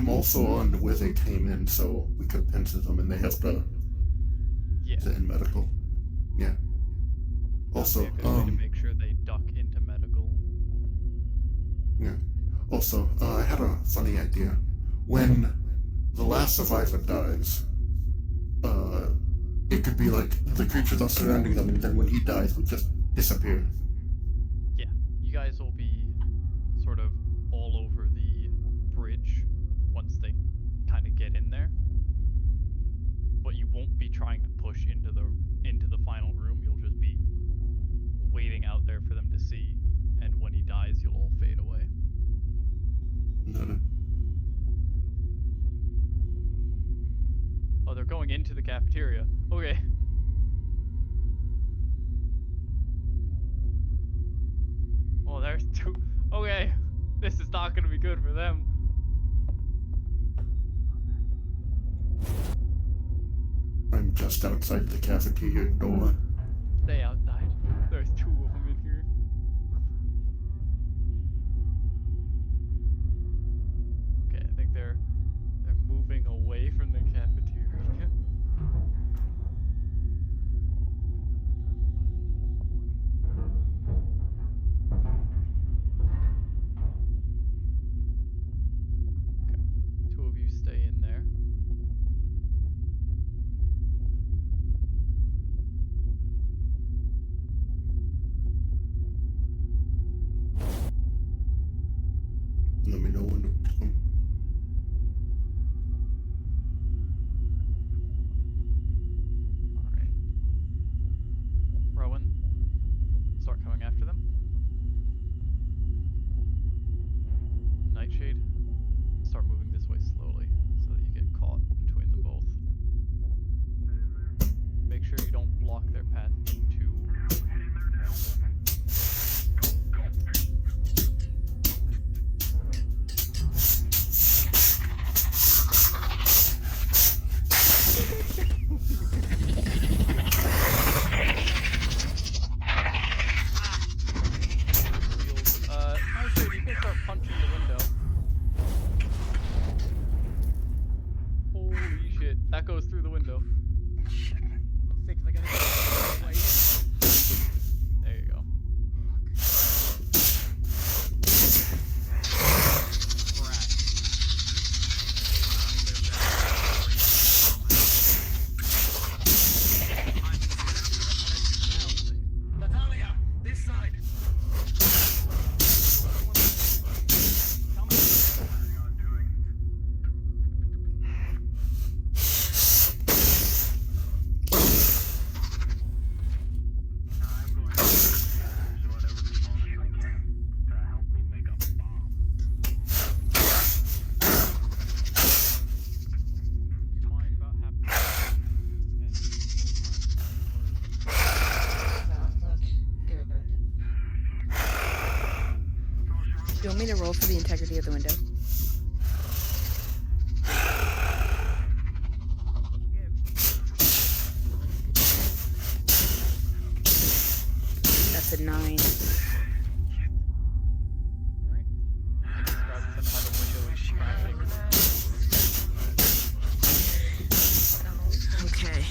I'm also on where they came in, so we could pincer them and they have to in medical. Yeah. Also, Be a good way to make sure they duck into medical. Yeah. Also, I had a funny idea. When the last survivor dies, it could be like the creatures are surrounding them, and then when he dies, we just disappear. Yeah, you guys will be sort of all over the bridge once they kind of get in there. But you won't be trying to push into the final room. You'll just be waiting out there for them to see, and when he dies, you'll all fade away. Oh, they're going into the cafeteria. Okay. Oh, there's two. Okay. This is not gonna be good for them. I'm just outside the cafeteria door. Stay outside. There's two of them in here. Okay, I think they're moving away from the cafeteria. Okay, two of you stay in there. Let me know when to come. Alright. Rowan, start coming after them. Nightshade, start moving this way slowly so that you get caught between them both. Make sure you don't block their path into... Nightshade, you can start punching the window. Holy shit, that goes through the window. There you go. Natalia, this side. Do you want me to roll for the integrity of the window? That's a 9. Okay.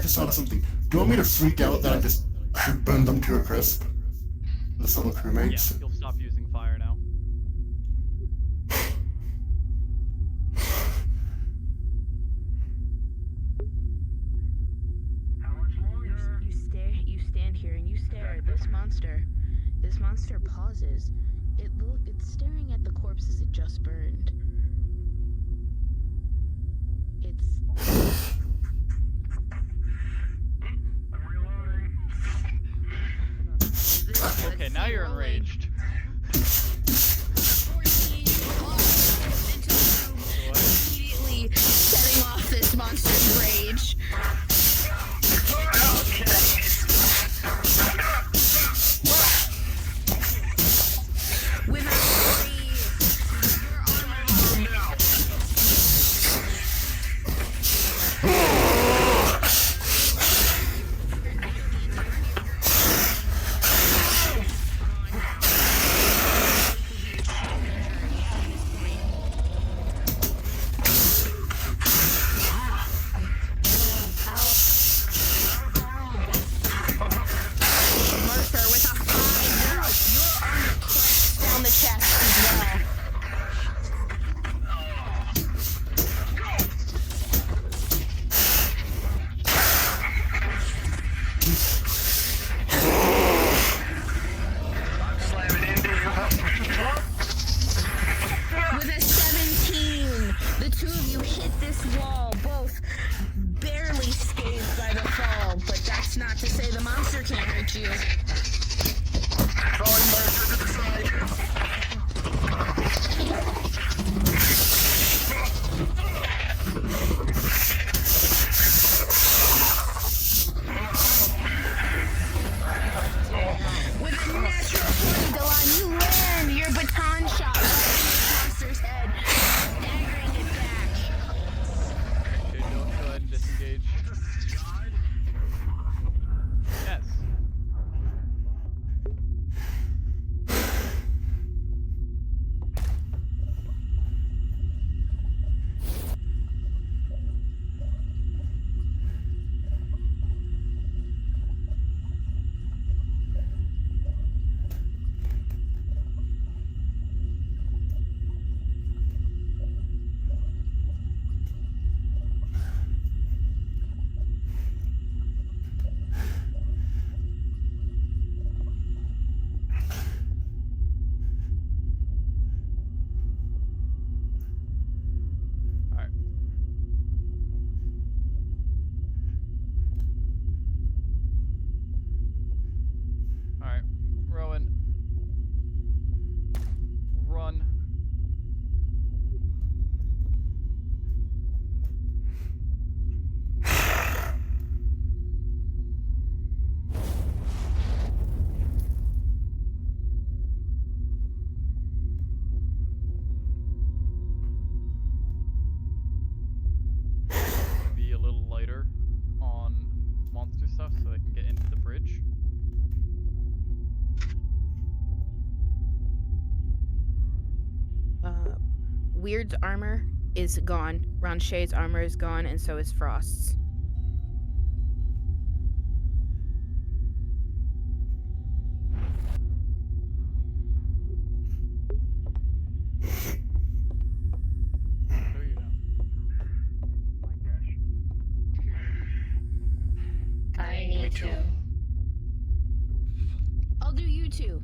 just thought of something. Do you want me to freak out that I just burn them to a crisp? The fellow crewmates? Yeah, you'll stop using fire now. You stand here and you stare at this monster. This monster pauses. It's staring at the corpse as it just burned. Okay, now you're enraged. Immediately setting off this monster's rage. Weird's armor is gone. Ranche's armor is gone, and so is Frost's. I need to. I'll do you two.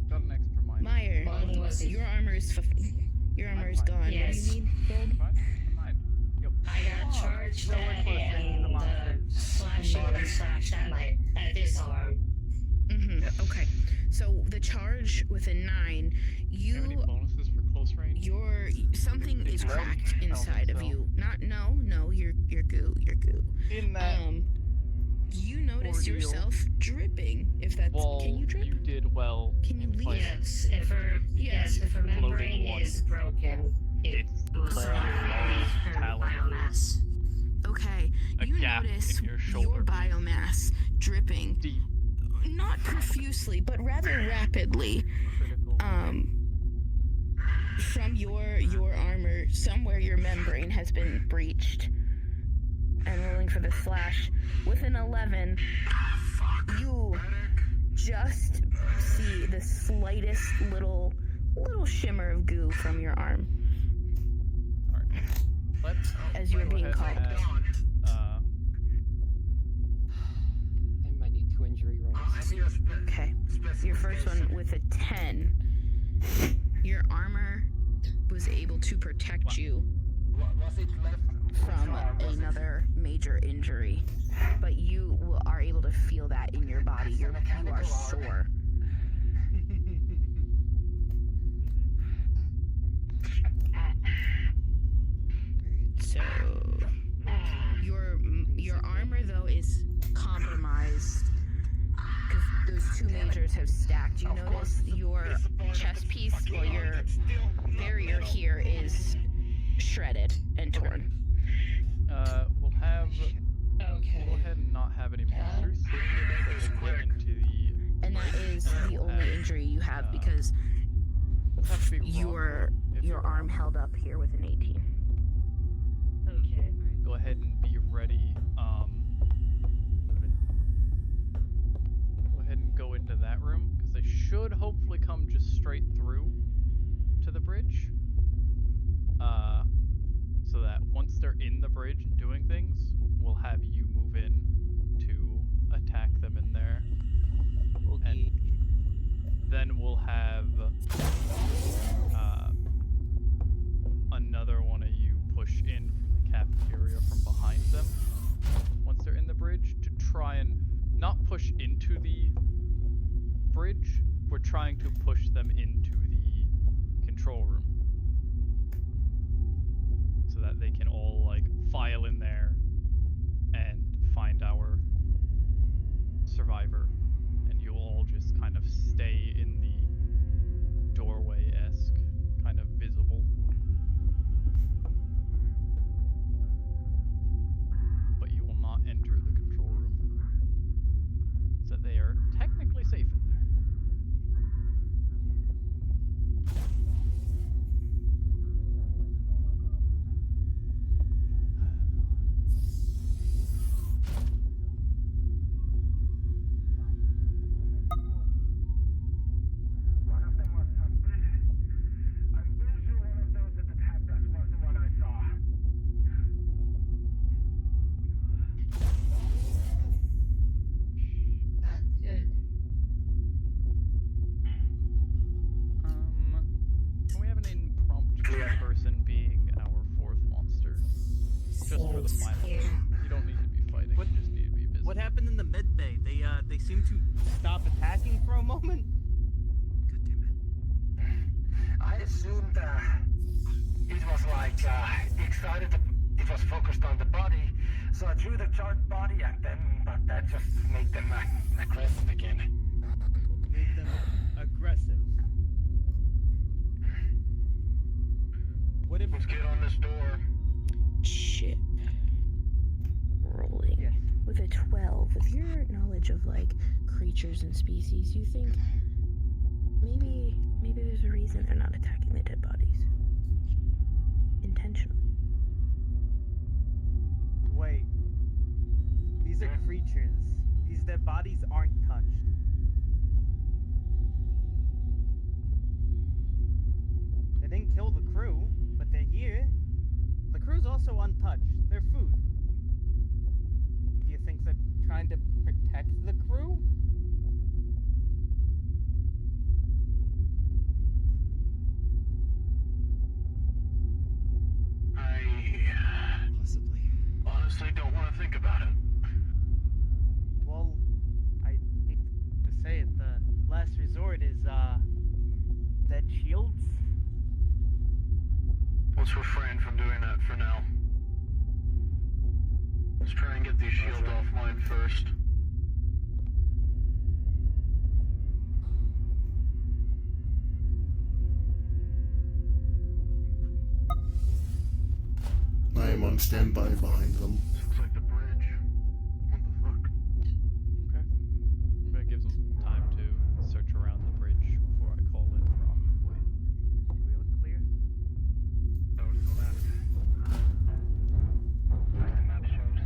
Got an extra mind. Meyer, your armor is gone. Yes. What do you need, Gold? Fine. Yep. I got charged that and the slash that might at this arm. Okay. So the charge with a 9, you have any bonuses for close range? Something is cracked inside of you. No, you're goo. In that you notice ordeal. yourself dripping. If that's can you drip? You did well. Can you leave? Yes, if her membrane is broken, it will biomass. Okay, you notice your biomass dripping. Deep. Not profusely, but rather rapidly. From your armor, somewhere your membrane has been breached. and rolling for the slash. With an 11, you just see the slightest little shimmer of goo from your arm. Alright. Let's as you are being go ahead called. I might need 2 injury rolls. Okay. Your first one with a 10. Your armor was able to protect you from another major injury, but you are able to feel that in your body. You are sore. So your armor though is compromised because those 2 majors have stacked. You notice your chest piece or your barrier here is shredded and torn. We'll have. Okay. Go ahead and not have any monsters. So we'll get into the. And that is the only injury you have because your arm held up here with an 18. Okay. Go ahead and be ready. Go ahead and go into that room because they should hopefully come just straight through to the bridge. So that once they're in the bridge and doing things, we'll have you move in to attack them in there. And then we'll have another one of you push in from the cafeteria from behind them once they're in the bridge to try and not push into the bridge. We're trying to push them into the control room so that they can all like file in there and find our survivor, and you'll all just kind of stay in the doorway-esque, kind of visible. But you will not enter the control room, so they are technically safe in there. Can we have an impromptu person being our 4th monster? Just for the final. You don't need to be fighting, you just need to be visible. What happened in the med bay? They seem to stop attacking for a moment. I assumed it was like excited. It was focused on the body, so I threw the charred body at them, but that just made them aggressive again. Made them aggressive. What if? Let's get on this door. Ship. Rolling. Yes. With a 12, with your knowledge of like creatures and species, you think maybe there's a reason they're not attacking the dead bodies intentionally. Wait. These are creatures. These dead bodies aren't touched. They didn't kill the crew, but they're here. The crew's also untouched. They're food. Do you think they're trying to protect the crew? Possibly. Honestly, don't want to think about it. Well, I hate to say it, the last resort is, dead shields? Let's refrain from doing that for now. Let's try and get these shields offline first. I am on standby behind them. Looks like the bridge. What the fuck? Okay. I'm gonna give them time to search around the bridge before I call in for envoy. Do we look clear? Go to the left. Like the map shows.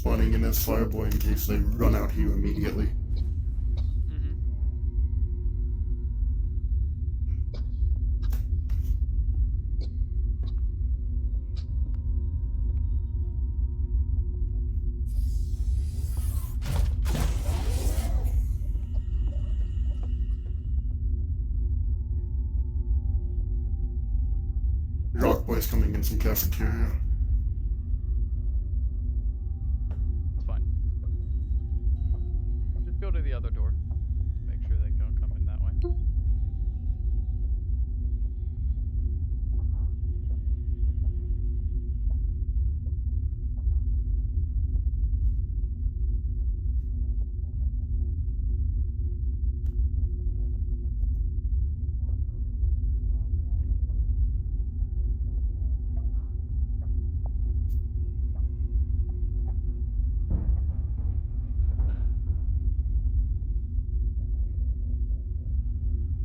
spawning in as Fireboy in case they run out here immediately. Rock Boy's coming in some cafeteria. It's fine. Just go to the other door to make sure they don't come in that way.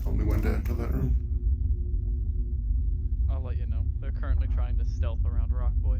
Tell me when to enter that room. I'll let you know. They're currently trying to stealth around Rockboy.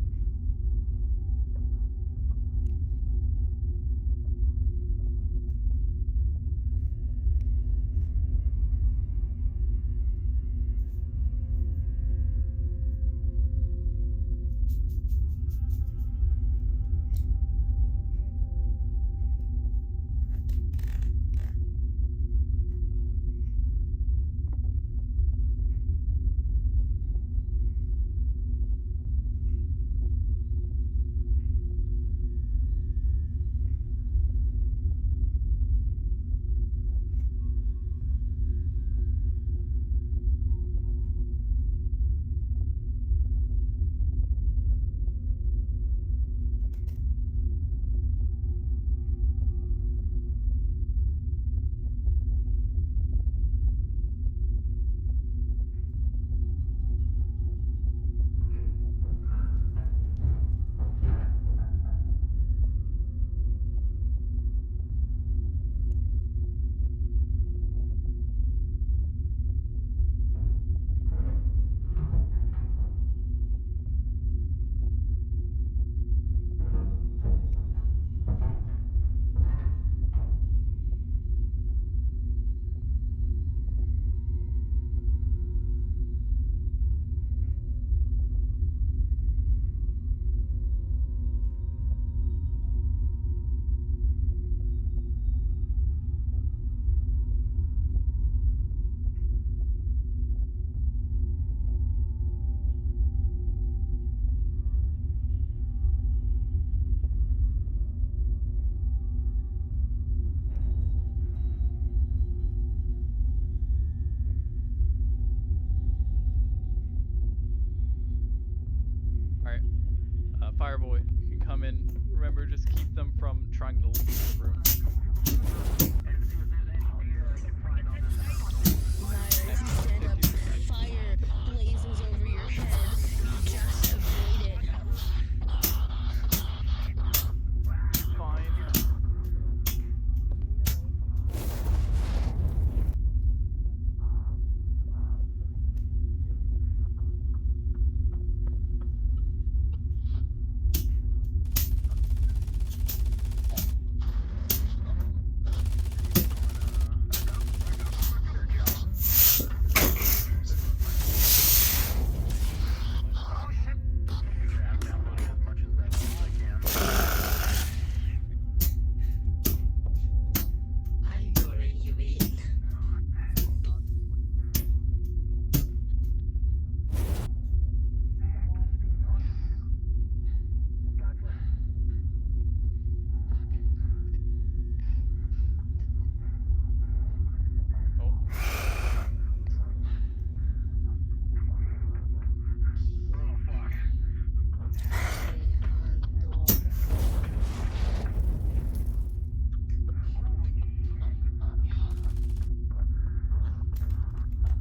Fireboy, you can come in. Remember, just keep them from trying to leave the room. If you stand up, fire blazes over your head. Just avoid it. Fine.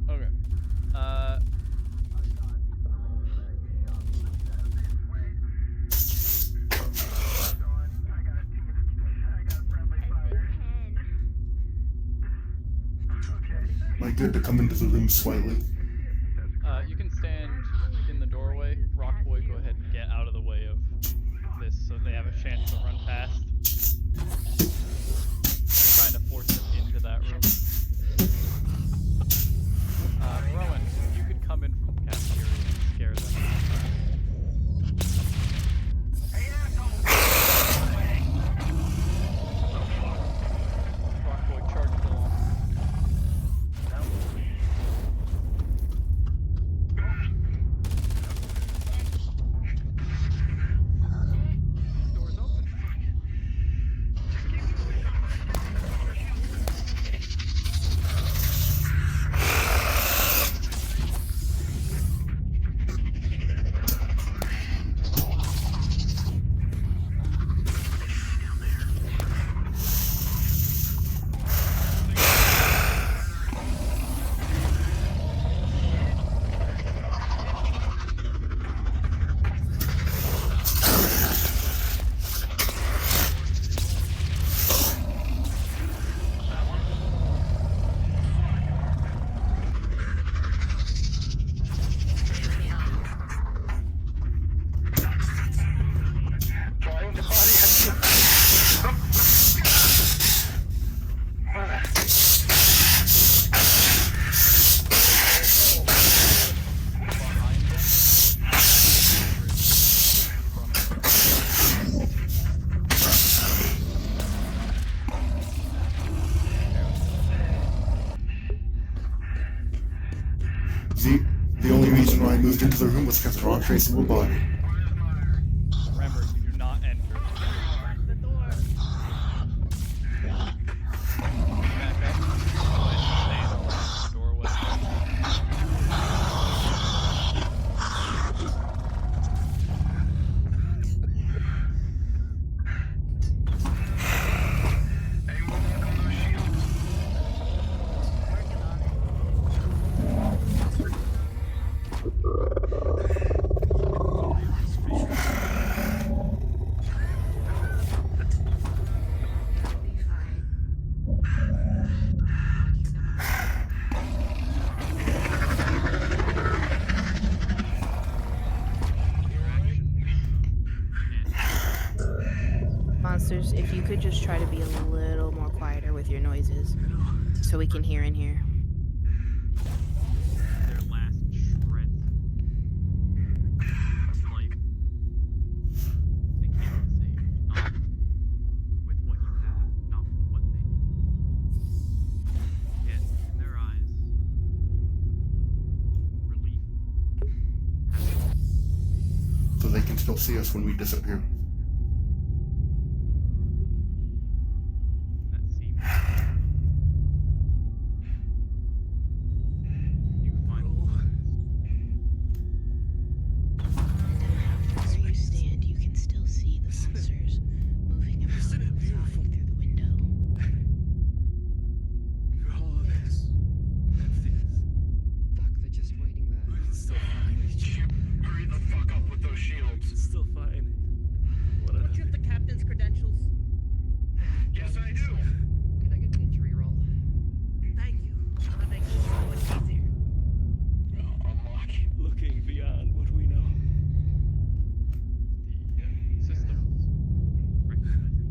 Okay. Am I good to come into the room slightly? You can stand in the doorway. Rockboy, go ahead and get out of the way of this so they have a chance to run past. was because they're all traceable body. Remember, you do not enter. The door. Back up. Go ahead and stand on the doorway. Monsters, if you could just try to be a little more quieter with your noises, so we can hear in here. Their last shred of life. They can't be saved. Not with what you have, not with what they need. Yet, in their eyes, relief. So they can still see us when we disappear. That seems. You find Where you stand, you can still see the monsters moving around outside through the window. All of this. Fuck, they're just waiting there. It's still fine. Hurry the fuck up with those shields. It's still fine. Don't you have the captain's credentials? Yes, I do. Can I get an injury roll? Thank you. That makes it so much easier. Unlocking. Looking beyond what we know. the systems recognizing the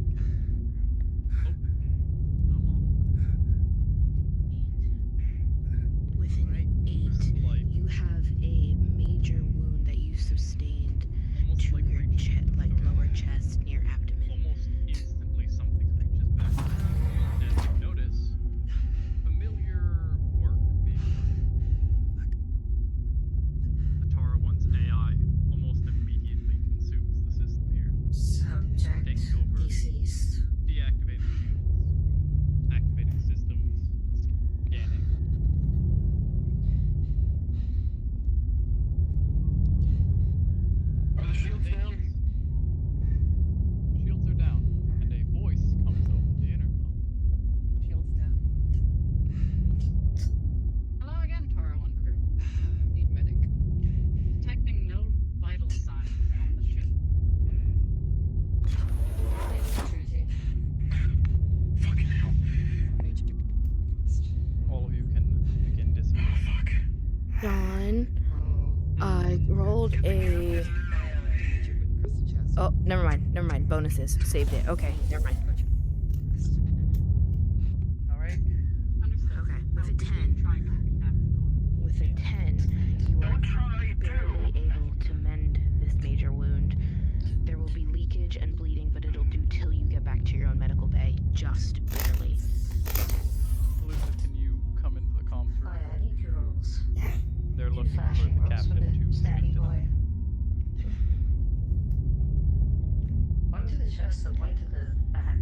Within 8, you have a major wound that you sustained to your lower chest near abdomen. Almost instantly something reaches back. As you notice, familiar work being done. The Tara One's AI almost immediately consumes the system here. Subject Taking over, deceased. deactivating shields, activating systems, scanning. Are the shields down? Shields are down, and a voice comes over the intercom. Shields down. Hello again, Tara 1 crew. Need medic. Detecting no vital signs on the ship. Fucking hell. All of you can begin disappearing. John, I rolled a. Oh, never mind. Bonuses. Saved it. Okay, never mind. Alright. Okay, with a 10. With a 10, you are barely able to mend this major wound. There will be leakage and bleeding, but it'll do till you get back to your own medical bay. Just barely. Elizabeth, can you come into the comms room? I need 2 rolls. They're looking for Flashing the rolls captain for the to speak Stanny to boy. them. One to the chest and one to the back.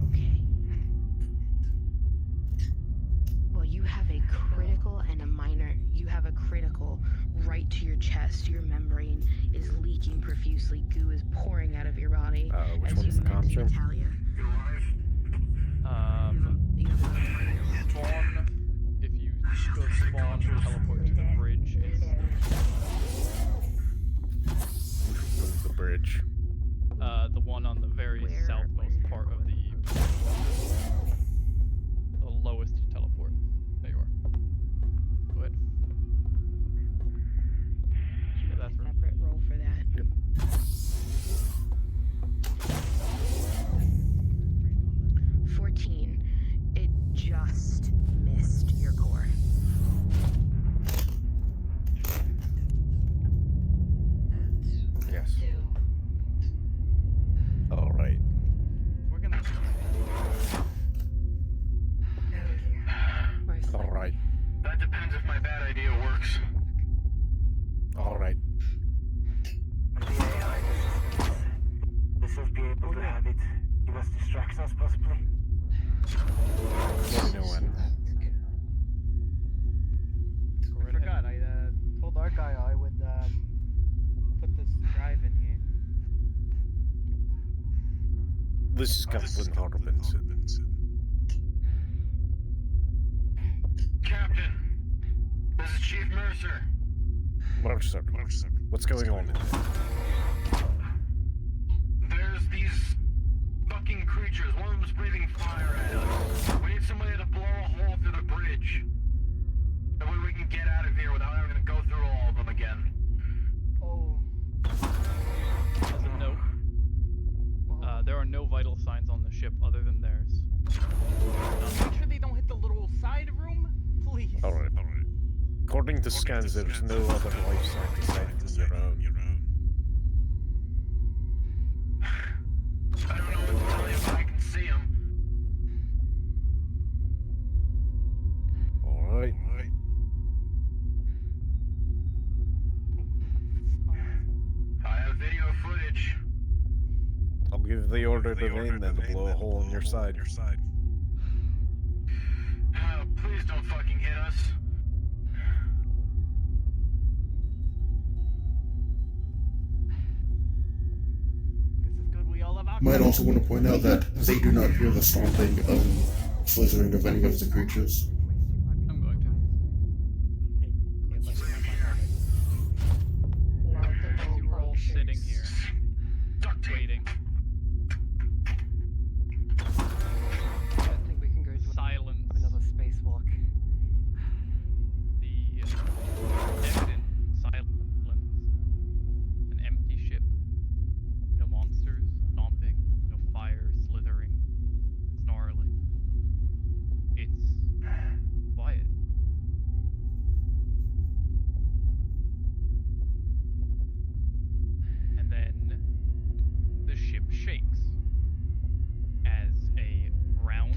Okay. Well, you have a critical and a minor. You have a critical right to your chest. Your membrane is leaking profusely. Goo is pouring out of your body Which as one you is the mend comms room? Natalia. Spawn. If you go spawn, teleport to the bridge. Where's the bridge? The one on the very southmost part of the lowest teleport. There you are. Go ahead. Yeah, that's right. Separate roll for that. Yep. Right 14. It just missed your core. Alright. The AI systems. This will be able to have it give us distractions, possibly. Let me know when. I forgot. I told our guy I would put this drive in here. This is Captain Harbinson. Captain, this is Chief Mercer. Mercer, what's going on in there? There's these fucking creatures. One of them's breathing fire at us. We need somebody to blow a hole through the bridge. That way we can get out of here without having to go through all of them again. Oh. As a note, there are no vital signs on the ship other than theirs. Make sure they don't hit the little side room, please. Alright. According to scans, there's no other life sign aside from your own. I don't know what to tell you, but I can see them. Alright. I have video footage. I'll give the order to Vane then to blow a hole in your side. Please don't fucking hit us. This is good. We all have alcohol. Might also want to point out that they do not hear the stomping and slithering of any of the creatures. I'm going to. You were all sitting here, waiting. I don't think we can go to Silence. another spacewalk. The evident silence. An empty ship. No monsters stomping, no fire slithering, snarling. It's quiet. And then the ship shakes as a round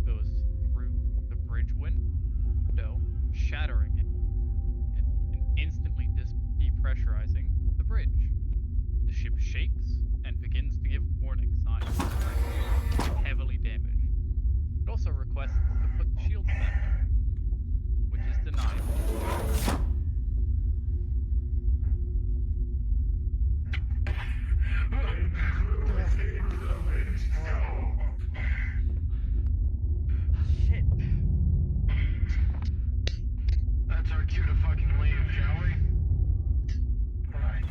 goes through the bridge window, shattering it and instantly depressurizing the bridge. The ship shakes and begins to give warning signs. Heavily damaged. It also requests to put the shields back on, which is denied. Shit. That's our cue to fucking leave, shall we? Alright.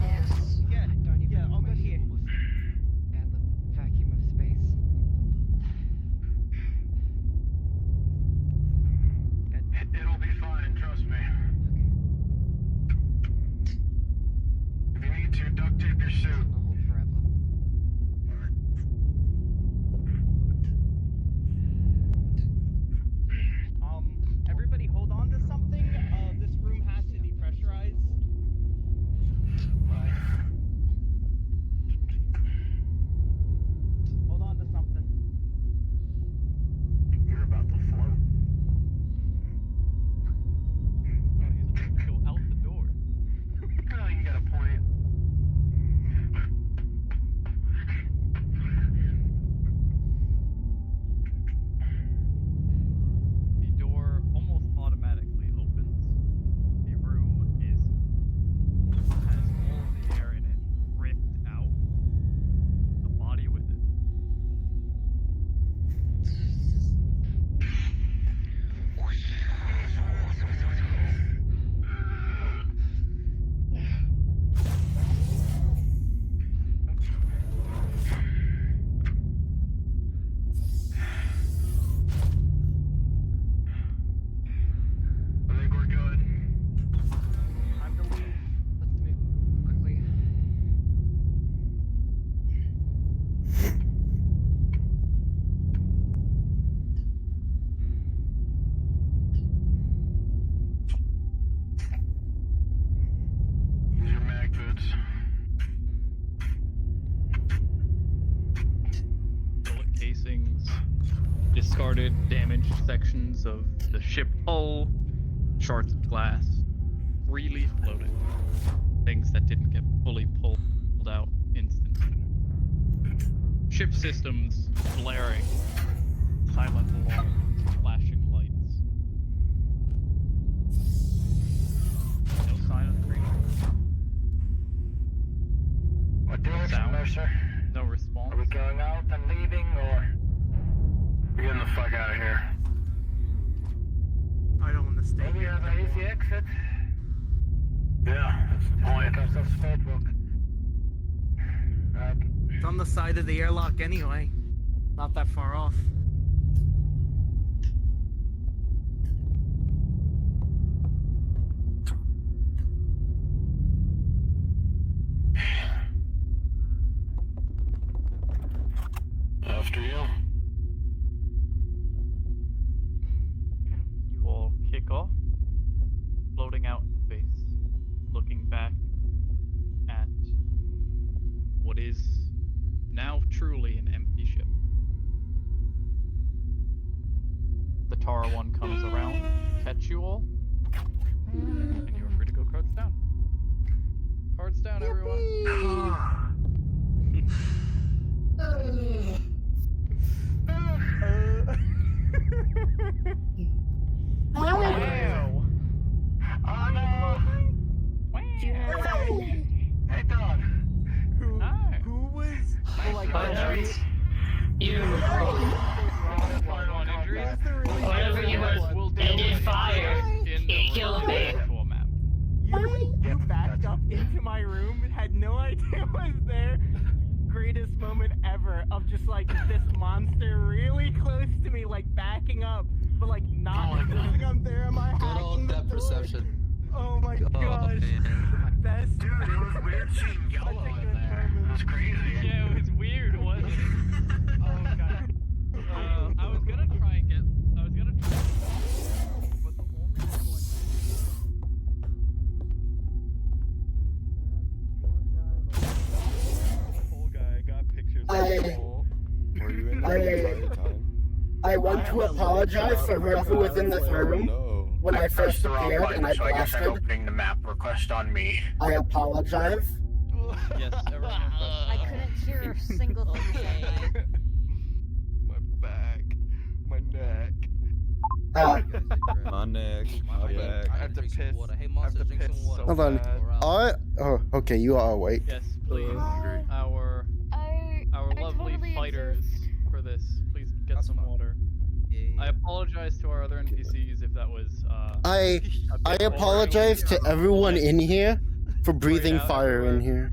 Yes. Yeah. Don't even Yeah. All good here. And the vacuum of space. It'll be fine, trust me. If you need to, duct tape your suit. I'll hold forever. Everybody hold on to something. This room has to depressurize. Hold on to something. You're about to float. He's about to go out the door. Oh, you got a point. The door almost automatically opens. The room has all the air in it ripped out. The body with it. I think we're good. Time to leave. Let's move quickly. Use your mag boots. Bullet casings, discarded, damaged sections of the ship hull, shards of glass. freely floating. Things that didn't get fully pulled out instantly. Ship systems blaring, silent alarms, flashing lights. No sign of the creature. What No direction, sound. Mercer? No response. Are we going out and leaving, or we're getting the fuck out of here? I don't want to stay Maybe we here. have an easy exit. Yeah, that's the point. Ourselves spade book. Right. It's on the side of the airlock anyway. Not that far off. After you. You all kick off, floating out in space, looking back at what is now truly an empty ship. The Tara one comes around, catch you all, and you're free to go cards down. Cards down, everyone. Wow. Oh no. Hey, Don. Who was like You. Whatever you were, They did fire. It killed me. You backed up into my room, had no idea I was there. Greatest moment ever of just like this monster really close to me, like backing up, but like not thinking I'm there. Am I hacking the door? Perception. Oh my gosh. Best. Dude, it was weird seeing yellow in there. It was crazy. Yeah, it was weird, wasn't it? Oh god. I was gonna try and get. But the only Whole guy got pictures of the whole. Were you in there the entire time? I want to apologize for whoever was in this room when I first appeared and I so I guess I'm blasted. opening the map request on me. I apologize. Yes, everyone. I couldn't hear a single thing you said. My back, my neck. My neck, my back. I have to piss. Hey, I have monster, to drink piss some water. so Hold on. bad. Oh, okay, you are awake. Yes, please. Our lovely totally fighters exist. for this. Please get some water. I apologize to our other NPCs if that was. I apologize to everyone in here for breathing fire in here.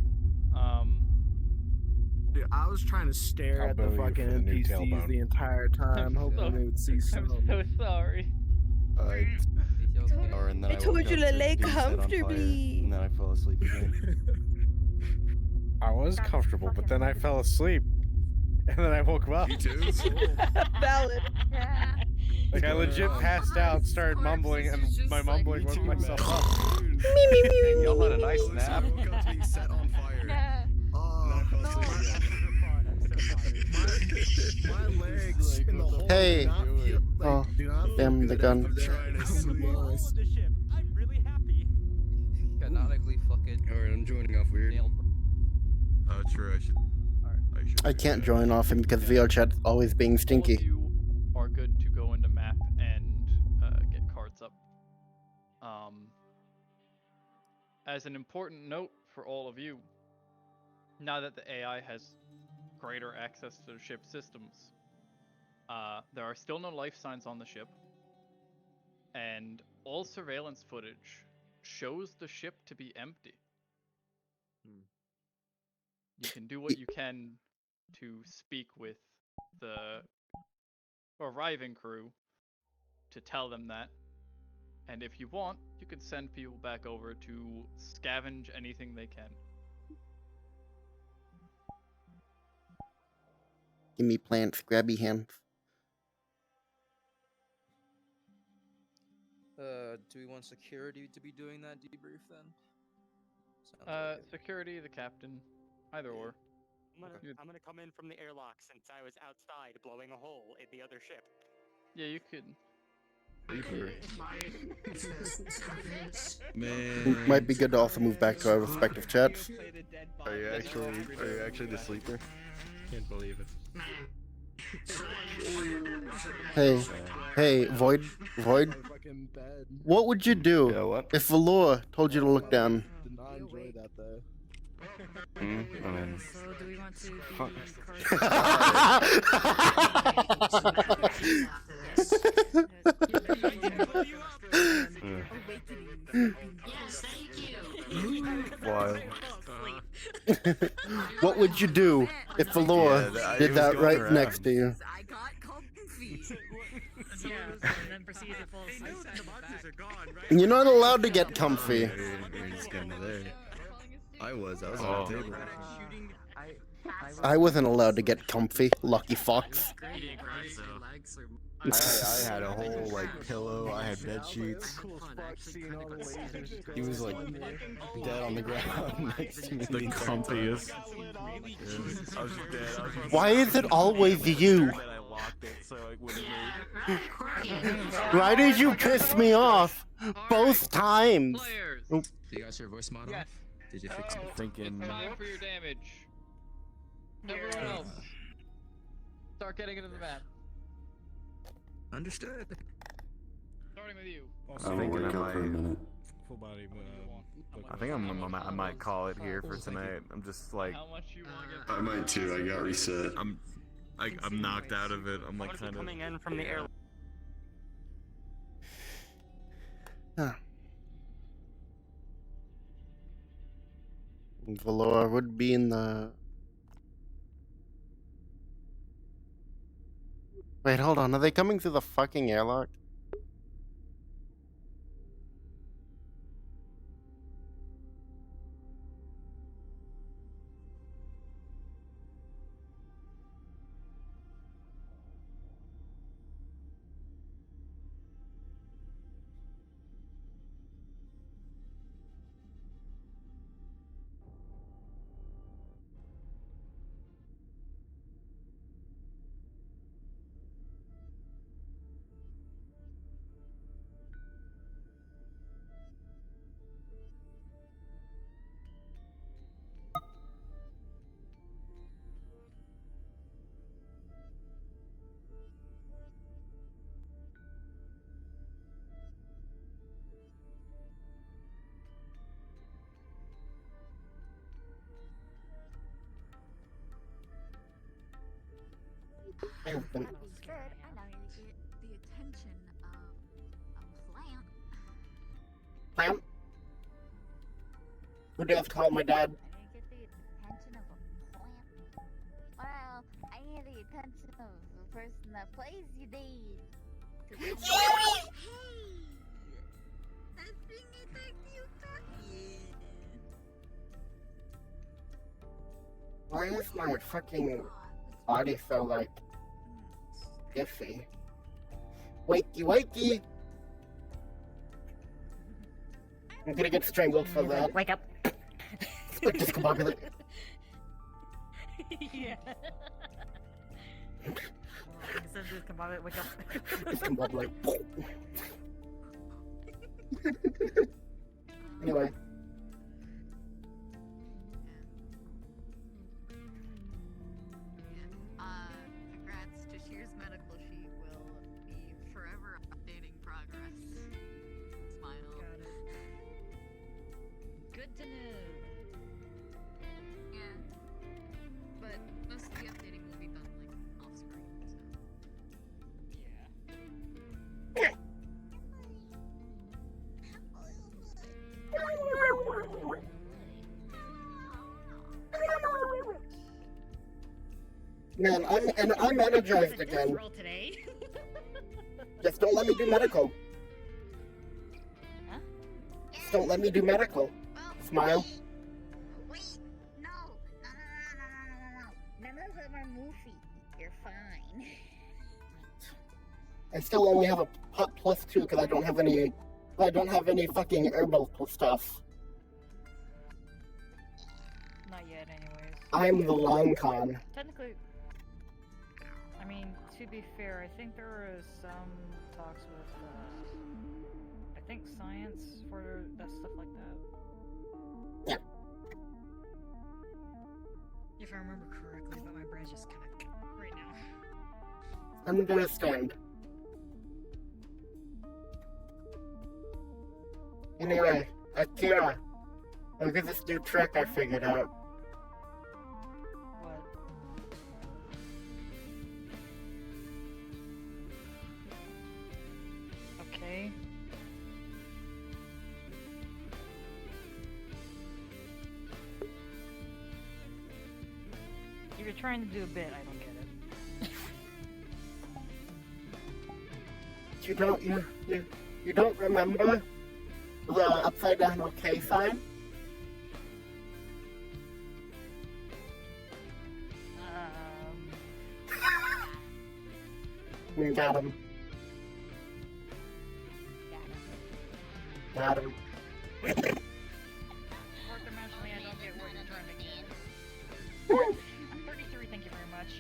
Dude, I was trying to stare at the fucking NPCs the entire time, hoping they would see something. I'm so sorry. I told you to lay comfortably. And then I fell asleep again. I was comfortable, but then I fell asleep. And then I woke up. Me too. Valid. Like, I legit passed out, started mumbling, and my mumbling woke myself up. Y'all had a nice nap. I woke up to being set on fire. Oh, My legs in the hole Hey. do not feel, Oh, do not feel damn the good. gun. I'm trying to sleep. I'm really happy. Canonically fucking. Alright, I'm joining off weird. True, I should. I can't join off him because VRChat's always being All of stinky. you are good to go into map and get cards up. As an important note for all of you, now that the AI has greater access to the ship systems, there are still no life signs on the ship, and all surveillance footage shows the ship to be empty. You can do what you can to speak with the arriving crew to tell them that, and if you want, you can send people back over to scavenge anything they can. Give me plants, grabby hands. Do we want security to be doing that debrief then? Sounds like Security, the captain, either or. I'm gonna come in from the airlock since I was outside blowing a hole in the other ship. Yeah, you could. It might be good to also move back to our respective chats. Are you actually the sleeper? Can't believe it. Hey, Void. What would you do if Valoria told you to look down? Did not enjoy that though. I mean, So do we want to be Yes, thank you. Wild. What would you do if Valoria did that right next to you? I got comfy. Yeah, and then proceeded to fall asleep. You're not allowed to get comfy. You're just getting there. I was on the table. I wasn't allowed to get comfy, lucky fox. I had a whole pillow. I had bed sheets. He was dead on the ground next to me. The comfiest. I was just dead. Why is it always you? Why did you piss me off both times? Do you guys hear voice model? Yes. Did you fix it? It's time for your damage. Everyone else, start getting into the map. Understood. Starting with you. I'm thinking Full body. I think I might call it here for tonight. I'm just How much you want to get? I might too. I got reset. I'm knocked out of it. I'm kind of coming in from the air. Valoria would be in the... Wait, hold on. Are they coming through the fucking airlock? Good. I know you get the attention of a plant. Plant? Who do you have to call my dad? I need to get the attention of a plant. Well, I need the attention of the person that plays you, Dave. Hey! That thing is that cute. Why is my fucking body so iffy? Wakey, wakey! I'm gonna get strangled for that. Wake up. Discombobulate. Yeah. Instead of discombobulate, wake up. Discombobulate. Anyway. Congrats. Jashir's medical sheet will be forever updating progress. Smile. Got it. Good to know. Yeah. But most of the updating will be done off screen, so. Yeah. Man, I'm energized again. Roll today. Just don't let me do medical. Huh? Just don't let me do medical. Smile. Wait, no. None of them are Moofy. You're fine. I still only have a pot +2 because I don't have any fucking herbal stuff. Not yet, anyways. I'm the long con. Technically, I mean, to be fair, I think there was some talks with, I think science for that stuff like that. Yeah. If I remember correctly, but my brain's just kind of right now. Understand. Anyway, Akira, look at this new trick I figured out. What? Okay. If you're trying to do a bit, I don't get it. You don't remember the upside down OK sign? We got him. Got him. Unfortunately, I don't get what you're trying to get. I'm 33, thank you very much.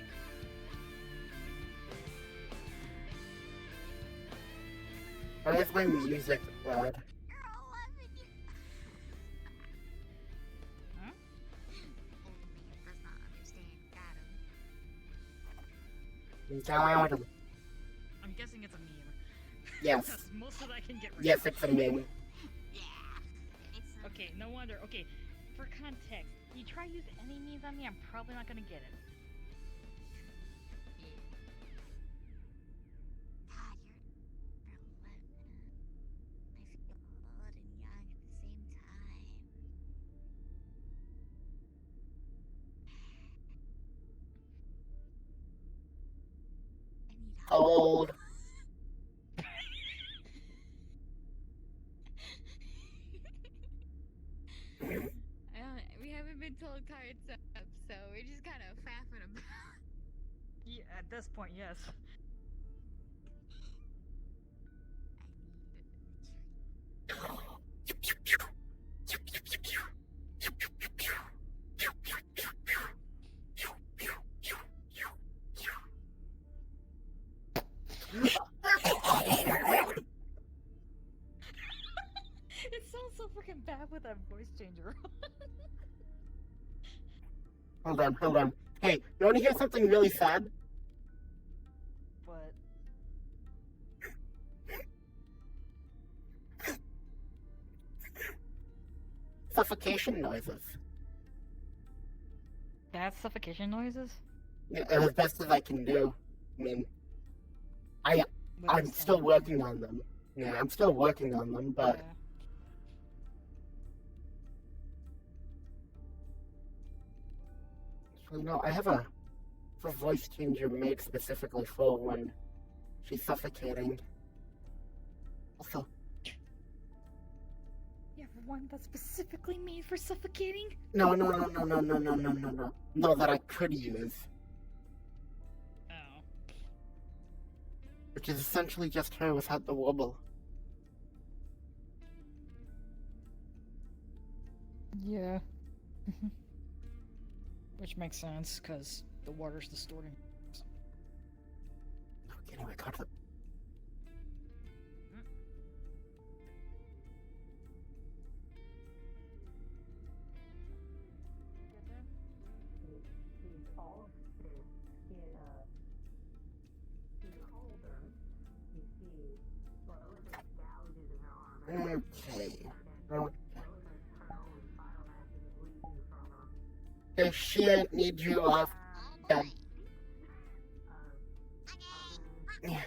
Where's my music, lad? Got him. I'm guessing it's a meme. Yes. That's most of I can get right Yes, now. it's a meme. Okay, no wonder. Okay, for context, you try to use any memes on me, I'm probably not gonna get it. God, you're 11. I feel old and young at the same time. I need help. Old. We haven't been told cards up, so we're just kind of faffing about. Yeah, at this point, yes. It sounds so freaking bad with that voice changer. Hold on. Hey, you wanna hear something really sad? What? Suffocation noises. That's suffocation noises? Yeah, as best as I can do. I mean, I'm still working on them. Yeah, I'm still working on them, but... Yeah. So, no, I have a voice changer made specifically for when she's suffocating. Also... You have one that's specifically made for suffocating? No, that I could use. Oh. Which is essentially just her without the wobble. Yeah. Which makes sense, because the water's distorting. Okay, anyway, got the... Okay. If she need you off, then... Okay.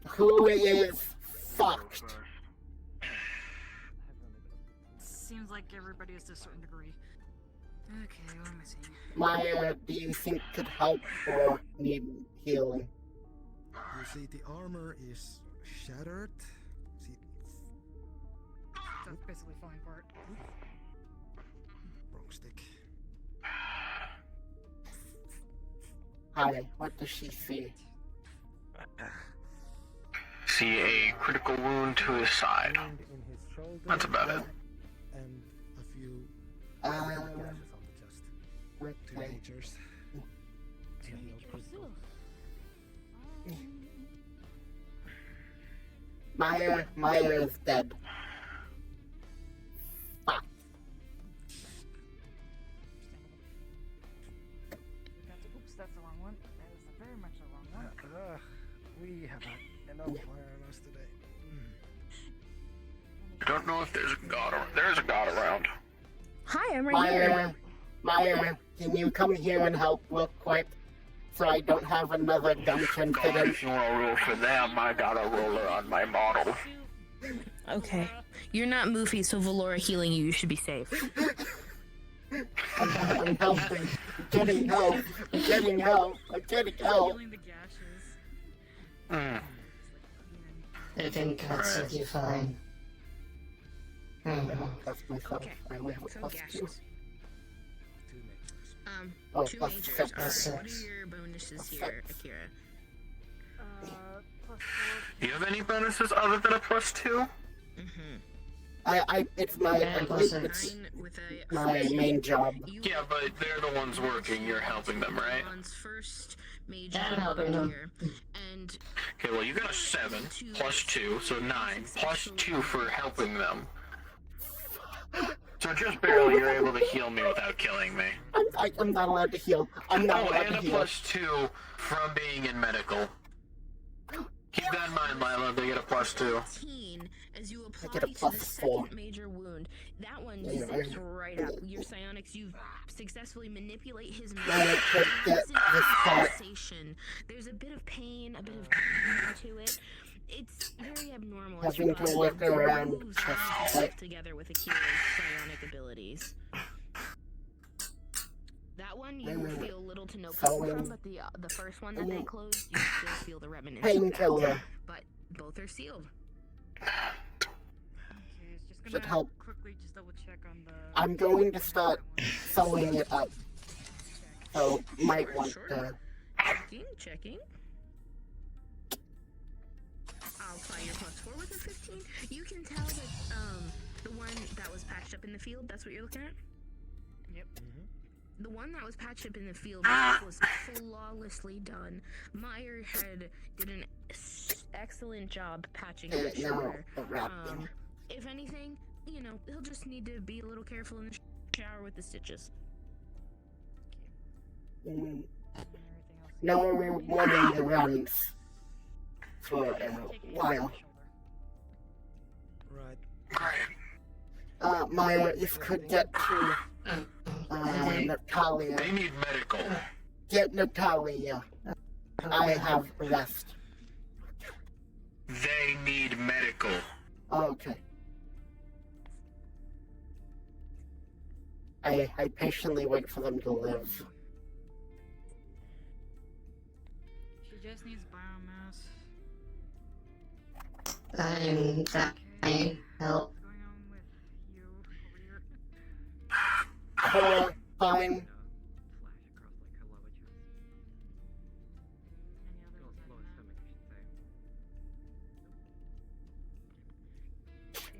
Who is fucked? Seems like everybody is to a certain degree. Okay, what am I saying? Maya, do you think could help or need healing? You see, the armor is shattered. See, That's basically falling apart. lipstick. Hi, what does she see? See a critical wound to his side. Wound in his shoulder. That's about it. And a few Ah. gashes on the chest. Teenagers. Maya is dead. Fuck. Oops, that's the wrong one. That is very much the wrong one. We have had enough fire on us today. I don't know if there's a god around. There's a god around. Hi, I'm right here. Maya, can you come here and help real quick? So I don't have another gump incident. If you want to roll for them, I got a roller on my model. Okay. You're not Moofy, so Valoria healing you should be safe. I'm helping. I'm getting help. I'm getting help. I'm getting help. I think cuts will be fine. That's myself. Okay. I only have a So plus 2. gashes. Oh, Two plus majors. 6. Alright, what are your bonuses here, Akira? Do you have any bonuses other than a +2? It's my, I believe it's my main job. Yeah, but they're the ones working. You're helping them, right? I'm helping them. Okay, well, you got a 7 +2, so 9 +2 for helping them. So just barely you're able to heal me without killing me. I'm not allowed to heal. I'm not allowed to and a heal. +2 from being in medical. Keep that in mind, Lila. They get a +2. As you apply I get a to the +4. second major wound, that one Yeah, zips right up. Your psionics, you successfully manipulate his I could get this part. sensation. There's a bit of pain, a bit of to it. It's very abnormal. as Having your to body work around moves just itself like together with Akira's psionic abilities. That one you feel little to no pain from, but the first one that they closed, you still feel the remnants. Painkiller. But both are sealed. Should help. Quickly just double check on the. I'm going to start sewing it up. So might want to. Checking. I'll apply your +4 with a 15. You can tell that the one that was patched up in the field, that's what you're looking at? Yep. The one that was patched up in the field was flawlessly done. Meyer did an excellent job patching that shoulder. If anything, you know, he'll just need to be a little careful in the shower with the stitches. No more warning runs for a while. Right. Maya, if could get to Natalia. They need medical. Get Natalia. I have rest. They need medical. Okay. I patiently wait for them to live. She just needs biomass. I'm trying help. What's going on with you over here? Fine.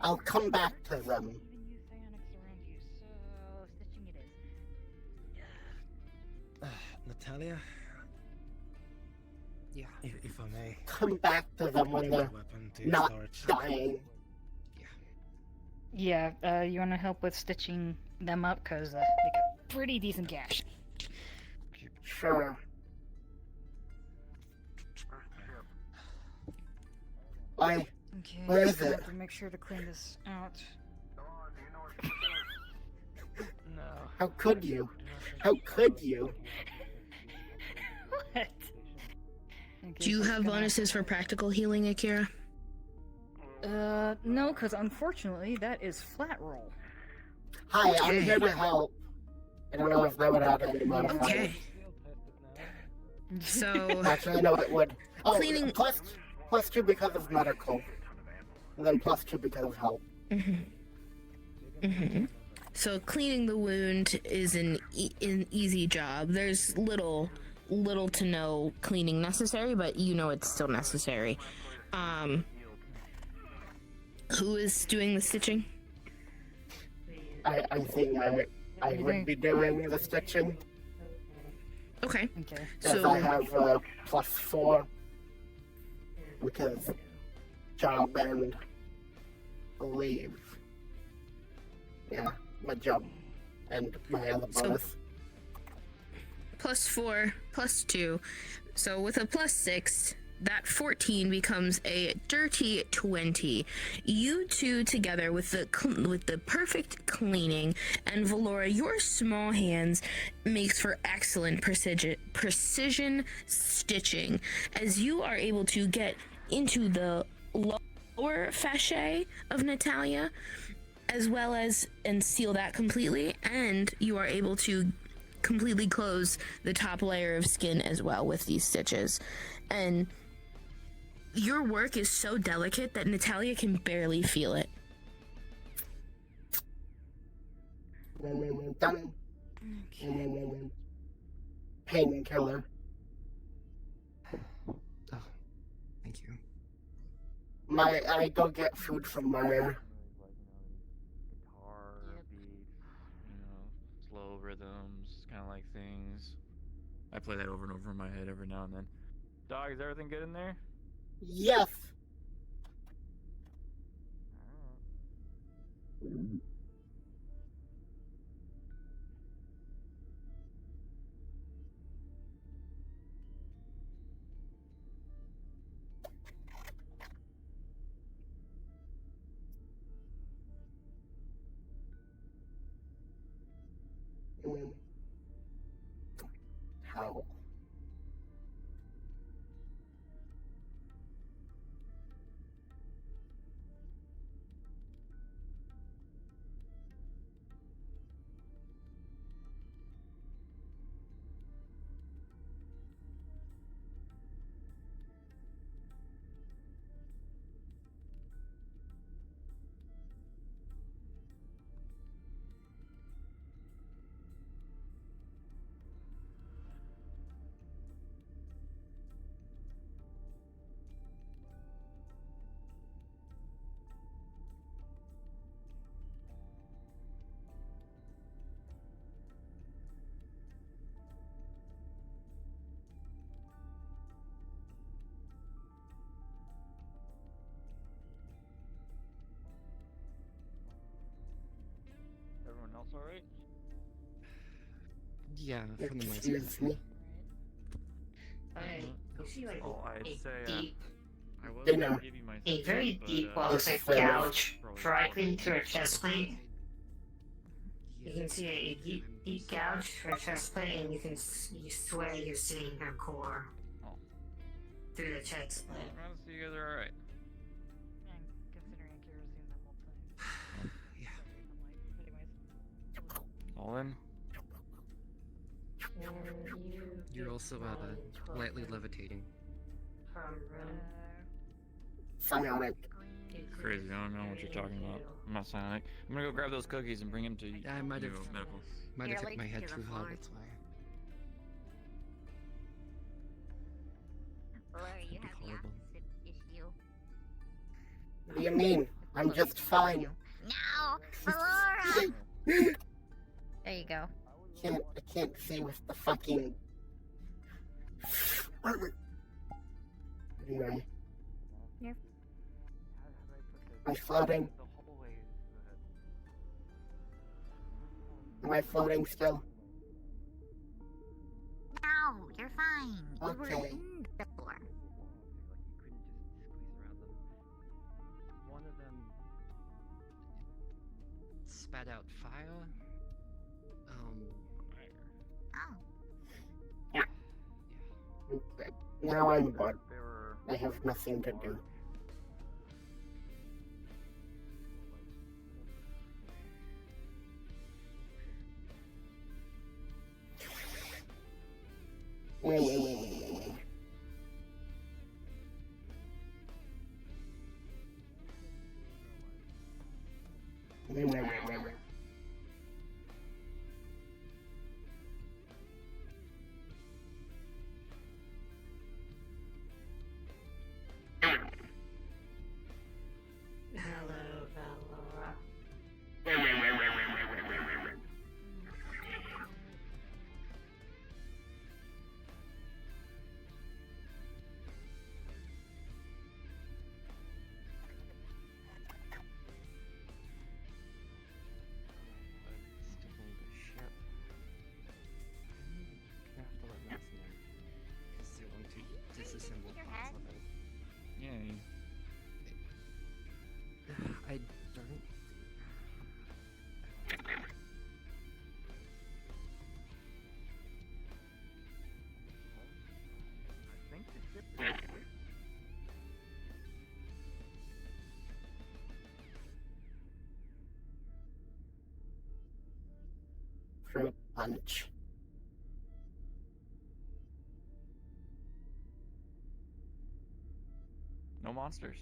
I'll come back to them. Even you psionics around you, so stitching it is. Natalia? Yeah. If I may. Come back to them when they're not dying. Yeah, you wanna help with stitching them up? Cause they got pretty decent gash. Sure. Where is I it? have to make sure to clean this out. No. How could you? How could you? What? Do you have bonuses for practical healing, Akira? No, because unfortunately that is flat roll. Hi, I'm here to help. I don't know if that would add any modifiers. Okay. So Actually, no, it would. Oh, Cleaning- plus 2 because of medical. And then plus 2 because of help. So cleaning the wound is an easy job. There's little to no cleaning necessary, but you know it's still necessary. Who is doing the stitching? I think I would be doing the stitching. Okay. As So I have +4 because job and believe. Yeah, my job and my other bonus. +4, +2. So with a +6, that 14 becomes a dirty 20. You two together with the perfect cleaning, and Valoria, your small hands makes for excellent precision stitching, as you are able to get into the lower fascia of Natalia, as well as and seal that completely, and you are able to completely close the top layer of skin as well with these stitches. And your work is so delicate that Natalia can barely feel it. Done. Painkiller. Oh, thank you. I go get food from my Guitar beats, slow rhythms, kind of like things. I play that over and over in my head every now and then. Dog, is everything good in there? Yes. How? Everyone else alright? Yeah, for the most Excuse me. Oh, I'd say I was Dinner. gonna give you my A very but, deep This welted is fair. gouge directly through her chest plate. You can see a deep gouge through her chest plate, and you swear you're seeing her core through the chest plate. Well, so you guys are alright. Considering kerosene the whole time. All in? You're also lightly levitating. Psionic. Crazy, I don't know what you're talking about. I'm not psionic. I'm gonna go grab those cookies and bring them to you. I might have medical. hit my head too hard, that's why. Valoria, you That'd be have the horrible. opposite issue. What do you mean? I'm just fine. No, Valoria! There you go. I can't see with the fucking. Anyway. You're... Am I floating? Am I floating still? No, you're fine. You were Okay. in the floor. One of them spat out fire. Oh. Okay. Now I'm bored. I have nothing to do. Wait. Okay. I don't. I think the ship is asleep. Fruit punch. No monsters.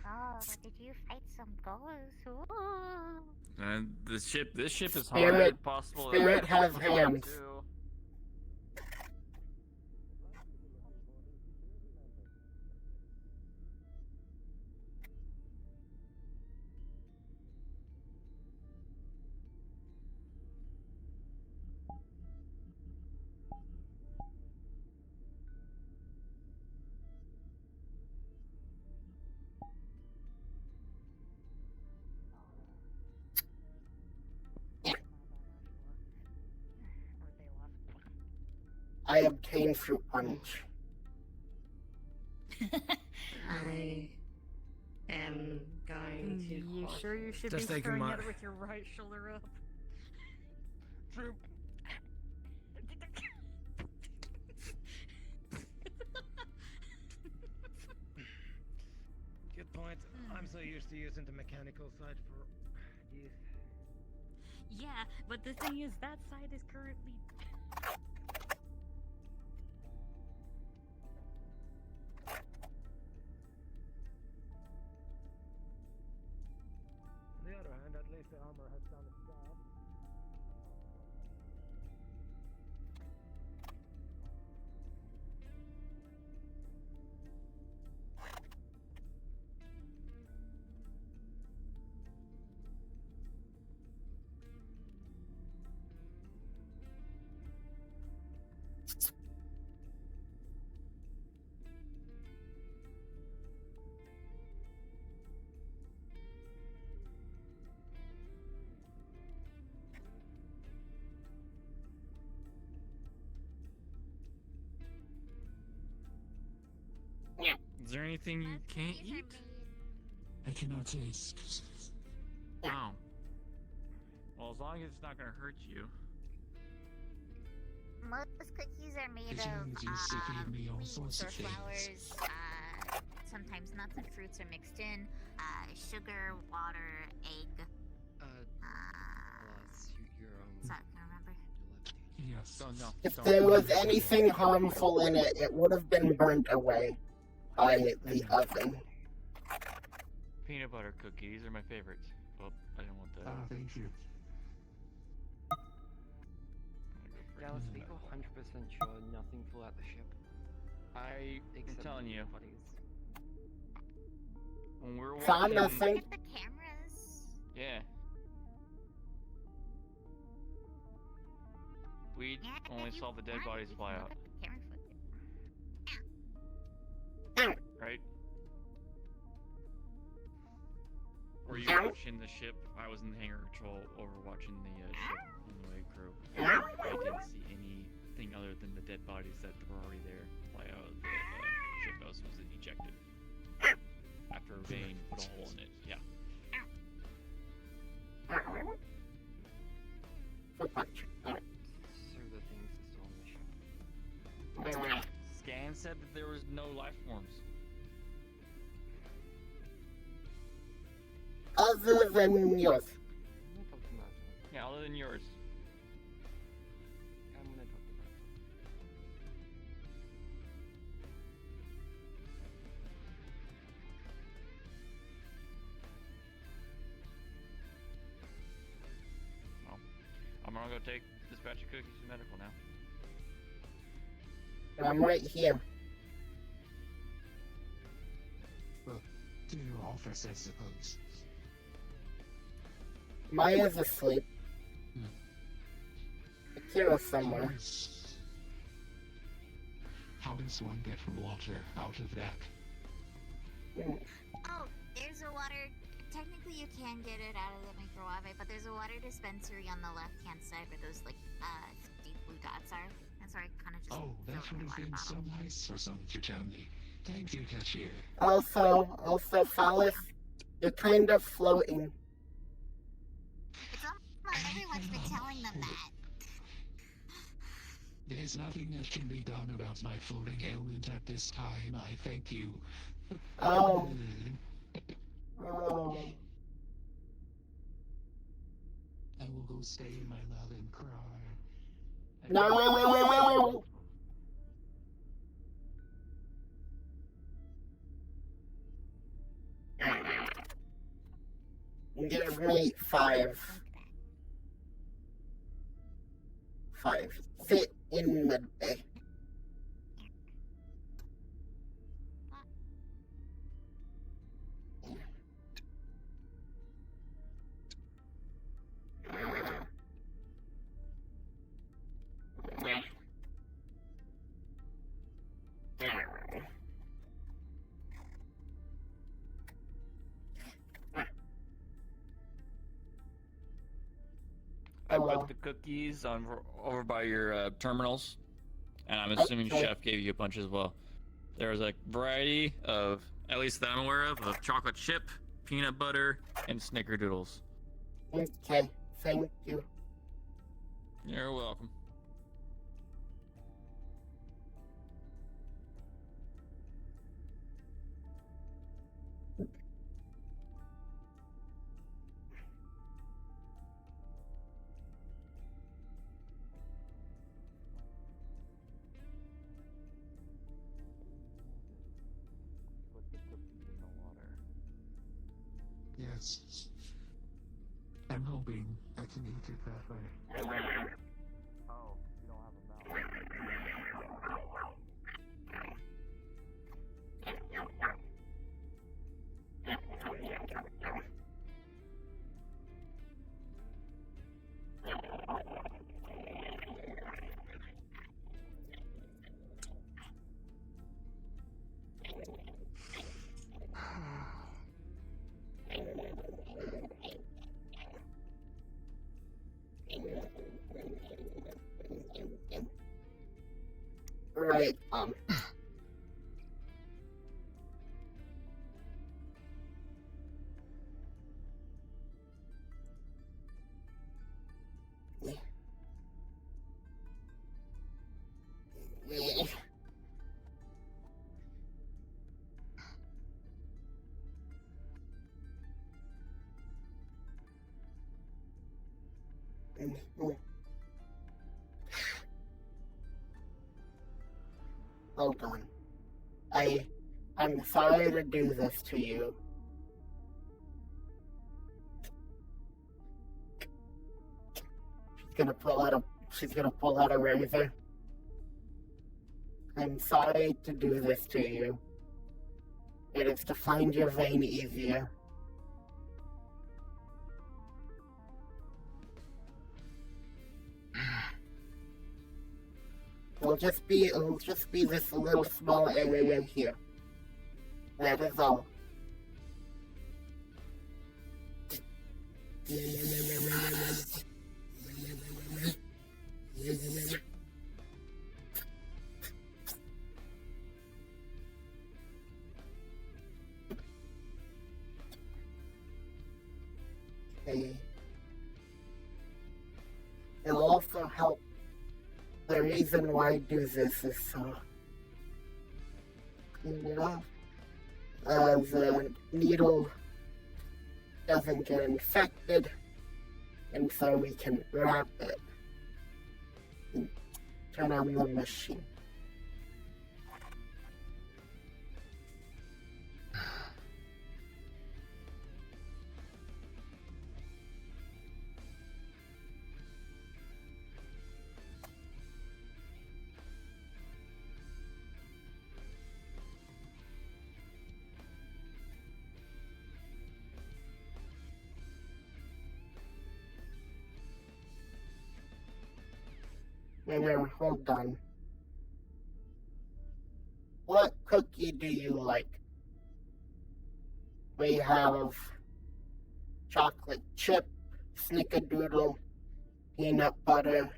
Oh, did you fight some ghosts? Ooh. And this ship is Spirit- haunted. Possible. that Spirit there's has ghosts on it, hands. too. I obtain fruit punch. I am going to. You sure you should Just be taking throwing my- it with your right shoulder up? True. Good point. I'm so used to using the mechanical side for youth. Yeah, but the thing is, that side is currently. On the other hand, at least the armor has done its job. Is there anything you can't eat? I cannot taste. Oh. Well, as long as it's not gonna hurt you. Most cookies are made As long as you still feed me all wheat sorts or of things. flowers. Sometimes nuts and fruits are mixed in. Sugar, water, egg. Sorry, can I remember? Yes. Don't know. If there was anything harmful in it, it would have been burnt away by the oven. Peanut butter cookies are my favorites. Oh, I didn't want that. Thank you. Dallas, are you 100% sure nothing flew out the ship? I'm Except telling you. bodies. When we're Saw walking, nothing. Look at the cameras. yeah. We Yeah, only you saw the dead can. bodies You fly can out, look at the camera footage. right? Were you Ow. watching the ship? I was in the hangar control overwatching the ship on the way crew. I didn't see anything other than the dead bodies that were already there fly out of the ship that was ejected. After Vane put a hole in it, yeah. Fruit punch. Alright. So the things are still on the ship. Scan said that there was no life forms. Other than yours. I'm gonna talk to Marshall. Yeah, other than yours. I'm gonna talk to Marshall. Well, I'm gonna go take this batch of cookies to medical now. I'm right here. Well, to your office, I suppose. Maya's asleep. Akira's somewhere. How does one get water out of that? Oh, there's a water technically you can get it out of the microwave, but there's a water dispensary on the left-hand side where those, like, deep blue dots are. That's where I kind of just Oh, that would have been so nice for someone to tell me. Thank you, cashier. Also, Follis, you're kind of floating. It's almost like everyone's been telling them that. There's nothing that can be done about my floating ailment at this time. I thank you. Oh. I will go stay in my lab and cry. No. Give me 5. 5. Sit in midday. I put the cookies on over by your terminals, and I'm assuming Chef gave you a bunch as well. There's a variety of, at least that I'm aware of chocolate chip, peanut butter, and snickerdoodles. Okay, thank you. You're welcome. Yes. I'm hoping I can eat it that way. Oh, you don't have a mouth. Right, Hold on. I'm sorry to do this to you. She's gonna pull out a razor. I'm sorry to do this to you. It is to find your vein easier. It'll just be this little small area here. That is all. Okay. It'll also help. The reason why I do this is so clean it off. The needle doesn't get infected, and so we can wrap it and turn on the machine. Now, hold on. What cookie do you like? We have chocolate chip, snickerdoodle, peanut butter,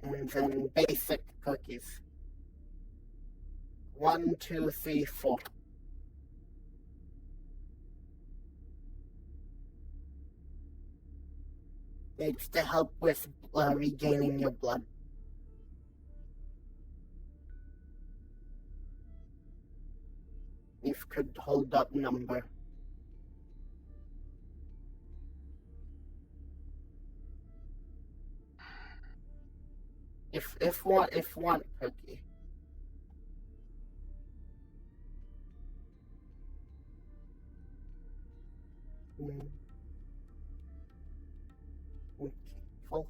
and then basic cookies. 1, 2, 3, 4. It's to help with regaining your blood. You could hold up number. If one cookie. Okay, full.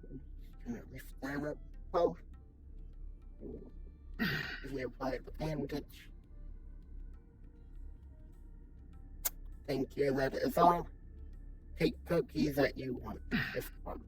Just gonna lift that up both. Apply the bandage. Thank you, that is all. Take cookies that you want, if one.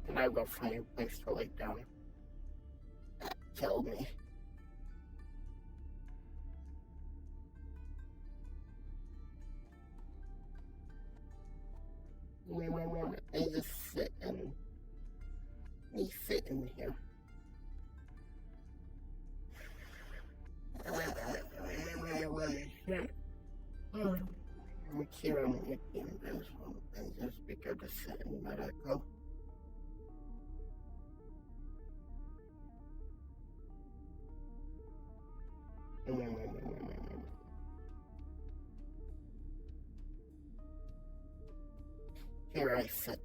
And I go find a place to lay down. That killed me. I just sit and me sit in here. I'm here on the invisible and just because to sit in medical. Here I sit.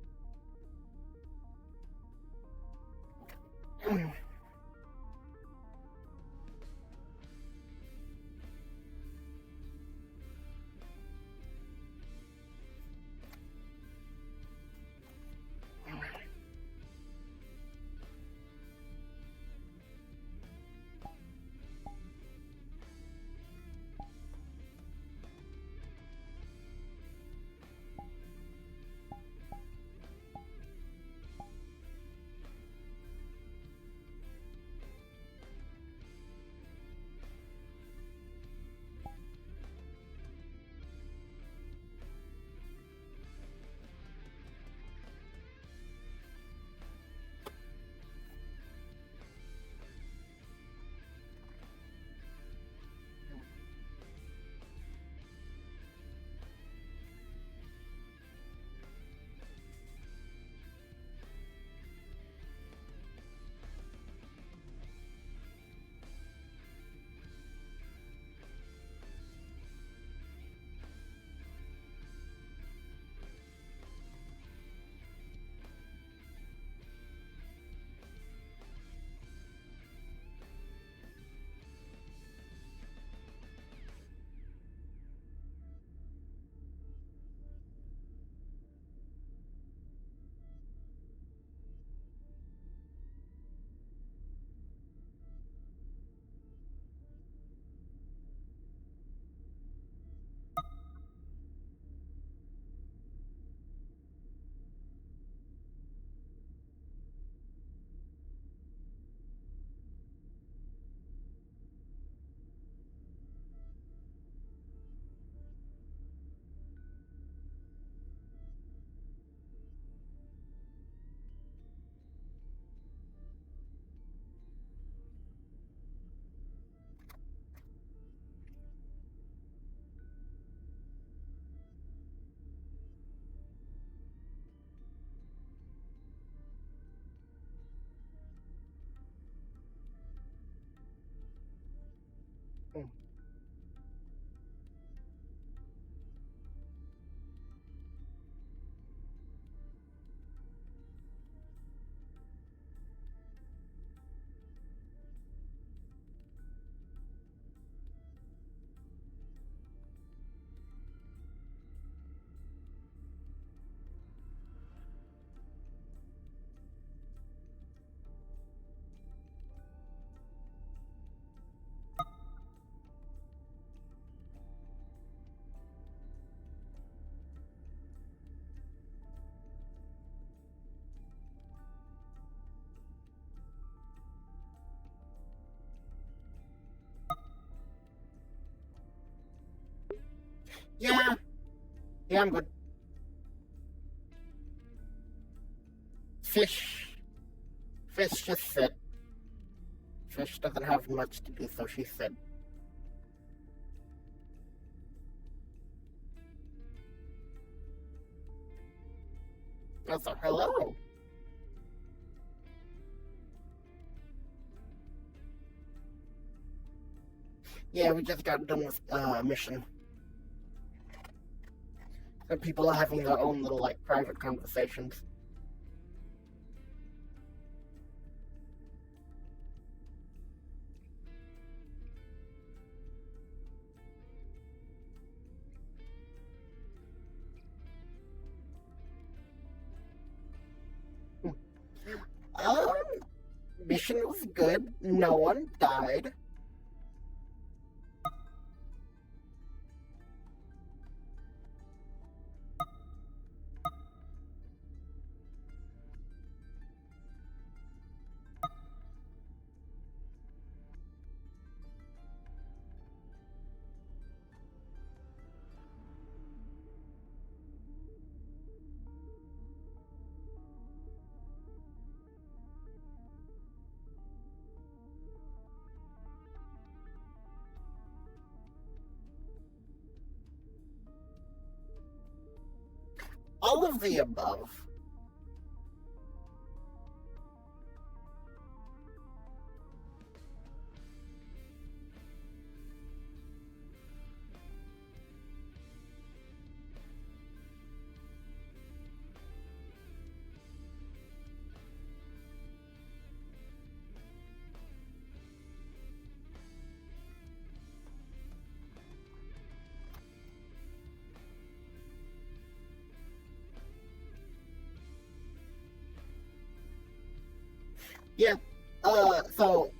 Yeah. Yeah, I'm good. Fish just sit. Fish doesn't have much to do, so she said. Also, hello. Yeah, we just got done with mission. And people are having their own little, like, private conversations. Mission was good. No one died. All of the above. Yeah, so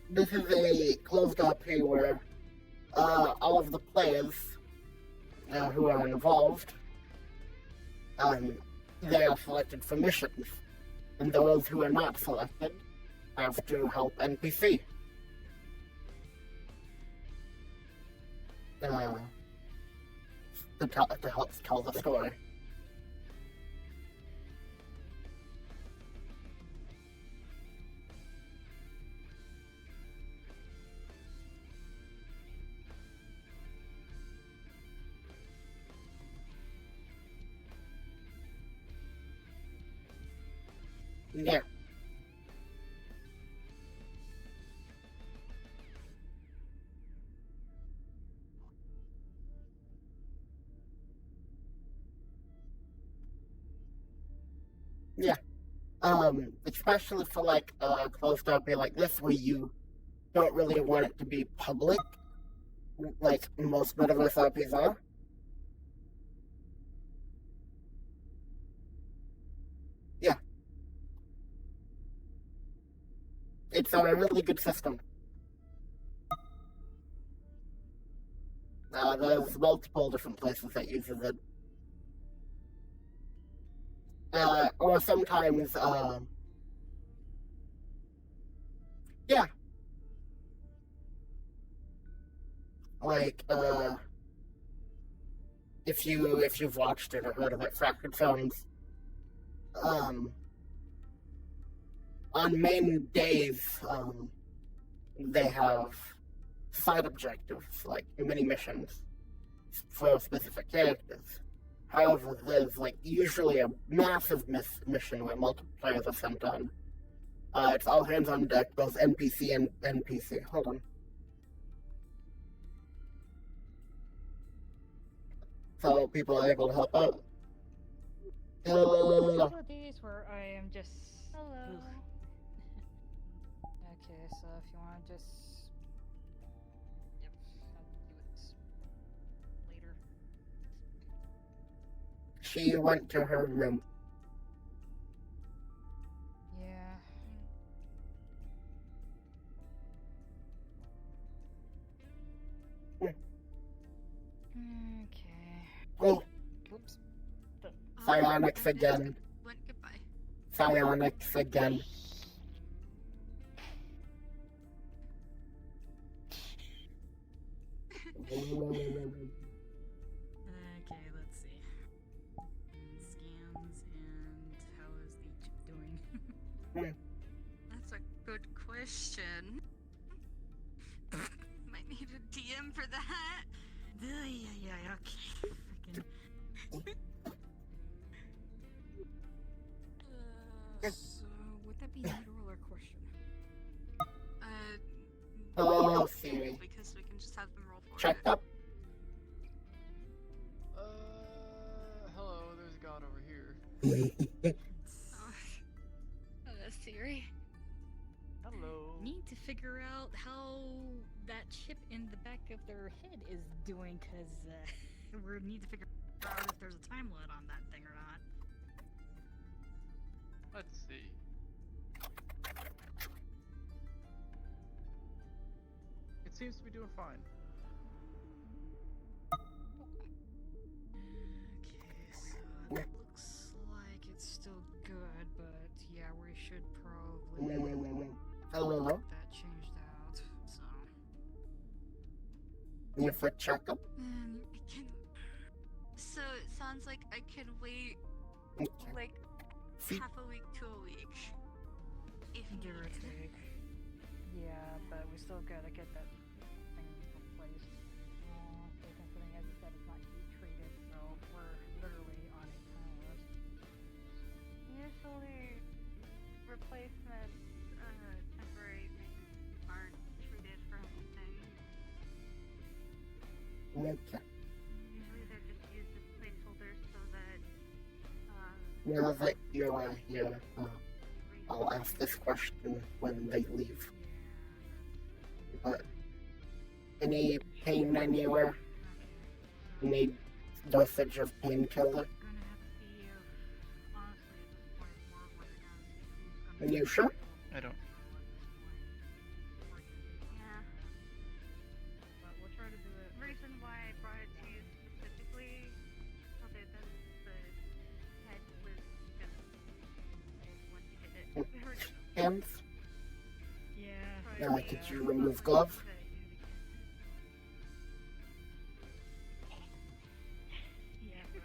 this is a closed RP where all of the players who are involved, they are selected for missions, and those who are not selected have to help NPC. To help tell the story. Yeah. Yeah. Especially for like a closed RP like this where you don't really want it to be public, like most metaverse RPs are. Yeah. It's a really good system. There's multiple different places that uses it. Or sometimes, yeah. Like, if you've watched it or heard of it, Fractured Zones, on main days, they have side objectives, like mini missions for specific characters. However, there's like usually a massive mission where multiple players are sent on. It's all hands on deck, both NPC and NPC. Hold on. So people are able to help out. A couple of days where I am just. Hello. Okay, so if you want to just. Yep, I'll do it later. She went to her room. Yeah. Okay. Oh. Oops. Psionics again. Goodbye. Psionics again. Okay, let's see. Scans and how is the chip doing? That's a good question. Might need a DM for that. Yeah, okay. Freaking. So, would that be neutral or question? Hello, Siri. Because we can just have them roll for Check it. up. Hello, there's God over here. Siri. Hello. Need to figure out how that chip in the back of their head is doing, cause we need to figure out if there's a time limit on that thing or not. Let's see. It seems to be doing fine. Okay, so it looks like it's still good, but yeah, we should probably Hello. get that changed out. So. You for checkup? So it sounds like I can wait like half a week to a week. If Give or take. Yeah, but we still gotta get that thing replaced. Considering, as you said, it's not heat treated, so we're literally on a time list. Usually replacements, temporary things aren't treated for anything. Okay. Usually they're just used as placeholders so that I'll ask this question when they leave. But any pain anywhere? Need dosage of painkiller? Are you sure? I don't. But we'll try to do it. The reason why I brought it to you specifically, other than the head, was just once you get it. Hands? Yeah. Could you remove glove?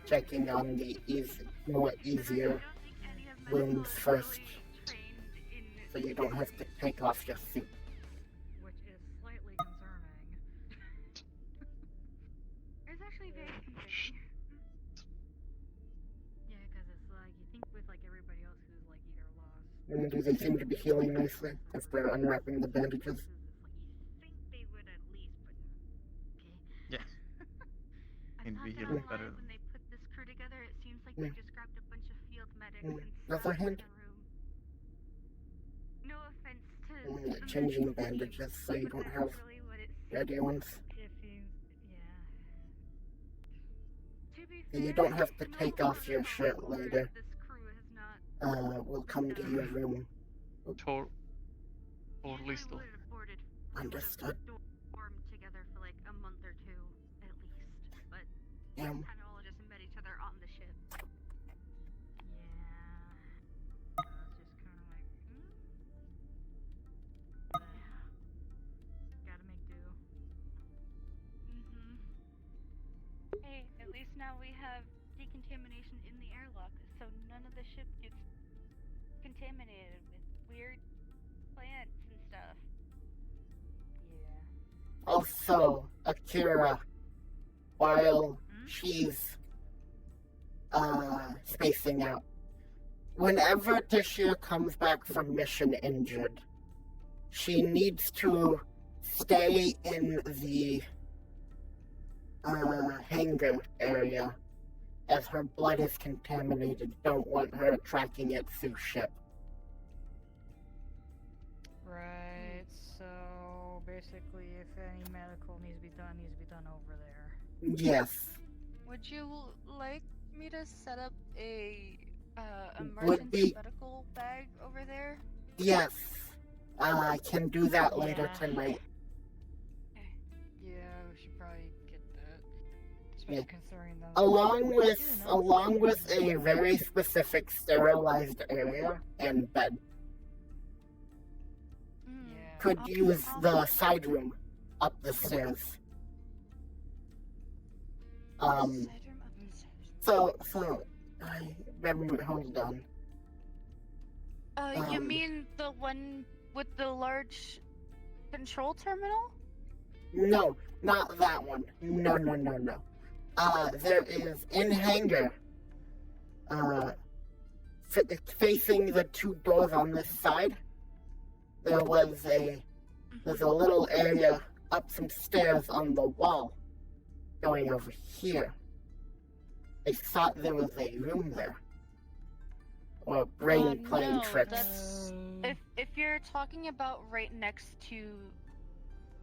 Checking on the easier wounds first, so you don't have to take off your suit. Which is slightly concerning. It's actually very convincing. Yeah, because it's like, you think with like everybody else who's like either lost. And do they seem to be healing nicely after unwrapping the bandages? Think they would at least, but okay. Yeah. I'm Seem to not be gonna healing lie, better. when they put this crew together, it seems like they just grabbed a bunch of field medics and Other stuck hand? in a room. No offense to Changing the bandages so you don't have really what it dirty ones. If you, yeah. To be So you fair, don't have to take off your shirt later. this crew has not We'll come to your room. Totally still. Understood. dorm together for like a month or two at least, but Yeah. kind of all just met each other on the ship. Yeah. So it's just kind of like, gotta make do. Hey, at least now we have decontamination in the airlock, so none of the ship gets contaminated with weird plants and stuff. Yeah. Also, Akira, while she's spacing out, whenever Tashir comes back from mission injured, she needs to stay in the hangar area, as her blood is contaminated. Don't want her tracking it through ship. Right, so basically if any medical needs to be done over there. Yes. Would you like me to set up a Would emergency be- medical bag over there? Yes. I can do that later tonight. Yeah, we should probably get that. Yeah. Especially considering them. Along with a very specific sterilized area and bed. Could use the side room up the stairs. So, hold on. You mean the one with the large control terminal? No, not that one. No. There is in hangar. Facing the two doors on this side, there's a little area up some stairs on the wall going over here. I thought there was a room there. Or brain playing No, tricks. that's if you're talking about right next to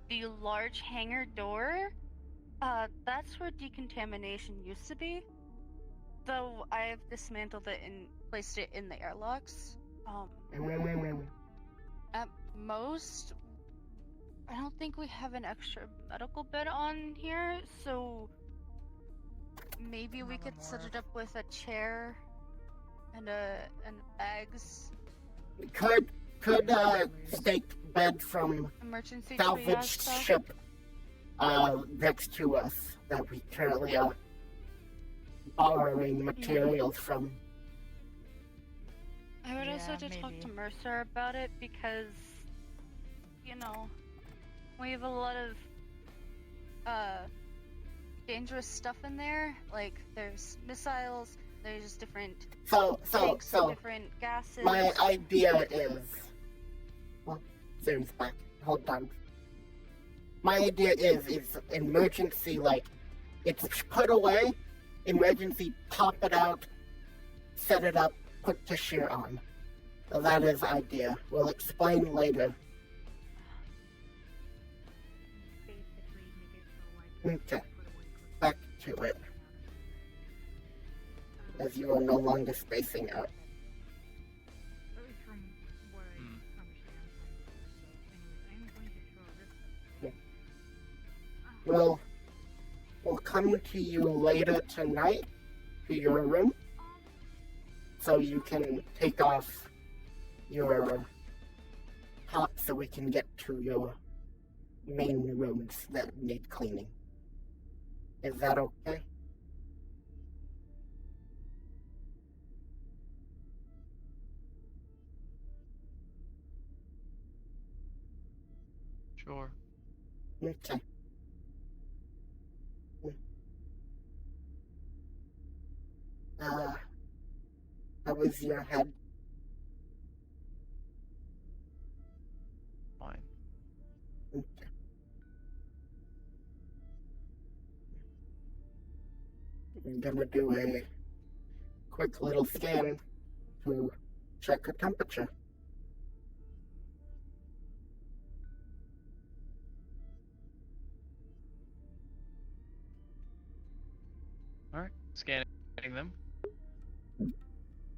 the large hangar door, that's where decontamination used to be. Though I've dismantled it and placed it in the airlocks. At most, I don't think we have an extra medical bed on here, so maybe we could set it up with a chair and bags. Could stake bed from Emergency salvaged triage ship next to us that we currently are borrowing materials from. I would also have to talk to Mercer about it because, you know, we have a lot of dangerous stuff in there. Like there's missiles, there's different tanks with different gases. My idea is, well, Zoom's back. Hold on. My idea is emergency, like it's put away. Emergency, pop it out, set it up, put tissue on. So that is idea. We'll explain later. Okay, back to it. As you are no longer spacing out. We'll come to you later tonight to your room so you can take off your top so we can get to your main rooms that need cleaning. Is that okay? Sure. Okay. How was your head? Fine. Okay. I'm gonna do a quick little scan to check her temperature. Alright, scanning them.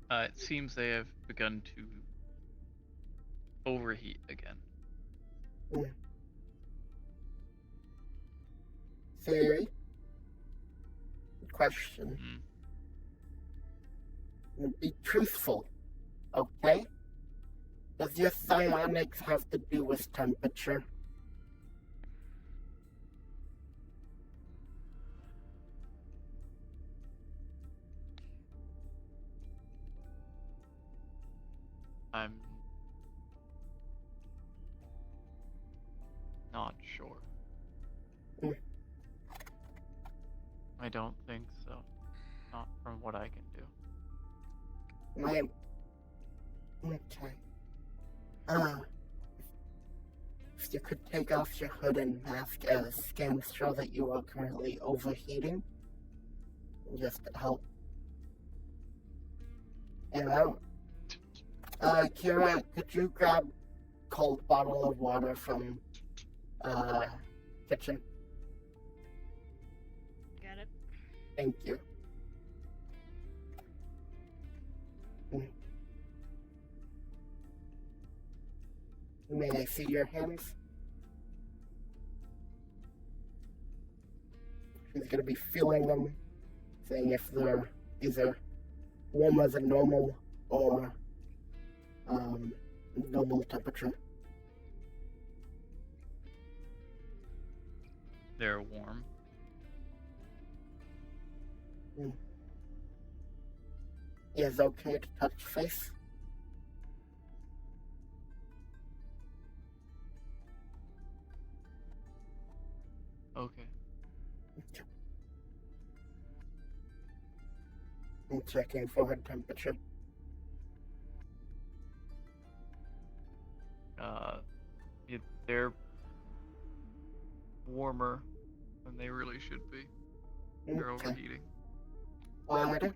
It seems they have begun to overheat again. Theory? Question. Be truthful, okay? Does your psionics have to do with temperature? I'm not sure. I don't think so. Not from what I can do. Okay. If you could take off your hood and mask as scans show that you are currently overheating. Just to help. Hello? Kira, could you grab a cold bottle of water from, kitchen? Got it. Thank you. May I see your hands? She's gonna be feeling them, saying if they're either warmer than normal or normal temperature. They're warm. Is okay to touch face? Okay. I'm checking forehead temperature. They're warmer than they really should be. They're overheating. Water.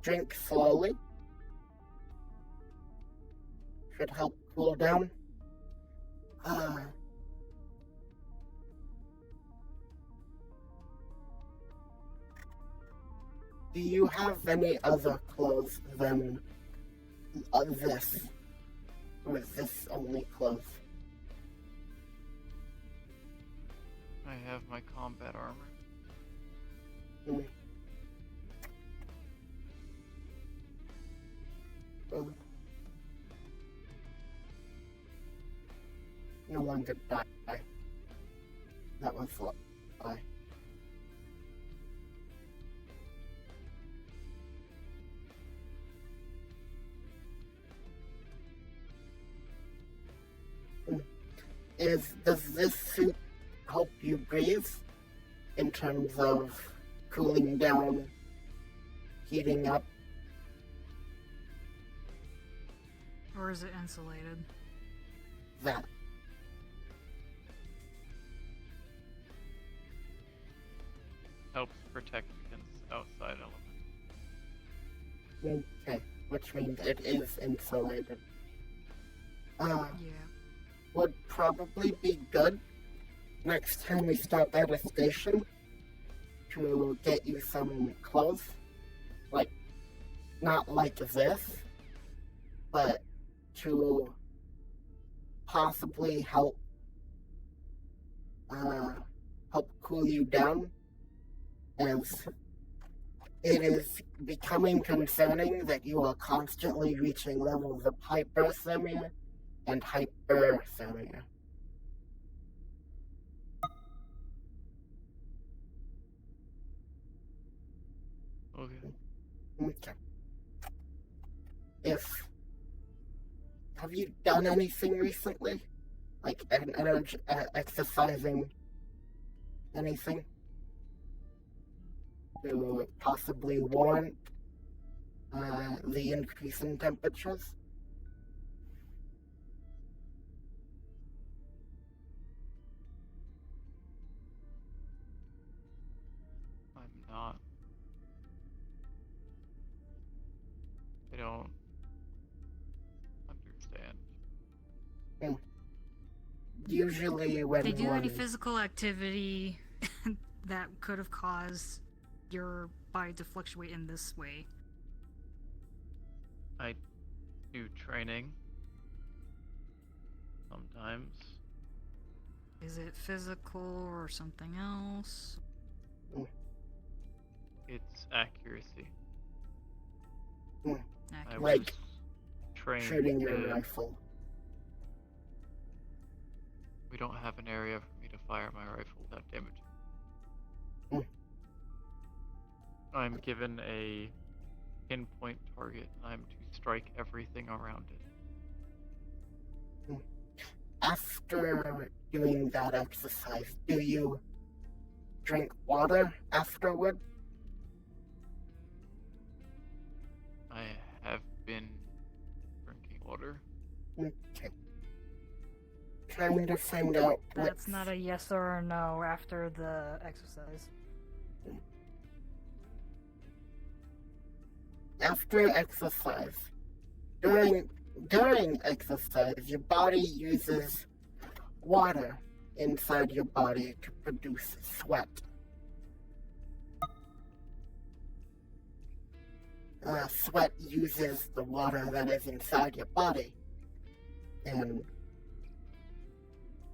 Drink slowly. Should help cool down. Do you have any other clothes than this? Or is this only clothes? I have my combat armor. No one could die. That was what I. Does this suit help you breathe in terms of cooling down, heating up? Or is it insulated? That. Helps protect against outside elements. Okay, which means it is insulated. Yeah. Would probably be good next time we stop at a station to get you some clothes. Like, not like this, but to possibly help cool you down, as it is becoming concerning that you are constantly reaching levels of hyperthermia and hyperthermia. Okay. Have you done anything recently? Like exercising anything? To possibly warrant the increase in temperatures? I'm not. I don't understand. Usually when Did you do any physical activity that could have caused your body to fluctuate in this way? I do training. Sometimes. Is it physical or something else? It's accuracy. I Like was trained shooting your rifle. We don't have an area for me to fire my rifle without damage. I'm given a pinpoint target, and I'm to strike everything around it. After doing that exercise, do you drink water afterward? I have been drinking water. Okay. Trying to find out That's not a yes or a no after the exercise. After exercise, during exercise, your body uses water inside your body to produce sweat. Sweat uses the water that is inside your body, and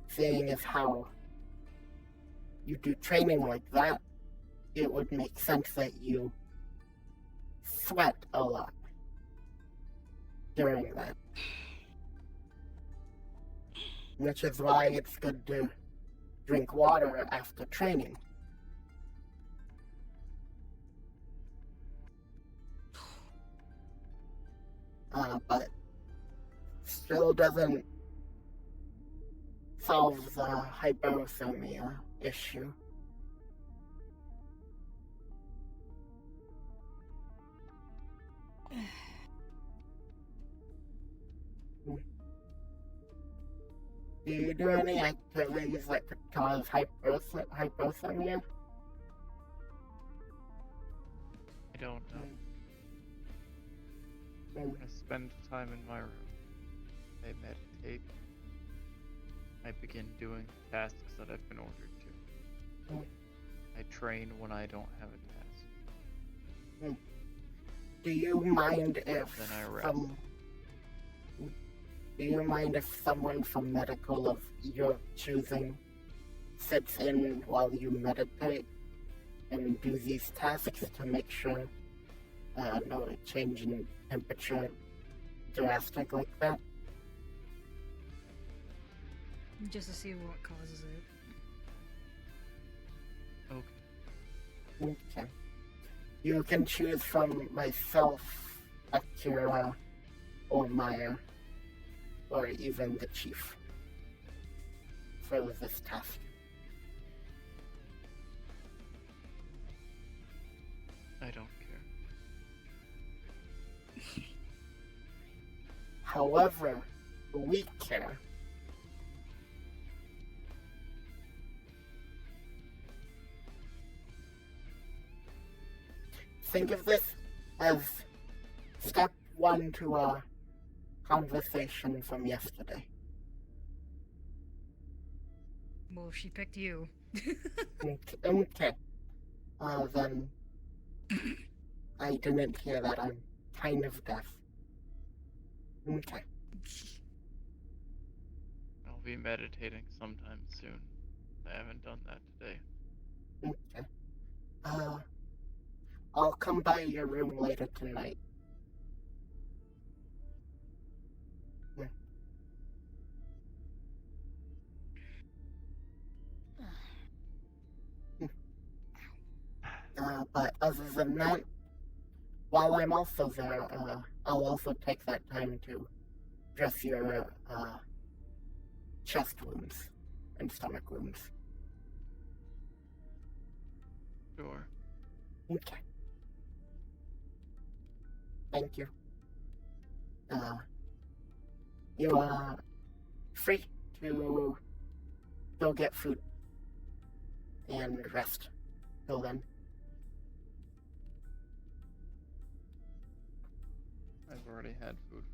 seeing as how you do training like that, it would make sense that you sweat a lot during that. Which is why it's good to drink water after training. but still doesn't solve the hyperthermia issue. Do you do any activities that could cause hypothermia? I don't know. I spend time in my room. I meditate. I begin doing tasks that I've been ordered to. I train when I don't have a task. Do you mind if Then I rest. Do you mind if someone from medical of your choosing sits in while you meditate and do these tasks to make sure no change in temperature drastic like that? Just to see what causes it. Okay. Okay. You can choose from myself, Akira, or Maya, or even the chief for this task. I don't care. However, we care. Think of this as step one to our conversation from yesterday. Well, she picked you. Okay. Then I didn't hear that. I'm kind of deaf. Okay. I'll be meditating sometime soon. I haven't done that today. Okay. I'll come by your room later tonight. But other than that, while I'm also there, I'll also take that time to dress your chest wounds and stomach wounds. Sure. Okay. Thank you. You are free to go get food and rest till then. I've already had food.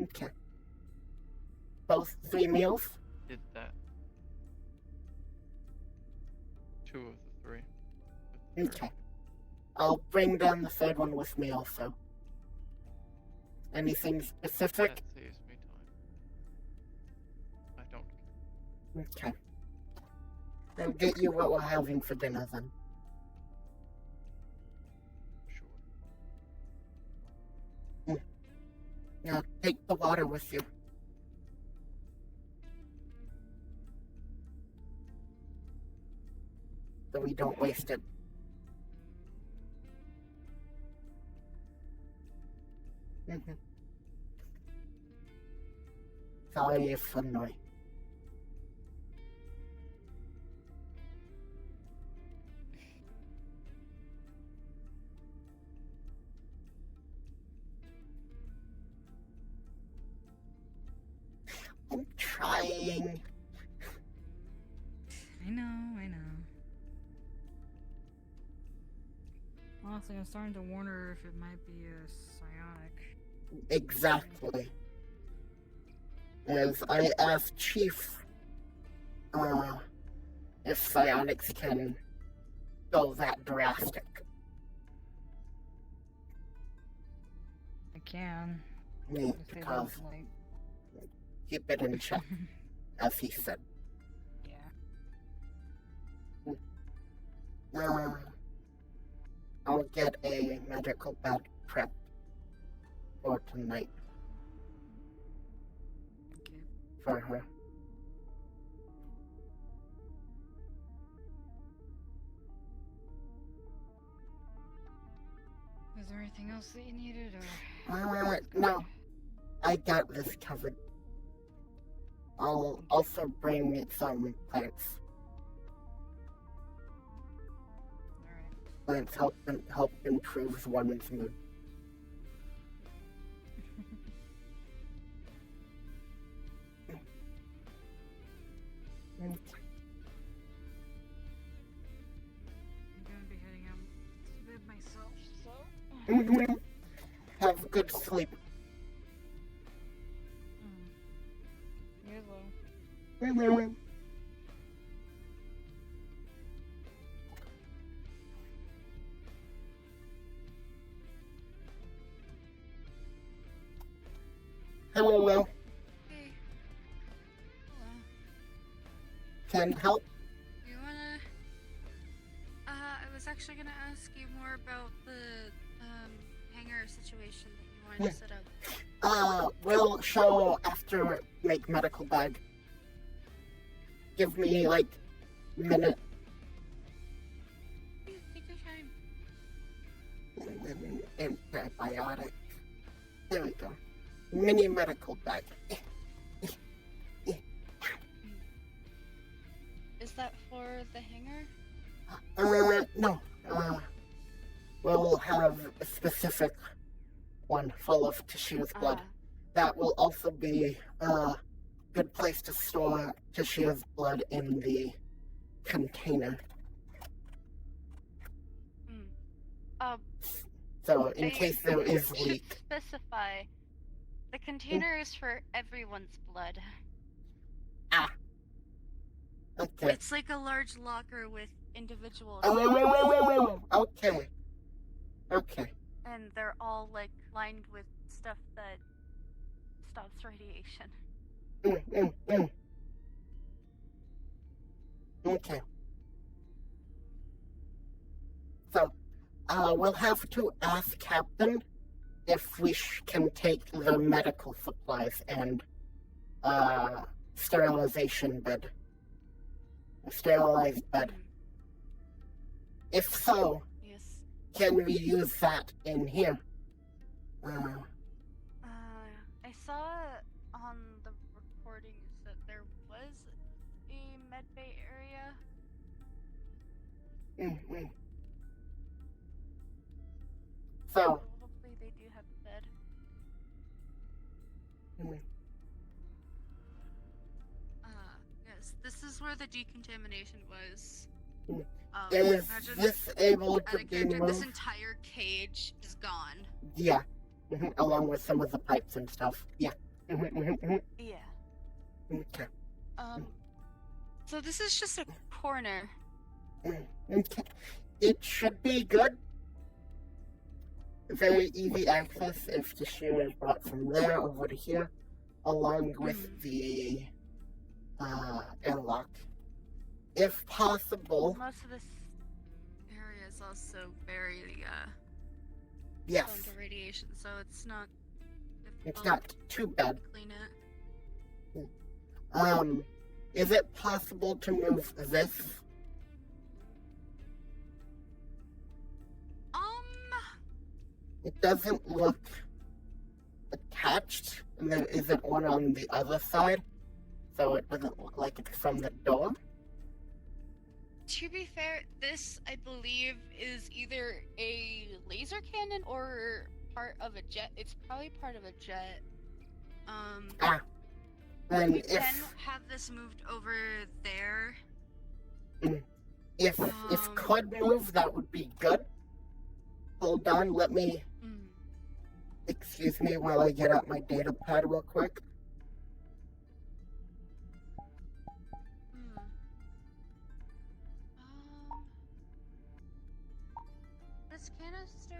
Okay. Both 3 meals? Did that. 2 of the 3. Okay. I'll bring down the 3rd one with me also. Anything specific? That saves me time. I don't care. Okay. I'll get you what we're having for dinner then. Sure. Now take the water with you. So we don't waste it. Sorry if annoying. I'm trying. I know. Honestly, I'm starting to wonder if it might be a psionic. Exactly. As I asked Chief if psionics can go that drastic. I can. Me, If they because don't, like... keep it in check, as he said. Yeah. I'll get a medical bag prepped for tonight. Okay. For her. Is there anything else that you needed, or...? No. I got this covered. I'll also bring some plants. Plants help improve one's mood. I'm gonna be heading out to bed myself, so. Have a good sleep. You as well. Hello, Will. Hey. Can help? You wanna... I was actually gonna ask you more about the, hangar situation that you wanted to set up. We'll show after make medical bag. Give me, like, a minute. Take your time. Antibiotic. There we go. Mini medical bag. Is that for the hangar? No. We'll have a specific one full of Tashia's blood. That will also be a good place to store Tashia's blood in the container. So, in case there is should leak. Specify. The container is for everyone's blood. Okay. It's like a large locker with individual. Wait. Okay. And they're all like lined with stuff that stops radiation. Okay. So, we'll have to ask Captain if we can take the medical supplies and, sterilization bed. A sterilized bed. If so, yes. Can we use that in here? I saw on the recordings that there was a medbay area. So, hopefully they do have a bed. Yes, this is where the decontamination was. is this able to be moved? This entire cage is gone. Yeah. Along with some of the pipes and stuff. Yeah. Yeah. Okay. So this is just a corner. Okay. It should be good. Very easy access if the shoe is brought from there over to here, along with the airlock. If possible. Most of this area is also very yes. prone to radiation, so it's not. It's not too bad. Clean it. Is it possible to move this? It doesn't look attached, and there isn't one on the other side, so it doesn't look like it's from the door. To be fair, this, I believe, is either a laser cannon or part of a jet. It's probably part of a jet. Then we if can have this moved over there. If could move, that would be good. Hold on, let me. Excuse me while I get out my data pad real quick. This canister,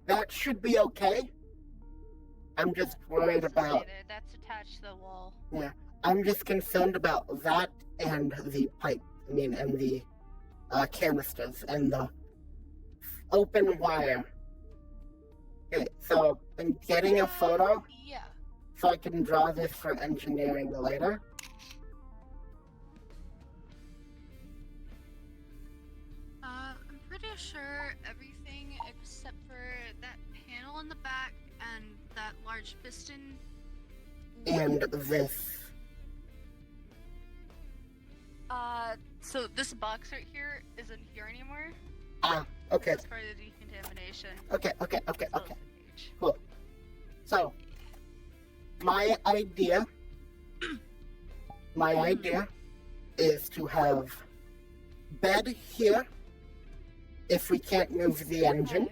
That should be okay. I'm just worried about. That's attached to the wall. Yeah, I'm just concerned about that and the pipe. And the canisters and the open wire. Okay, so I'm getting a photo. Yeah. So I can draw this for engineering later. I'm pretty sure everything on the back and that large piston. And this. So this box right here isn't here anymore. Ah, okay. That's part of the decontamination. Okay. Cool. So, my idea is to have bed here, if we can't move the engine,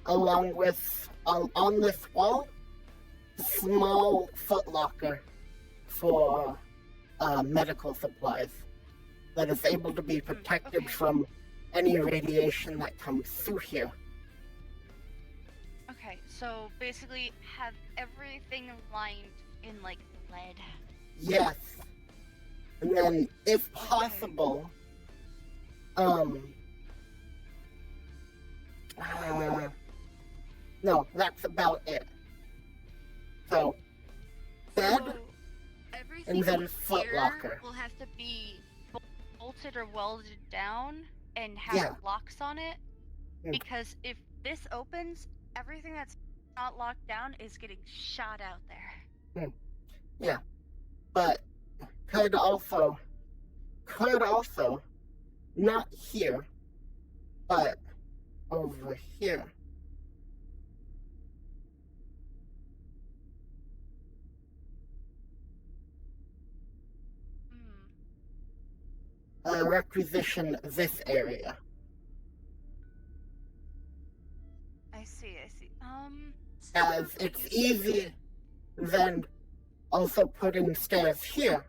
along with, on this wall, small footlocker for medical supplies that is able to be protected from any radiation that comes through here. Okay, so basically have everything lined in like lead. Yes. And then, if possible, no, that's about it. So, bed, Everything and then here footlocker. will have to be bolted or welded down and have locks on it, because if this opens, everything that's not locked down is getting shot out there. Yeah, but could also, not here, but over here. Requisition this area. I see. As it's easy, then also put in stairs here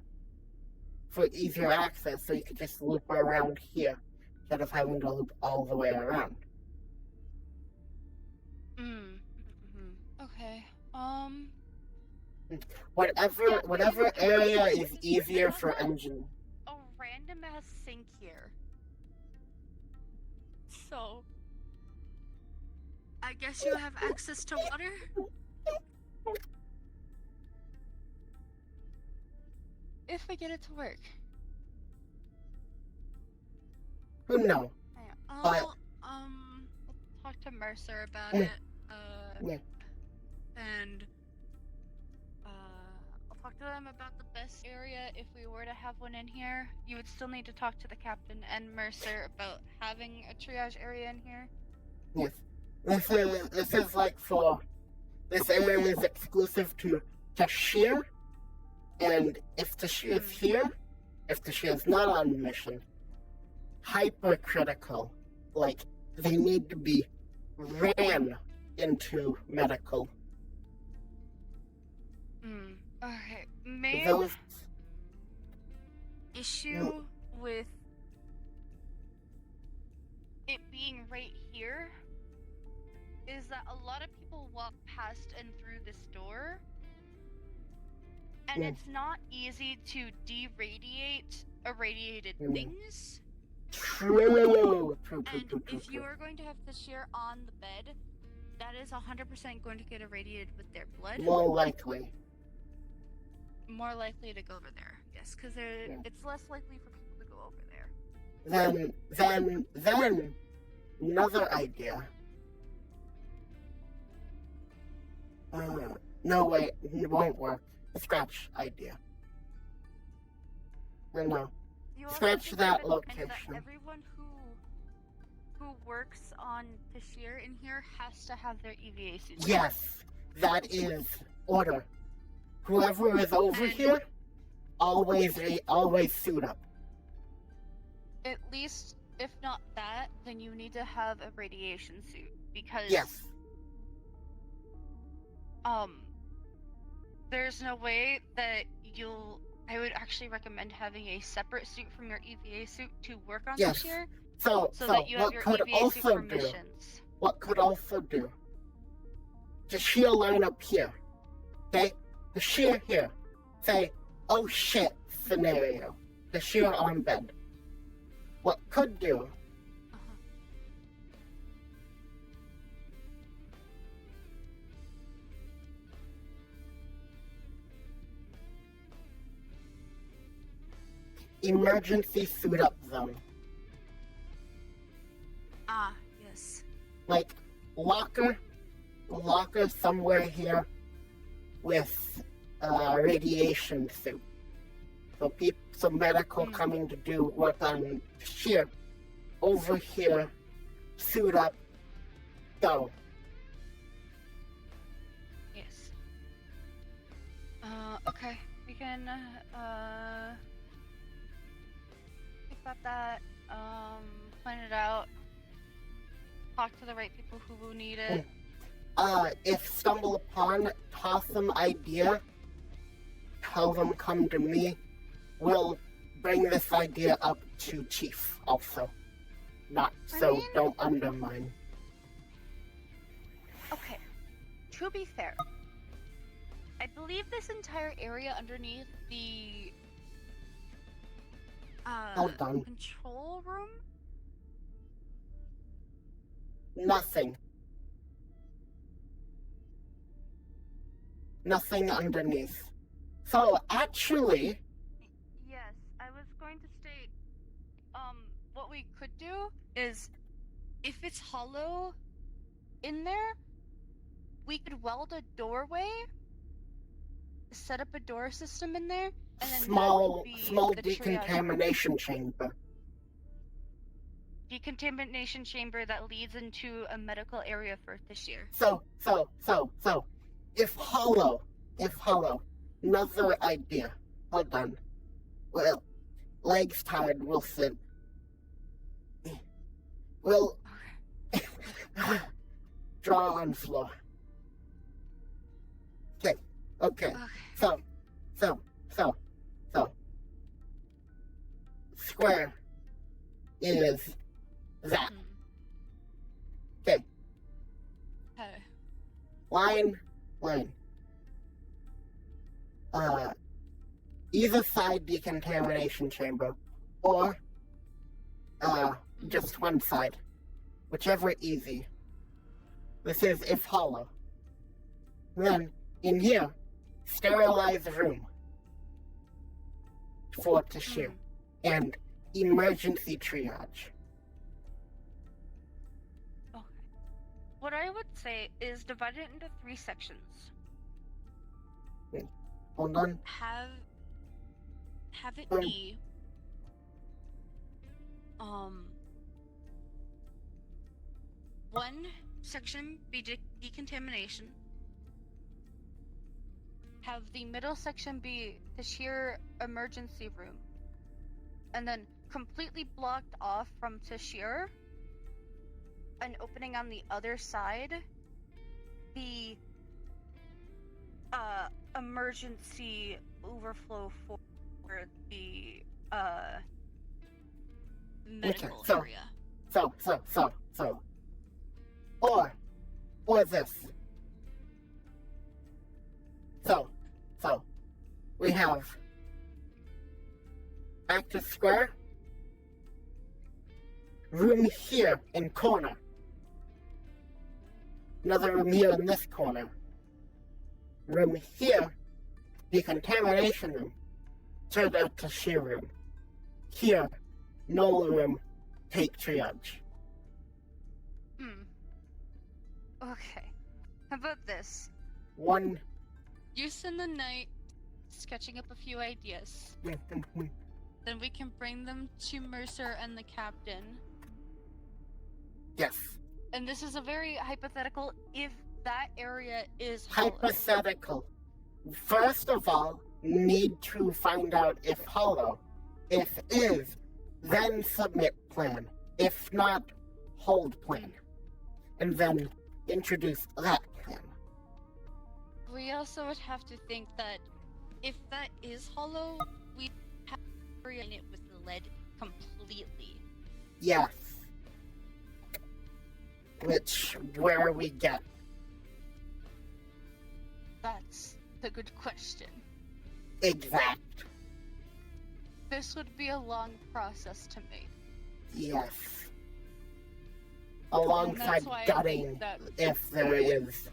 for easier access, so you could just loop around here instead of having to loop all the way around. Okay. Whatever area is easier for engine. A random ass sink here. So I guess you have access to water? If we get it to work. Who knows? I'll talk to Mercer about it. And I'll talk to them about the best area if we were to have one in here. You would still need to talk to the captain and Mercer about having a triage area in here. Yes. This is like this area is exclusive to Tashir, and if Tashir is here, if Tashir is not on mission, hypercritical, like they need to be ran into medical. Okay, main issue with it being right here is that a lot of people walk past and through this door, and it's not easy to de-radiate irradiated things. True. And if you are going to have the shear on the bed, that is 100% going to get irradiated with their blood. More likely. More likely to go over there, yes, because it's less likely for people to go over there. Then, another idea. No, wait, it won't work. Scratch idea. No. Scratch that location. That everyone who works on Tashir in here has to have their EVA suits. Yes, that is order. Whoever is over here, always suit up. At least, if not that, then you need to have a radiation suit, because there's no way that I would actually recommend having a separate suit from your EVA suit to work on Tashir. So that you have your EVA suit for missions. What could also do? Tashir line up here. Okay? Tashir here. Say, oh shit scenario. Tashir on bed. What could do? Emergency suit up zone. Ah, yes. Like, locker locker somewhere here with a radiation suit. So medical coming to do work on here, over here, suit up, go. Yes. Okay. We can, think about that, plan it out, talk to the right people who need it. If stumble upon, toss them idea, tell them come to me. We'll bring this idea up to Chief also. Don't undermine. Okay. To be fair, I believe this entire area underneath the Hold on. control room. Nothing. Nothing underneath. So actually, Yes, I was going to state, what we could do is, if it's hollow in there, we could weld a doorway, set up a door system in there, and then small the decontamination chamber. decontamination chamber that leads into a medical area for this year. So, if hollow, another idea. Hold on. Well, legs tired, we'll sit. We'll draw on floor. Okay. So. Square is that. Okay. Line. Either side decontamination chamber, or just one side, whichever easy. This is if hollow. Then in here, sterilize the room for Tashir and emergency triage. Okay. What I would say is divide it into 3 sections. Hold on. Have it be one section be decontamination. Have the middle section be the sheer emergency room. And then completely blocked off from Tashir, an opening on the other side, the emergency overflow for the medical area. Or this. So we have active square, room here in corner, another room here in this corner, room here, decontamination room, turned out to shear room, here, null room, take triage. Okay. How about this? One. You spend the night sketching up a few ideas. Then we can bring them to Mercer and the captain. Yes. And this is a very hypothetical if that area is hollow. Hypothetical. First of all, need to find out if hollow. If is, then submit plan. If not, hold plan. And then introduce that plan. We also would have to think that if that is hollow, we'd have to in it with the lead completely. Yes. Where we get? That's the good question. Exact. This would be a long process to make. Yes. Alongside gutting, if there is,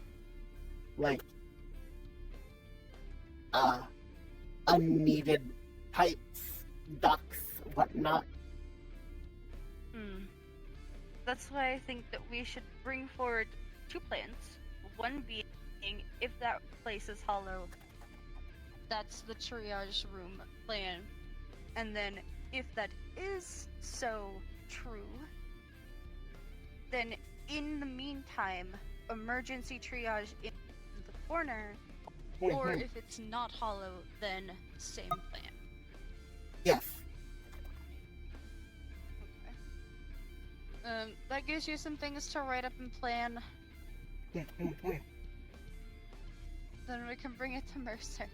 unneeded pipes, ducts, whatnot. That's why I think that we should bring forward 2 plans. one being, if that place is hollow, that's the triage room plan. And then, if that is so true, then in the meantime, emergency triage in the corner, or if it's not hollow, then same plan. Yes. That gives you some things to write up and plan. Then we can bring it to Mercer.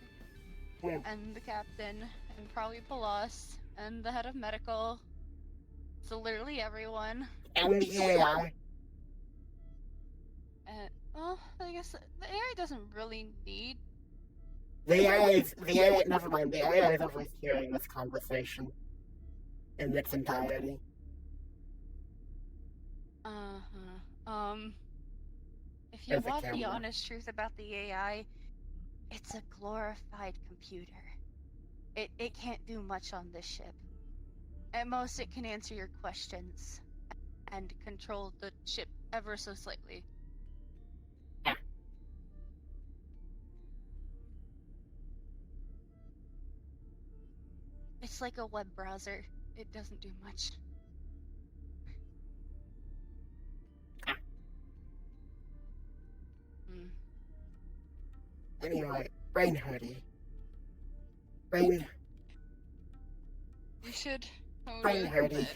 And the captain, and probably Palos, and the head of medical. So literally everyone. And the AI. Well, I guess the AI doesn't really need... The AI, never mind, the AI is overhearing this conversation in its entirety. If you want the honest truth about the AI, it's a glorified computer. It can't do much on this ship. At most, it can answer your questions and control the ship ever so slightly. It's like a web browser. It doesn't do much. Anyway, brain hurty. Brain. You should go Brain to hurty. bed.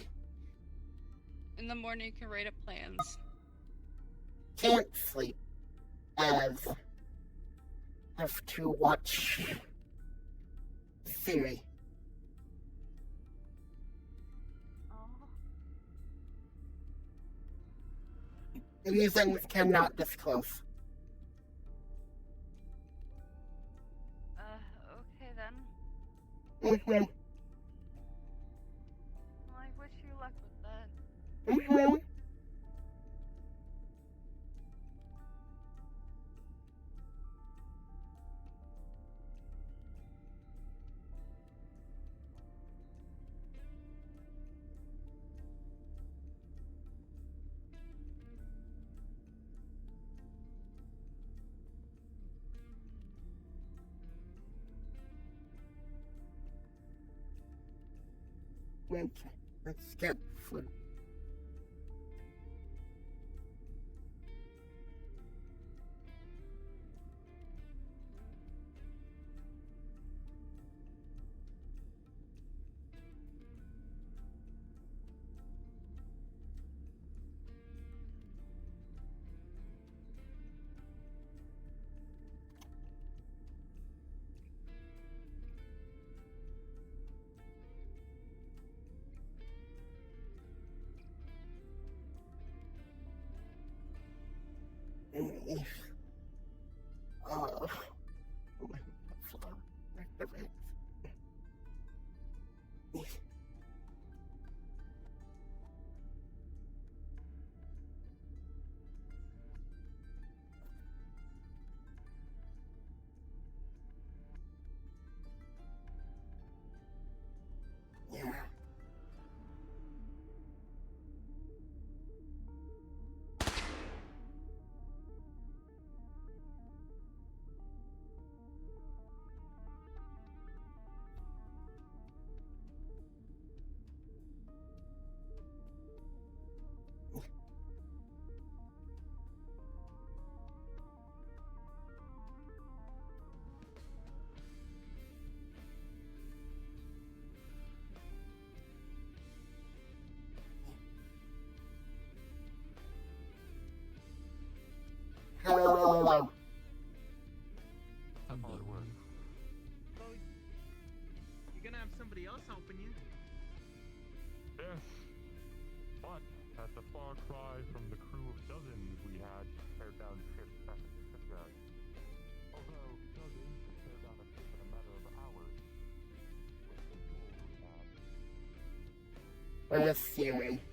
In the morning, you can write up plans. Can't sleep, as have to watch Siri. Reasons cannot disclose. Okay then. Mm-hmm. I wish you luck with that. Mm-hmm. Okay, let's get food. Oh my floor. Yeah. Hello. So, you're gonna have somebody else helping you. Yes, but at the far cry from the crew of dozens we had tear down ships back at the shipyard. Although dozens could tear down a ship in a matter of hours. With the tools we had. Where's Siri?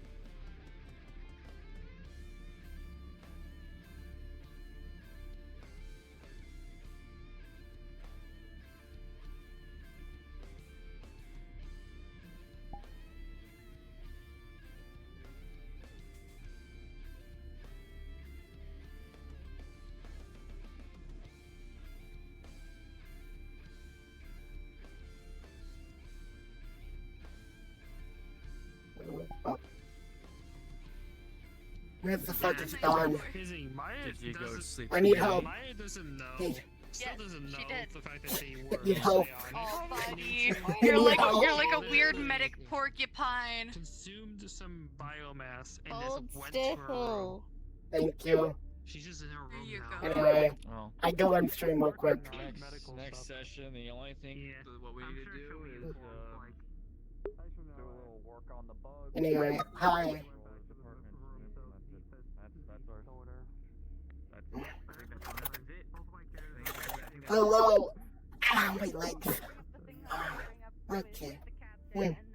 Where the fuck is Dawn? Did you go sleep? I need help. Maya doesn't know. Hey. Still doesn't know the fact that they I were. need help. Oh, buddy. I You're need like help. a weird medic porcupine. Consumed some biomass and Hold just went to her room. Thank you. She's just in her room now. Anyway, Well, I go on stream real quick. next session, the only thing what we need to do is do a little work on the bugs. Anyway, hi. Hello. Ow, my legs. Okay.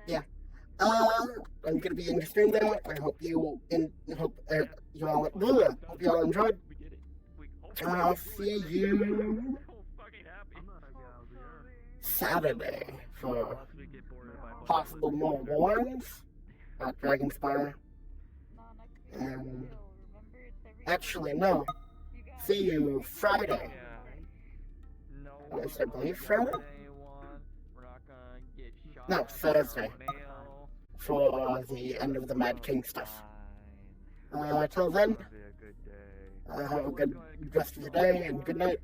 Yeah. I'm gonna be in the stream now. I hope you hope you all enjoyed. I'll see you Saturday for possible more wars at Dragonspire. Actually, no. See you Friday. I believe Friday? No, Thursday. For the end of the Mad King stuff. Till then, have a good rest of the day and good night.